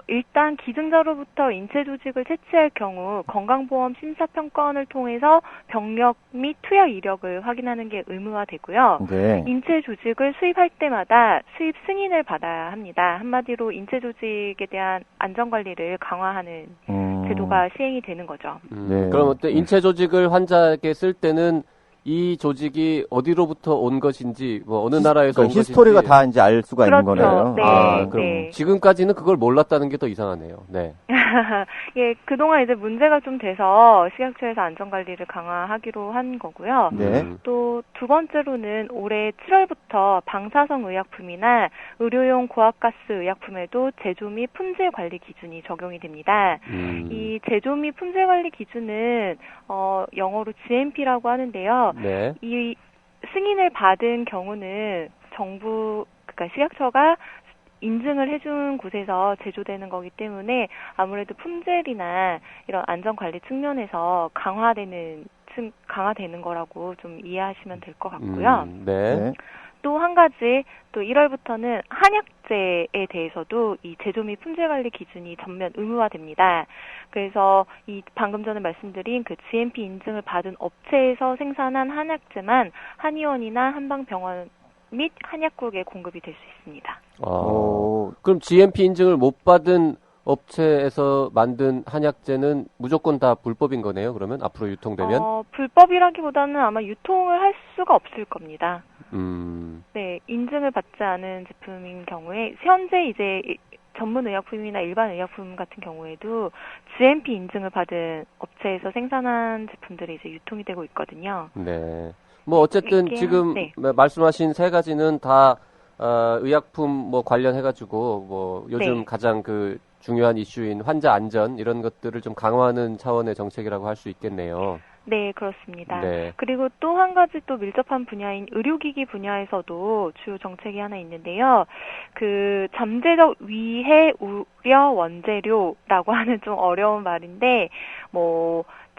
일단 기증자로부터 인체조직을 채취할 경우 건강보험 심사평가원을 통해서 병력 및 투여 이력을 확인하는 게 의무화되고요. 네. 인체조직을 수입할 때마다 수입 승인을 받아야 합니다. 한마디로 인체조직에 대한 안전관리를 강화하는 제도가 시행이 되는 거죠. 네. 그럼 어때? 인체조직을 환자에게 쓸 때는 이 조직이 어디로부터 온 것인지, 어느 나라에서 온 것인지. 히스토리가 다 이제 알 수가 그렇죠. 있는 거네요. 네. 그럼 네. 지금까지는 그걸 몰랐다는 게 더 이상하네요. 네. 예, 그동안 이제 문제가 좀 돼서 식약처에서 안전관리를 강화하기로 한 거고요. 네. 또 두 번째로는 올해 7월부터 방사성 의약품이나 의료용 고압가스 의약품에도 제조 및 품질 관리 기준이 적용이 됩니다. 이 제조 및 품질 관리 기준은 영어로 GMP라고 하는데요. 네. 이 승인을 받은 경우는 그러니까 식약처가 인증을 해준 곳에서 제조되는 거기 때문에 아무래도 품질이나 이런 안전관리 측면에서 강화되는 거라고 좀 이해하시면 될 것 같고요. 네. 또 한 가지, 또 1월부터는 한약재에 대해서도 이 제조 및 품질 관리 기준이 전면 의무화됩니다. 그래서 이 방금 전에 말씀드린 그 GMP 인증을 받은 업체에서 생산한 한약재만 한의원이나 한방병원 및 한약국에 공급이 될 수 있습니다. 그럼 GMP 인증을 못 받은 업체에서 만든 한약재는 무조건 다 불법인 거네요, 그러면? 앞으로 유통되면? 불법이라기보다는 아마 유통을 할 수가 없을 겁니다. 네, 인증을 받지 않은 제품인 경우에, 현재 이제 전문 의약품이나 일반 의약품 같은 경우에도 GMP 인증을 받은 업체에서 생산한 제품들이 이제 유통이 되고 있거든요. 네. 어쨌든 지금 말씀하신 세 가지는 다 의약품 관련해가지고 요즘 가장 중요한 이슈인 환자 안전 이런 것들을 좀 강화하는 차원의 정책이라고 할 수 있겠네요. 네, 그렇습니다. 네. 그리고 또 한 가지 또 밀접한 분야인 의료기기 분야에서도 주요 정책이 하나 있는데요. 잠재적 위해 우려 원재료라고 하는 좀 어려운 말인데,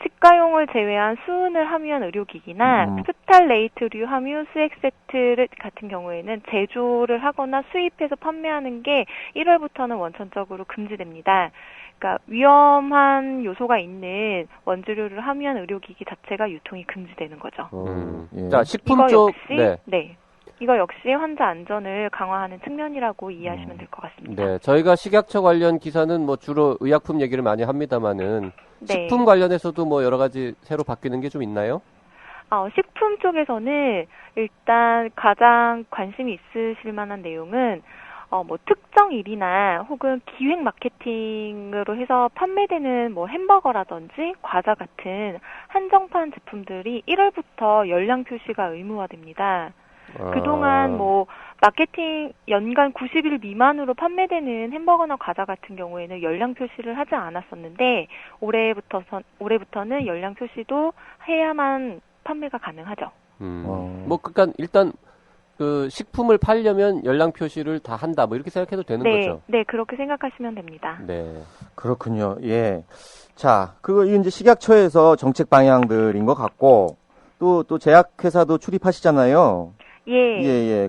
치과용을 제외한 수은을 함유한 의료기기나 스탈레이트류 함유 수액 세트 같은 경우에는 제조를 하거나 수입해서 판매하는 게 1월부터는 원천적으로 금지됩니다. 그러니까 위험한 요소가 있는 원재료를 함유한 의료기기 자체가 유통이 금지되는 거죠. 예. 자, 식품 쪽 이거 역시 환자 안전을 강화하는 측면이라고 이해하시면 될 것 같습니다. 네, 저희가 식약처 관련 기사는 주로 의약품 얘기를 많이 합니다만은 식품 관련해서도 여러 가지 새로 바뀌는 게 좀 있나요? 식품 쪽에서는 일단 가장 관심이 있으실 만한 내용은 특정 일이나 혹은 기획 마케팅으로 해서 판매되는 햄버거라든지 과자 같은 한정판 제품들이 1월부터 열량 표시가 의무화됩니다. 그동안 마케팅 연간 90일 미만으로 판매되는 햄버거나 과자 같은 경우에는 열량 표시를 하지 않았었는데 올해부터는 열량 표시도 해야만 판매가 가능하죠. 뭐 그러니까 일단 그 식품을 팔려면 열량 표시를 다 한다. 뭐 이렇게 생각해도 되는 거죠. 네, 그렇게 생각하시면 됩니다. 네. 그렇군요. 예. 자, 이게 이제 식약처에서 정책 방향들인 것 같고 또 제약회사도 출입하시잖아요. 예.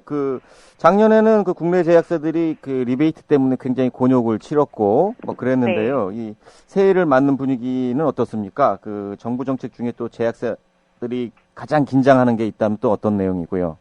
작년에는 국내 제약사들이 리베이트 때문에 굉장히 곤욕을 치렀고, 그랬는데요. 네. 이 새해를 맞는 분위기는 어떻습니까? 정부 정책 중에 또 제약사들이 가장 긴장하는 게 있다면 또 어떤 내용이고요?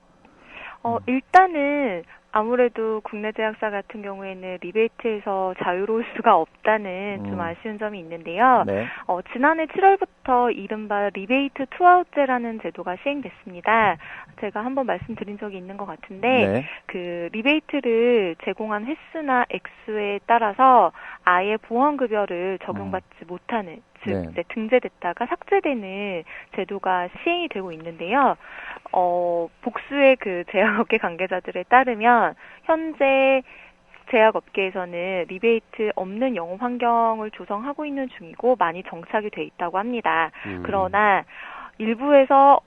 일단은 아무래도 국내 제약사 같은 경우에는 리베이트에서 자유로울 수가 없다는 좀 아쉬운 점이 있는데요. 네. 지난해 7월부터 이른바 리베이트 투아웃제라는 제도가 시행됐습니다. 제가 한번 말씀드린 적이 있는 것 같은데, 네. 리베이트를 제공한 횟수나 액수에 따라서 아예 보험급여를 적용받지 못하는, 즉, 네. 등재됐다가 삭제되는 제도가 시행이 되고 있는데요. 복수의 제약업계 관계자들에 따르면, 현재 제약업계에서는 리베이트 없는 영업 환경을 조성하고 있는 중이고, 많이 정착이 돼 있다고 합니다. 그러나, 일부에서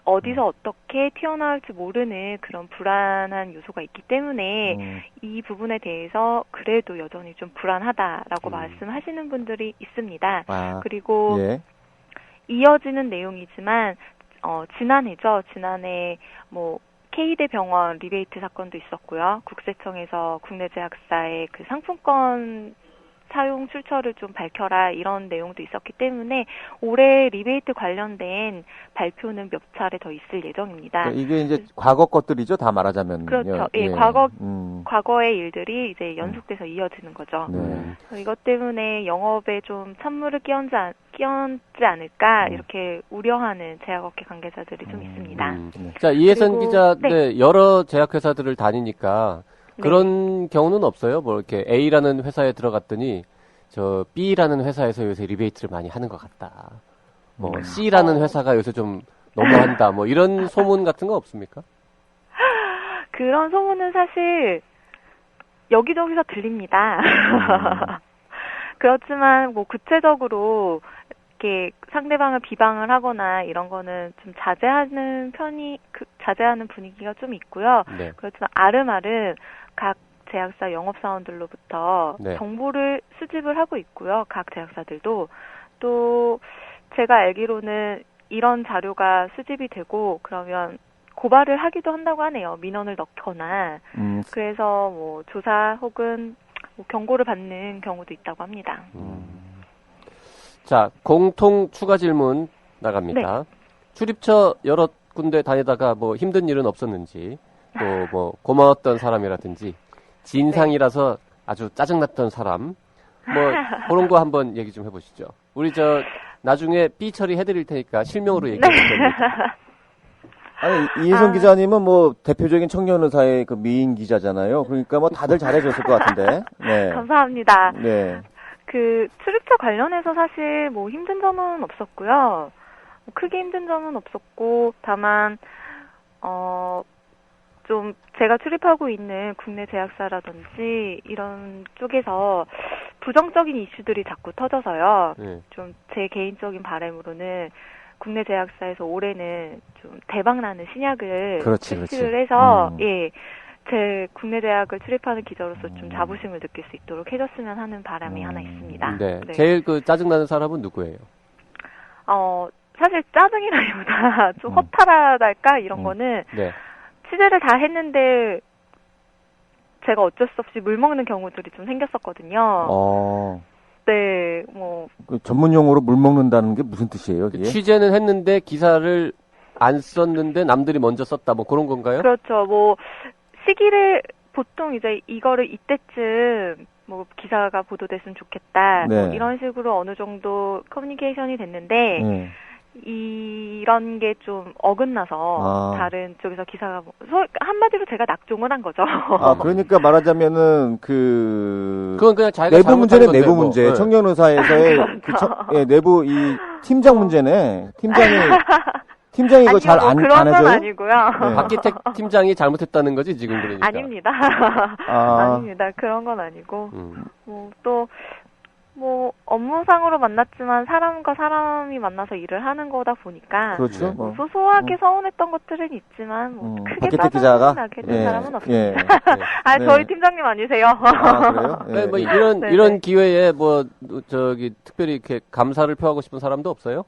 어디서 어떻게 튀어나올지 모르는 그런 불안한 요소가 있기 때문에 이 부분에 대해서 그래도 여전히 좀 불안하다라고 말씀하시는 분들이 있습니다. 그리고 예. 이어지는 내용이지만 지난해 K대병원 리베이트 사건도 있었고요. 국세청에서 국내 제약사의 상품권 사용 출처를 좀 밝혀라 이런 내용도 있었기 때문에 올해 리베이트 관련된 발표는 몇 차례 더 있을 예정입니다. 이게 이제 과거 것들이죠, 다 말하자면. 그렇죠. 예, 과거의 일들이 이제 연속돼서 이어지는 거죠. 네. 이것 때문에 영업에 좀 찬물을 끼얹지 않을까 이렇게 우려하는 제약업계 관계자들이 좀 있습니다. 자, 이혜선 기자, 네, 여러 제약회사들을 다니니까. 그런 네. 경우는 없어요? 이렇게 A라는 회사에 들어갔더니, B라는 회사에서 요새 리베이트를 많이 하는 것 같다. C라는 회사가 요새 좀 너무한다. 이런 소문 같은 거 없습니까? 그런 소문은 사실, 여기저기서 들립니다. 그렇지만, 구체적으로, 이렇게 상대방을 비방을 하거나 이런 거는 좀 자제하는 분위기가 좀 있고요. 네. 그렇지만 아름아름 각 제약사 영업사원들로부터 네. 정보를 수집을 하고 있고요. 각 제약사들도 또 제가 알기로는 이런 자료가 수집이 되고 그러면 고발을 하기도 한다고 하네요. 민원을 넣거나 그래서 조사 혹은 경고를 받는 경우도 있다고 합니다. 자, 공통 추가 질문 나갑니다. 네. 출입처 여러 군데 다니다가 힘든 일은 없었는지, 또 고마웠던 사람이라든지, 진상이라서 아주 짜증났던 사람, 그런 거 한번 얘기 좀 해보시죠. 우리 나중에 삐 처리해드릴 테니까 실명으로 얘기해 주세요. 아니, 이혜선 기자님은 대표적인 청년의사의 미인 기자잖아요. 그러니까 다들 잘해줬을 것 같은데. 네. 감사합니다. 네. 출입처 관련해서 사실 힘든 점은 없었고요. 크게 힘든 점은 없었고, 다만, 좀 제가 출입하고 있는 국내 제약사라든지 이런 쪽에서 부정적인 이슈들이 자꾸 터져서요. 좀 제 개인적인 바람으로는 국내 제약사에서 올해는 좀 대박나는 신약을 출시를 해서, 예. 제 국내 대학을 출입하는 기자로서 좀 자부심을 느낄 수 있도록 해줬으면 하는 바람이 하나 있습니다. 네. 네. 제일 짜증나는 사람은 누구예요? 사실 짜증이라기보다 좀 허탈하달까? 이런 거는 네. 취재를 다 했는데 제가 어쩔 수 없이 물 먹는 경우들이 좀 생겼었거든요. 네, 전문 용어로 물 먹는다는 게 무슨 뜻이에요? 그게? 취재는 했는데 기사를 안 썼는데 남들이 먼저 썼다, 그런 건가요? 그렇죠. 시기를 보통 이제 이거를 이때쯤 기사가 보도됐으면 좋겠다. 네. 이런 식으로 어느 정도 커뮤니케이션이 됐는데 이런 게 좀 어긋나서 다른 쪽에서 기사가 한마디로 제가 낙종을 한 거죠. 그러니까 말하자면은 그건 그냥 자기가 내부 문제는 내부 건데, 문제. 청년의사에서의 내부 이 팀장 문제네. 팀장이 이거 잘 안 해줘요? 그런 건 아니고요. 네. 박기택 팀장이 잘못했다는 거지 지금 그러니까. 아닙니다. 아닙니다. 그런 건 아니고 또 뭐 업무상으로 만났지만 사람과 사람이 만나서 일을 하는 거다 보니까 그렇죠. 뭐 소소하게 서운했던 것들은 있지만 뭐 크게 짜증나게 된 사람은 없습니다. 아 저희 팀장님 아니세요? 아 그래요? 네, 뭐 이런 기회에 뭐 저기 특별히 이렇게 감사를 표하고 싶은 사람도 없어요?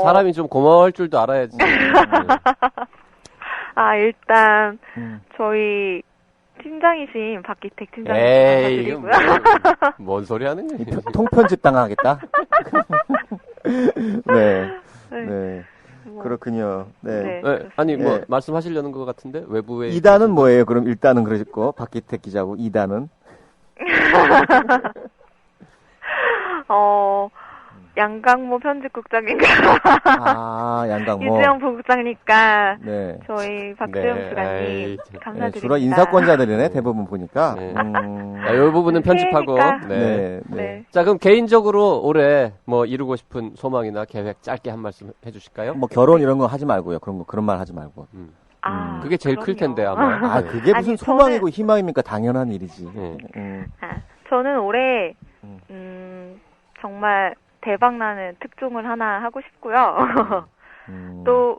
사람이 좀 고마워할 줄도 알아야지. 아 일단 저희 팀장이신 박기택 팀장님 감사드리고요. 뭔 소리 하는 거야? 통편집 당하겠다. 네. 그렇군요. 네. 아니 뭐 말씀하시려는 것 같은데 외부에 2단은 뭐예요? 그럼 1단은 그러셨고 박기택 기자고 2단은 양강모 편집국장님과 양강모 이주영 부국장님과 저희 박재영 수관님 감사드립니다. 주로 인사권자들이네 대부분 보니까. 이 부분은 편집하고. 자 그럼 개인적으로 올해 뭐 이루고 싶은 소망이나 계획 짧게 한 말씀 해주실까요? 뭐 결혼 이런 거 하지 말고요. 그런 말 하지 말고. 그게 제일 클 텐데 아마. 그게 무슨 소망이고 희망입니까? 당연한 일이지. 저는 올해 정말 대박나는 특종을 하나 하고 싶고요. 또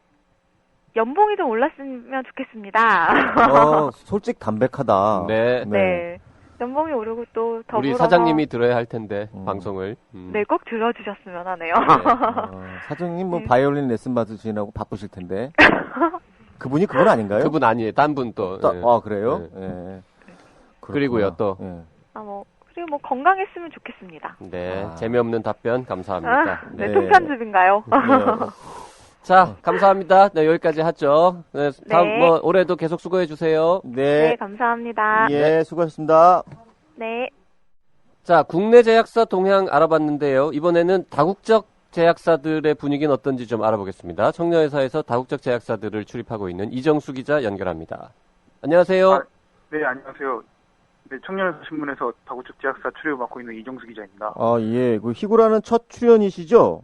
연봉이 좀 올랐으면 좋겠습니다. 솔직 담백하다. 네. 연봉이 오르고 또 더불어서 우리 사장님이 들어야 할 텐데 방송을. 네, 꼭 들어주셨으면 하네요. 사장님 뭐 바이올린 레슨 받으시느라고 바쁘실 텐데. 그분이 그건 아닌가요? 그분 아니에요. 딴 분 또. 그래요? 그리고요 또. 그리고 뭐 건강했으면 좋겠습니다. 네, 재미없는 답변 감사합니다. 네, 통편집인가요? 자, 감사합니다. 네, 여기까지 하죠. 네, 다음 뭐 올해도 계속 수고해 주세요. 네, 감사합니다. 예, 수고하셨습니다. 네. 자, 국내 제약사 동향 알아봤는데요. 이번에는 다국적 제약사들의 분위기는 어떤지 좀 알아보겠습니다. 청년회사에서 다국적 제약사들을 출입하고 있는 이정수 기자 연결합니다. 안녕하세요. 네, 안녕하세요. 네, 청년회사 신문에서 다국적 제약사 출입을 맡고 있는 이정수 기자입니다. 예. 그 희구라는 첫 출연이시죠?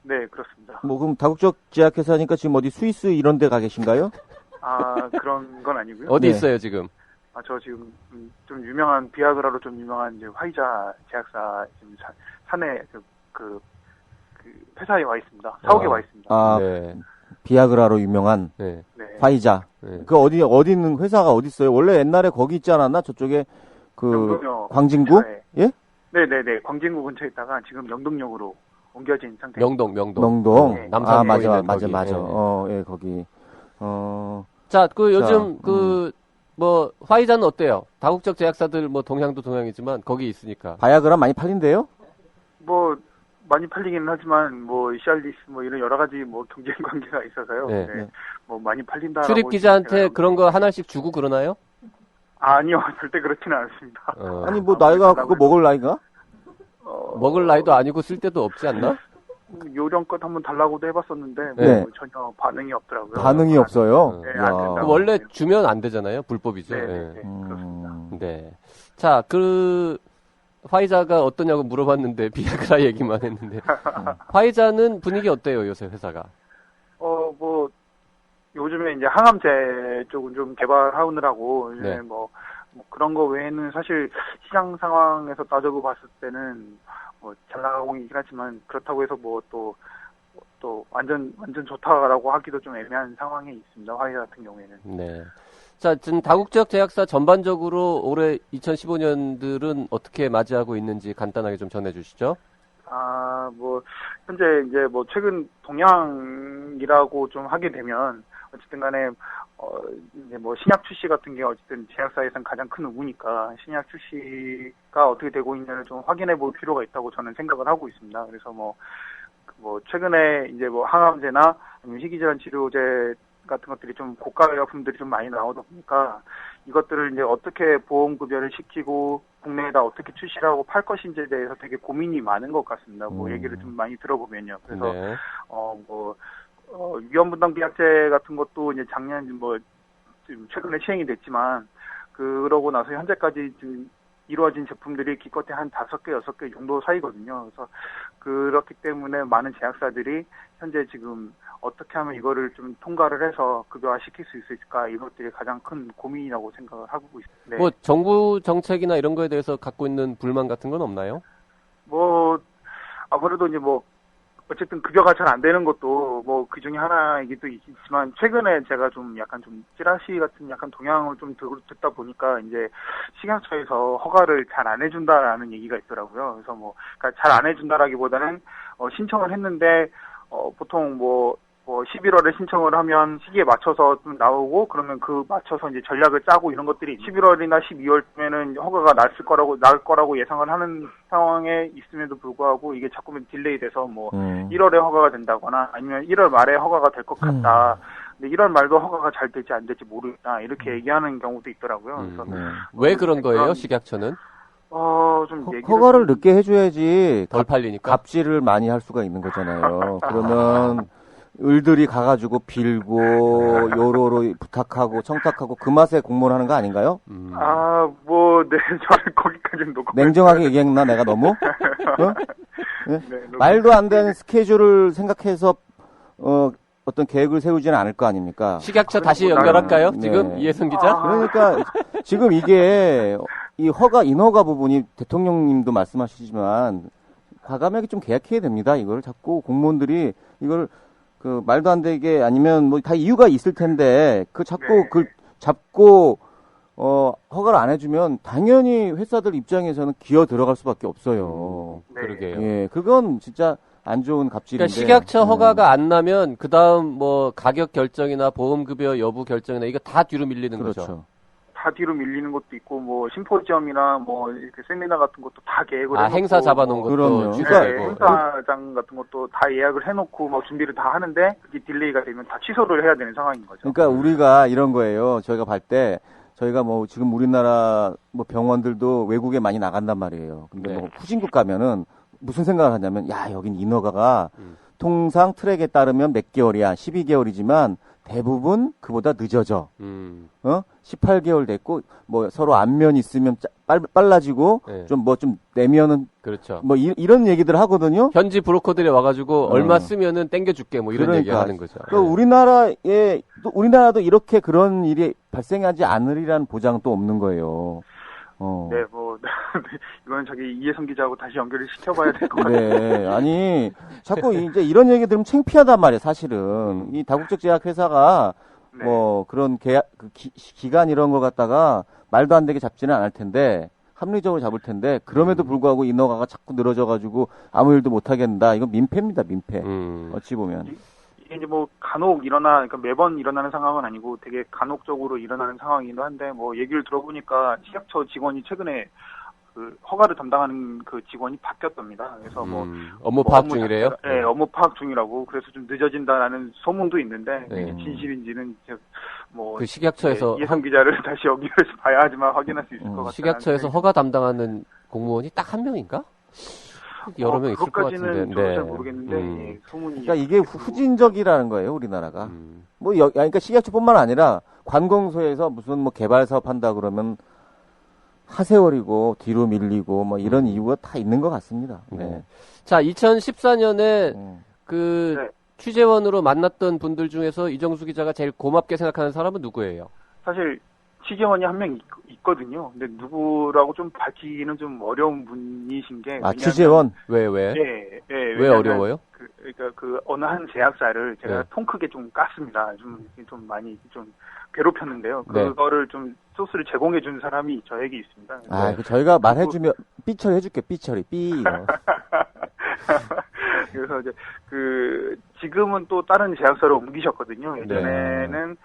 네, 그렇습니다. 뭐 그럼 다국적 제약회사니까 지금 어디 스위스 이런 데 가 계신가요? 그런 건 아니고요. 어디 있어요, 지금? 저 지금 좀 유명한 비아그라로 좀 유명한 이제 화이자 제약사 지금 산에 그 회사에 와 있습니다. 사옥에 와 있습니다. 네. 비아그라로 유명한 화이자. 그 어디 있는 회사가 어디 있어요? 원래 옛날에 거기 있지 않았나? 저쪽에 광진구? 예? 네네네. 광진구 근처에 있다가 지금 영동역으로 옮겨진 상태. 명동. 네. 남산 맞아. 거기. 자, 요즘 뭐 화이자는 어때요? 다국적 제약사들 뭐 동향도 동향이지만 거기 있으니까. 바이아그라 많이 팔린대요? 뭐 많이 팔리기는 하지만 뭐 시알리스 뭐 이런 여러 가지 뭐 경쟁 관계가 있어서요. 뭐 많이 팔린다. 출입 기자한테 그런 거 하나씩 주고 그러나요? 아니요, 절대 그렇지는 않습니다. 아니 뭐 나이가 그거 먹을 나이가? 먹을 나이도 아니고 쓸 데도 없지 않나? 요령껏 한번 달라고도 해봤었는데 뭐 전혀 반응이 없더라고요. 반응이 없어요? 네, 안 된다고. 원래 주면 안 되잖아요. 불법이죠. 그렇습니다. 네. 자, 화이자가 어떠냐고 물어봤는데 비아그라 얘기만 했는데 화이자는 분위기 어때요, 요새 회사가? 뭐 요즘에 이제 항암제 쪽은 좀 개발하느라고 뭐 그런 거 외에는 사실 시장 상황에서 따져고 봤을 때는 뭐 잘 나가고 있긴 하지만 그렇다고 해서 뭐 또 완전 좋다라고 하기도 좀 애매한 상황에 있습니다. 화이자 같은 경우에는. 네. 자, 지금 다국적 제약사 전반적으로 올해 2015년들은 어떻게 맞이하고 있는지 간단하게 좀 전해주시죠. 뭐 현재 이제 뭐 최근 동향이라고 좀 하게 되면 어쨌든 간에 이제 뭐 신약 출시 같은 게 어쨌든 제약사에서는 가장 큰 의무니까 신약 출시가 어떻게 되고 있냐를 좀 확인해 볼 필요가 있다고 저는 생각을 하고 있습니다. 그래서 뭐 최근에 이제 뭐 항암제나 희귀질환 치료제 같은 것들이 좀 고가 의약품들이 좀 많이 나오다 보니까 이것들을 이제 어떻게 보험급여를 시키고 국내에다 어떻게 출시를 하고 팔 것인지에 대해서 되게 고민이 많은 것 같습니다. 뭐 얘기를 좀 많이 들어보면요. 그래서 위험분당 비약제 같은 것도 이제 작년 지금 최근에 시행이 됐지만 그러고 나서 현재까지 지금 이루어진 제품들이 기껏해 한 5개, 6개 정도 사이거든요. 그래서 그렇기 때문에 많은 제약사들이 현재 지금 어떻게 하면 이거를 좀 통과를 해서 급여화 시킬 수 있을까, 이것들이 가장 큰 고민이라고 생각을 하고 있습니다. 네. 뭐 정부 정책이나 이런 거에 대해서 갖고 있는 불만 같은 건 없나요? 뭐 아무래도 이제 뭐 어쨌든 급여가 잘 안 되는 것도 뭐 그 중에 하나이기도 있지만, 최근에 제가 좀 약간 좀 찌라시 같은 약간 동향을 좀 듣다 보니까 이제 식약처에서 허가를 잘 안 해준다라는 얘기가 있더라고요. 그래서 뭐 그러니까 잘 안 해준다라기보다는 신청을 했는데 보통 뭐 11월에 신청을 하면 시기에 맞춰서 좀 나오고, 그러면 그 맞춰서 이제 전략을 짜고 이런 것들이 11월이나 12월쯤에는 허가가 나올 거라고 예상을 하는 상황에 있음에도 불구하고 이게 자꾸만 딜레이 돼서 뭐 1월에 허가가 된다거나 아니면 1월 말에 허가가 될 것 같다. 근데 1월 말도 허가가 잘 될지 안 될지 모르겠다. 이렇게 얘기하는 경우도 있더라고요. 그래서 왜 그런 거예요, 식약처는? 좀 허가를 늦게 해줘야지 덜 팔리니까 갑질을 많이 할 수가 있는 거잖아요. 그러면 을들이 가가지고 빌고 요로로 부탁하고 청탁하고 그 맛에 공모하는 거 아닌가요? 네, 저는 거기까지는 놓고. 냉정하게 얘기했나 내가 너무? 네? 말도 안 되는 스케줄을 생각해서 어떤 계획을 세우지는 않을 거 아닙니까? 식약처 다시 연결할까요? 지금 이혜성 기자? 그러니까 지금 이게 이 인허가 부분이 대통령님도 말씀하시지만 과감하게 좀 계약해야 됩니다. 이걸 자꾸 공무원들이 이걸 그 말도 안 되게, 아니면 뭐 다 이유가 있을 텐데 자꾸 잡고 허가를 안 해주면 당연히 회사들 입장에서는 기어 들어갈 수밖에 없어요. 그러게요. 예, 그건 진짜 안 좋은 갑질인데. 그러니까 식약처 허가가 안 나면 그 다음 뭐 가격 결정이나 보험급여 여부 결정이나 이거 다 뒤로 밀리는 거죠. 다 뒤로 밀리는 것도 있고, 뭐 심포지엄이나 뭐 이렇게 세미나 같은 것도 다 계획을 해놓고, 행사 잡아놓은 것도, 그럼요. 행사장 같은 것도 다 예약을 해놓고 막 준비를 다 하는데 그게 딜레이가 되면 다 취소를 해야 되는 상황인 거죠. 그러니까 우리가 이런 거예요. 저희가 볼 때 저희가 뭐 지금 우리나라 뭐 병원들도 외국에 많이 나간단 말이에요. 근데 뭐 후진국 가면은 무슨 생각을 하냐면, 야, 여긴 인허가가 통상 트랙에 따르면 몇 개월이야, 12개월이지만 대부분 그보다 늦어져. 18개월 됐고, 뭐 서로 안면 있으면 빨라지고, 좀 내면은. 그렇죠. 뭐 이런 얘기들 하거든요. 현지 브로커들이 와가지고 얼마 쓰면은 땡겨줄게, 뭐 이런 얘기 하는 거죠. 우리나라도 이렇게 그런 일이 발생하지 않으리라는 보장은 또 없는 거예요. 네, 이건 이혜성 기자하고 다시 연결을 시켜봐야 될 것 같아요. 네, 아니, 자꾸 이제 이런 얘기 들으면 창피하단 말이에요, 사실은. 이 다국적 제약회사가 뭐 그런 기간 이런 거 갖다가 말도 안 되게 잡지는 않을 텐데, 합리적으로 잡을 텐데, 그럼에도 불구하고 인허가가 자꾸 늘어져가지고 아무 일도 못 하겠다. 이건 민폐입니다, 민폐. 어찌 보면. 이게 이제 뭐 간혹 그러니까 매번 일어나는 상황은 아니고 되게 간혹적으로 일어나는 상황이기도 한데, 뭐 얘기를 들어보니까 식약처 직원이 최근에 그 허가를 담당하는 그 직원이 바뀌었답니다. 그래서 업무 파악 중이래요? 네, 업무 파악 중이라고. 그래서 좀 늦어진다라는 소문도 있는데 진실인지는 그 식약처에서 이혜성 기자를 다시 연결해서 봐야 하지만 확인할 수 있을 것 같아요. 식약처에서 허가 담당하는 공무원이 딱 한 명인가? 여러 명 있을 것 같은데. 저는 잘 모르겠는데 소문이. 그러니까 이게 후진적이라는 거예요, 우리나라가. 그러니까 식약처뿐만 아니라 관공서에서 무슨 뭐 개발 사업 한다 그러면 하세월이고 뒤로 밀리고 뭐 이런 이유가 다 있는 것 같습니다. 네. 자, 2014년에 취재원으로 만났던 분들 중에서 이정수 기자가 제일 고맙게 생각하는 사람은 누구예요? 사실 취재원이 한 명 있거든요. 근데 누구라고 좀 밝히기는 좀 어려운 분이신 게. 취재원? 왜? 네. 왜 어려워요? 그러니까 어느 한 제약사를 제가 통 크게 좀 깠습니다. 좀 많이 좀 괴롭혔는데요. 그거를 좀 소스를 제공해 준 사람이 저에게 있습니다. 저희가 말해주면 삐처리 해줄게. 삐처리. 그래서 이제 지금은 또 다른 제약사로 옮기셨거든요. 예전에는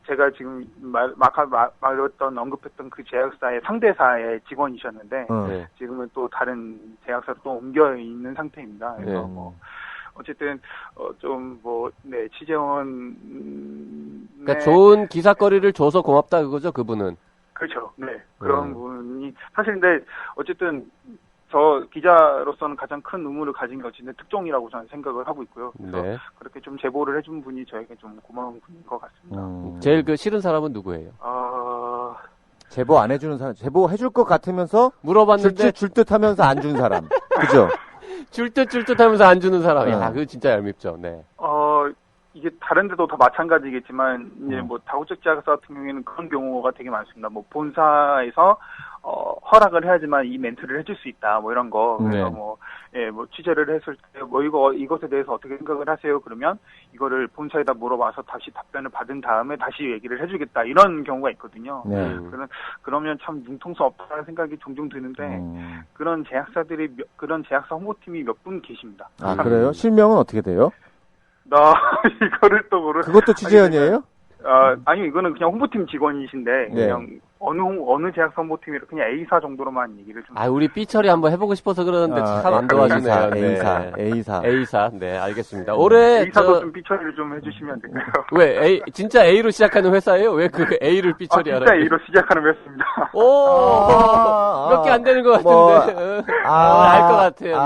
제가 지금 언급했던 그 제약사의 상대사의 직원이셨는데 지금은 또 다른 제약사로 또 옮겨 있는 상태입니다. 그래서 어쨌든 취재원 그러니까 좋은 기사거리를 줘서 고맙다 그거죠, 그분은. 그렇죠. 네. 그런 분이 사실 근데 어쨌든 저 기자로서는 가장 큰 의무를 가진 게 어쨌든 특종이라고 저는 생각을 하고 있고요. 그래서 그렇게 좀 제보를 해준 분이 저에게 좀 고마운 분인 것 같습니다. 제일 싫은 사람은 누구예요? 제보 안 해주는 사람, 제보 해줄 것 같으면서 물어봤는데 줄 듯하면서 안 준 사람, 그죠? 줄 듯 하면서 안 주는 사람. 야, 그거 진짜 얄밉죠. 네. 이게 다른 데도 다 마찬가지겠지만, 이제 뭐 다국적 제약사 같은 경우에는 그런 경우가 되게 많습니다. 뭐 본사에서, 허락을 해야지만 이 멘트를 해줄 수 있다. 뭐 이런 거. 그래서 네. 뭐 취재를 했을 때, 이것에 대해서 어떻게 생각을 하세요? 그러면 이거를 본사에다 물어봐서 다시 답변을 받은 다음에 다시 얘기를 해주겠다. 이런 경우가 있거든요. 네. 그러면 참 융통성 없다는 생각이 종종 드는데, 그런 제약사 홍보팀이 몇 분 계십니다. 아, 그래요? 실명은 어떻게 돼요? 이거를 또 그것도 취재원이에요? 아니요, 이거는 그냥 홍보팀 직원이신데, 그냥 어느 제약사 홍보팀이라 그냥 A사 정도로만 얘기를 좀. 우리 삐처리 한번 해보고 싶어서 그러는데 참 안 도와주네요. A사. 네, 알겠습니다. 올해. A사도 좀 삐처리를 좀 해주시면 안 될까요? 왜, 진짜 A로 시작하는 회사예요? 왜 그 A를 삐처리 하라고? 진짜 A로 시작하는 회사입니다. 몇 개 안 되는 것 같은데. 알 것 같아요.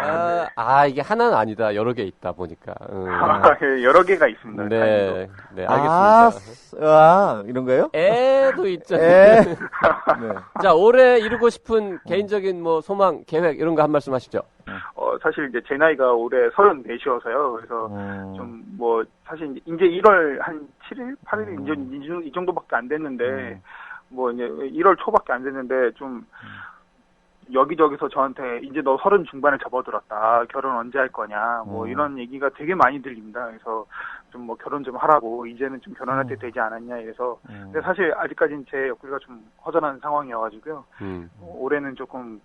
네. 이게 하나는 아니다. 여러 개 있다, 보니까. 여러 개가 있습니다. 네, 알겠습니다. 이런 거예요? 애도 있잖아요. 네. 자, 올해 이루고 싶은 개인적인 뭐 소망, 계획 이런 거 한 말씀 하시죠. 사실 이제 제 나이가 올해 34이어서요. 그래서 좀 뭐 사실 이제 1월 한 7일, 8일 이 정도밖에 안 됐는데 뭐 이제 1월 초밖에 안 됐는데 좀 여기저기서 저한테 이제 너 30 중반에 접어들었다. 결혼 언제 할 거냐. 뭐 이런 얘기가 되게 많이 들립니다. 그래서 좀 뭐 결혼 좀 하라고 이제는 좀 결혼할 때 되지 않았냐 이래서 근데 사실 아직까지는 제 옆구리가 좀 허전한 상황이어가지고요. 올해는 조금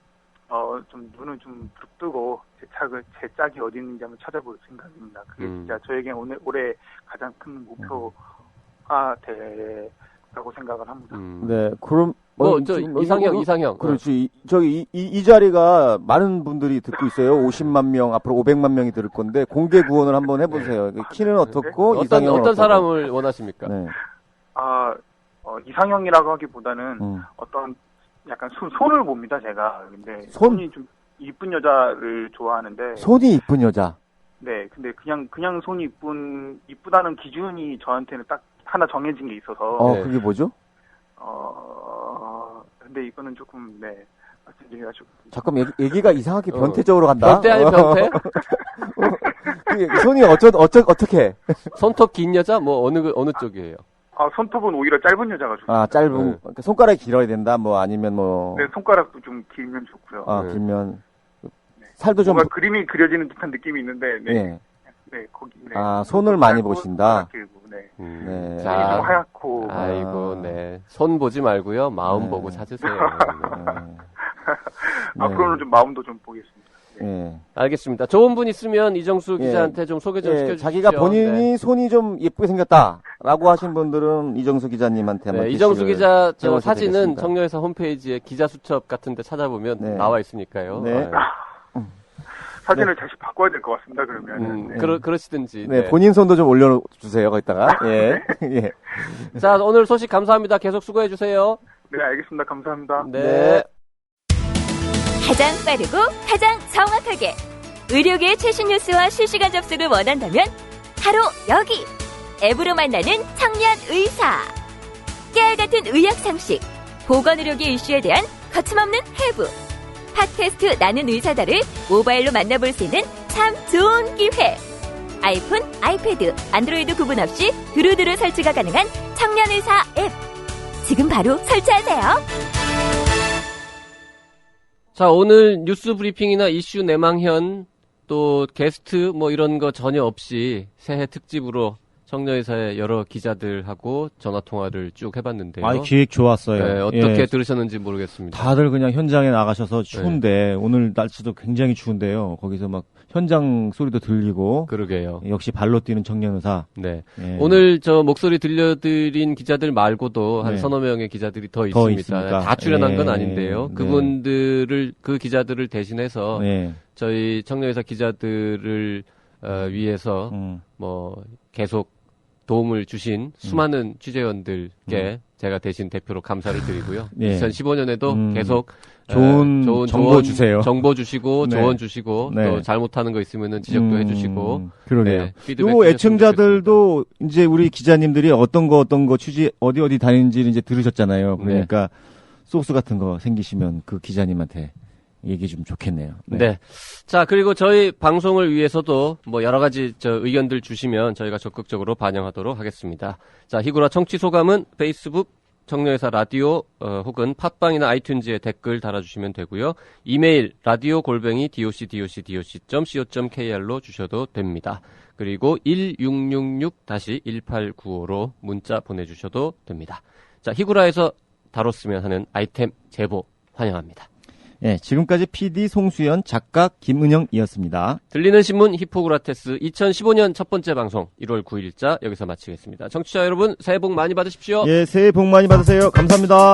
좀 눈을 좀 뜨고 제 짝이 어디 있는지 한번 찾아볼 생각입니다. 그게 진짜 저에게 올해 가장 큰 목표가 되라고 생각을 합니다. 네, 그럼 이상형. 그렇지. 이 자리가 많은 분들이 듣고 있어요. 50만 명, 앞으로 500만 명이 들을 건데, 공개 구원을 한번 해보세요. 키는 어떻고, 이상형은 어떤 사람을 원하십니까? 네. 이상형이라고 하기보다는 어떤 약간 손을 봅니다, 제가. 근데 손이 좀 이쁜 여자를 좋아하는데. 손이 이쁜 여자? 네, 근데 그냥 손이 이쁘다는 기준이 저한테는 딱 하나 정해진 게 있어서. 네. 그게 뭐죠? 근데 이거는 조금, 말씀드리기가 좀. 잠깐, 얘기가 이상하게 변태적으로 간다. 변태 아니 변태? 손이 어떻게? 손톱 긴 여자? 뭐, 어느 쪽이에요? 손톱은 오히려 짧은 여자가 좋습니다. 짧은, 그러니까 손가락이 길어야 된다, 뭐, 아니면 뭐. 네, 손가락도 좀 길면 좋고요. 길면. 살도 좀. 뭔가 그림이 그려지는 듯한 느낌이 있는데, 거기. 손을 많이 보신다. 길고, 네. 자, 좀 하얗고. 아이고, 네. 손 보지 말고요. 마음 보고 찾으세요. 앞으로는 좀 마음도 좀 보겠습니다. 알겠습니다. 좋은 분 있으면 이정수 기자한테 좀 소개 좀 시켜주십시오. 자기가 본인이 손이 좀 예쁘게 생겼다라고 하신 분들은 이정수 기자님한테 한번 이정수 기자 저 사진은 되겠습니다. 청년회사 홈페이지에 기자 수첩 같은 데 찾아보면 나와 있으니까요. 사진을 다시 바꿔야 될 것 같습니다, 그러면. 그러시든지. 본인 손도 좀 올려주세요, 거기다가. 자, 오늘 소식 감사합니다. 계속 수고해주세요. 네, 알겠습니다. 감사합니다. 네. 가장 빠르고 가장 정확하게 의료계의 최신 뉴스와 실시간 접속을 원한다면 바로 여기 앱으로 만나는 청년 의사. 깨알같은 의학 상식, 보건의료계 이슈에 대한 거침없는 해부. 팟캐스트 나는 의사다를 모바일로 만나볼 수 있는 참 좋은 기회. 아이폰, 아이패드, 안드로이드 구분 없이 두루두루 설치가 가능한 청년의사 앱. 지금 바로 설치하세요. 자, 오늘 뉴스 브리핑이나 이슈 내망현 또 게스트 뭐 이런 거 전혀 없이 새해 특집으로 청년의사의 여러 기자들하고 전화통화를 쭉 해봤는데요. 기획 좋았어요. 네, 어떻게 들으셨는지 모르겠습니다. 다들 그냥 현장에 나가셔서 추운데 오늘 날씨도 굉장히 추운데요. 거기서 막 현장 소리도 들리고. 그러게요. 역시 발로 뛰는 청년의사. 네. 오늘 저 목소리 들려드린 기자들 말고도 한 서너 명의 기자들이 더 있습니다. 다 출연한 건 아닌데요. 그 기자들을 대신해서 저희 청년의사 기자들을 위해서 뭐 계속 도움을 주신 수많은 취재원들께 제가 대신 대표로 감사를 드리고요. 2015년에도 계속 좋은 정보 주세요. 정보 주시고 조언 주시고 또 잘못하는 거 있으면은 지적도 해주시고. 그러게요. 그리고 애청자들도 이제 우리 기자님들이 어떤 거 취재 어디 다니는지 이제 들으셨잖아요. 그러니까 소스 같은 거 생기시면 그 기자님한테 얘기 좀 좋겠네요. 네. 네. 자, 그리고 저희 방송을 위해서도 뭐 여러 가지 의견들 주시면 저희가 적극적으로 반영하도록 하겠습니다. 자, 희구라 청취 소감은 페이스북 청년회사 라디오 혹은 팟빵이나 아이튠즈에 댓글 달아주시면 되고요. 이메일 radio@docdoc.co.kr로 주셔도 됩니다. 그리고 1666-1895로 문자 보내주셔도 됩니다. 자, 희구라에서 다뤘으면 하는 아이템 제보 환영합니다. 네, 지금까지 PD 송수연, 작가 김은영이었습니다. 들리는 신문 히포크라테스 2015년 첫 번째 방송 1월 9일자 여기서 마치겠습니다. 청취자 여러분, 새해 복 많이 받으십시오. 예, 새해 복 많이 받으세요. 감사합니다.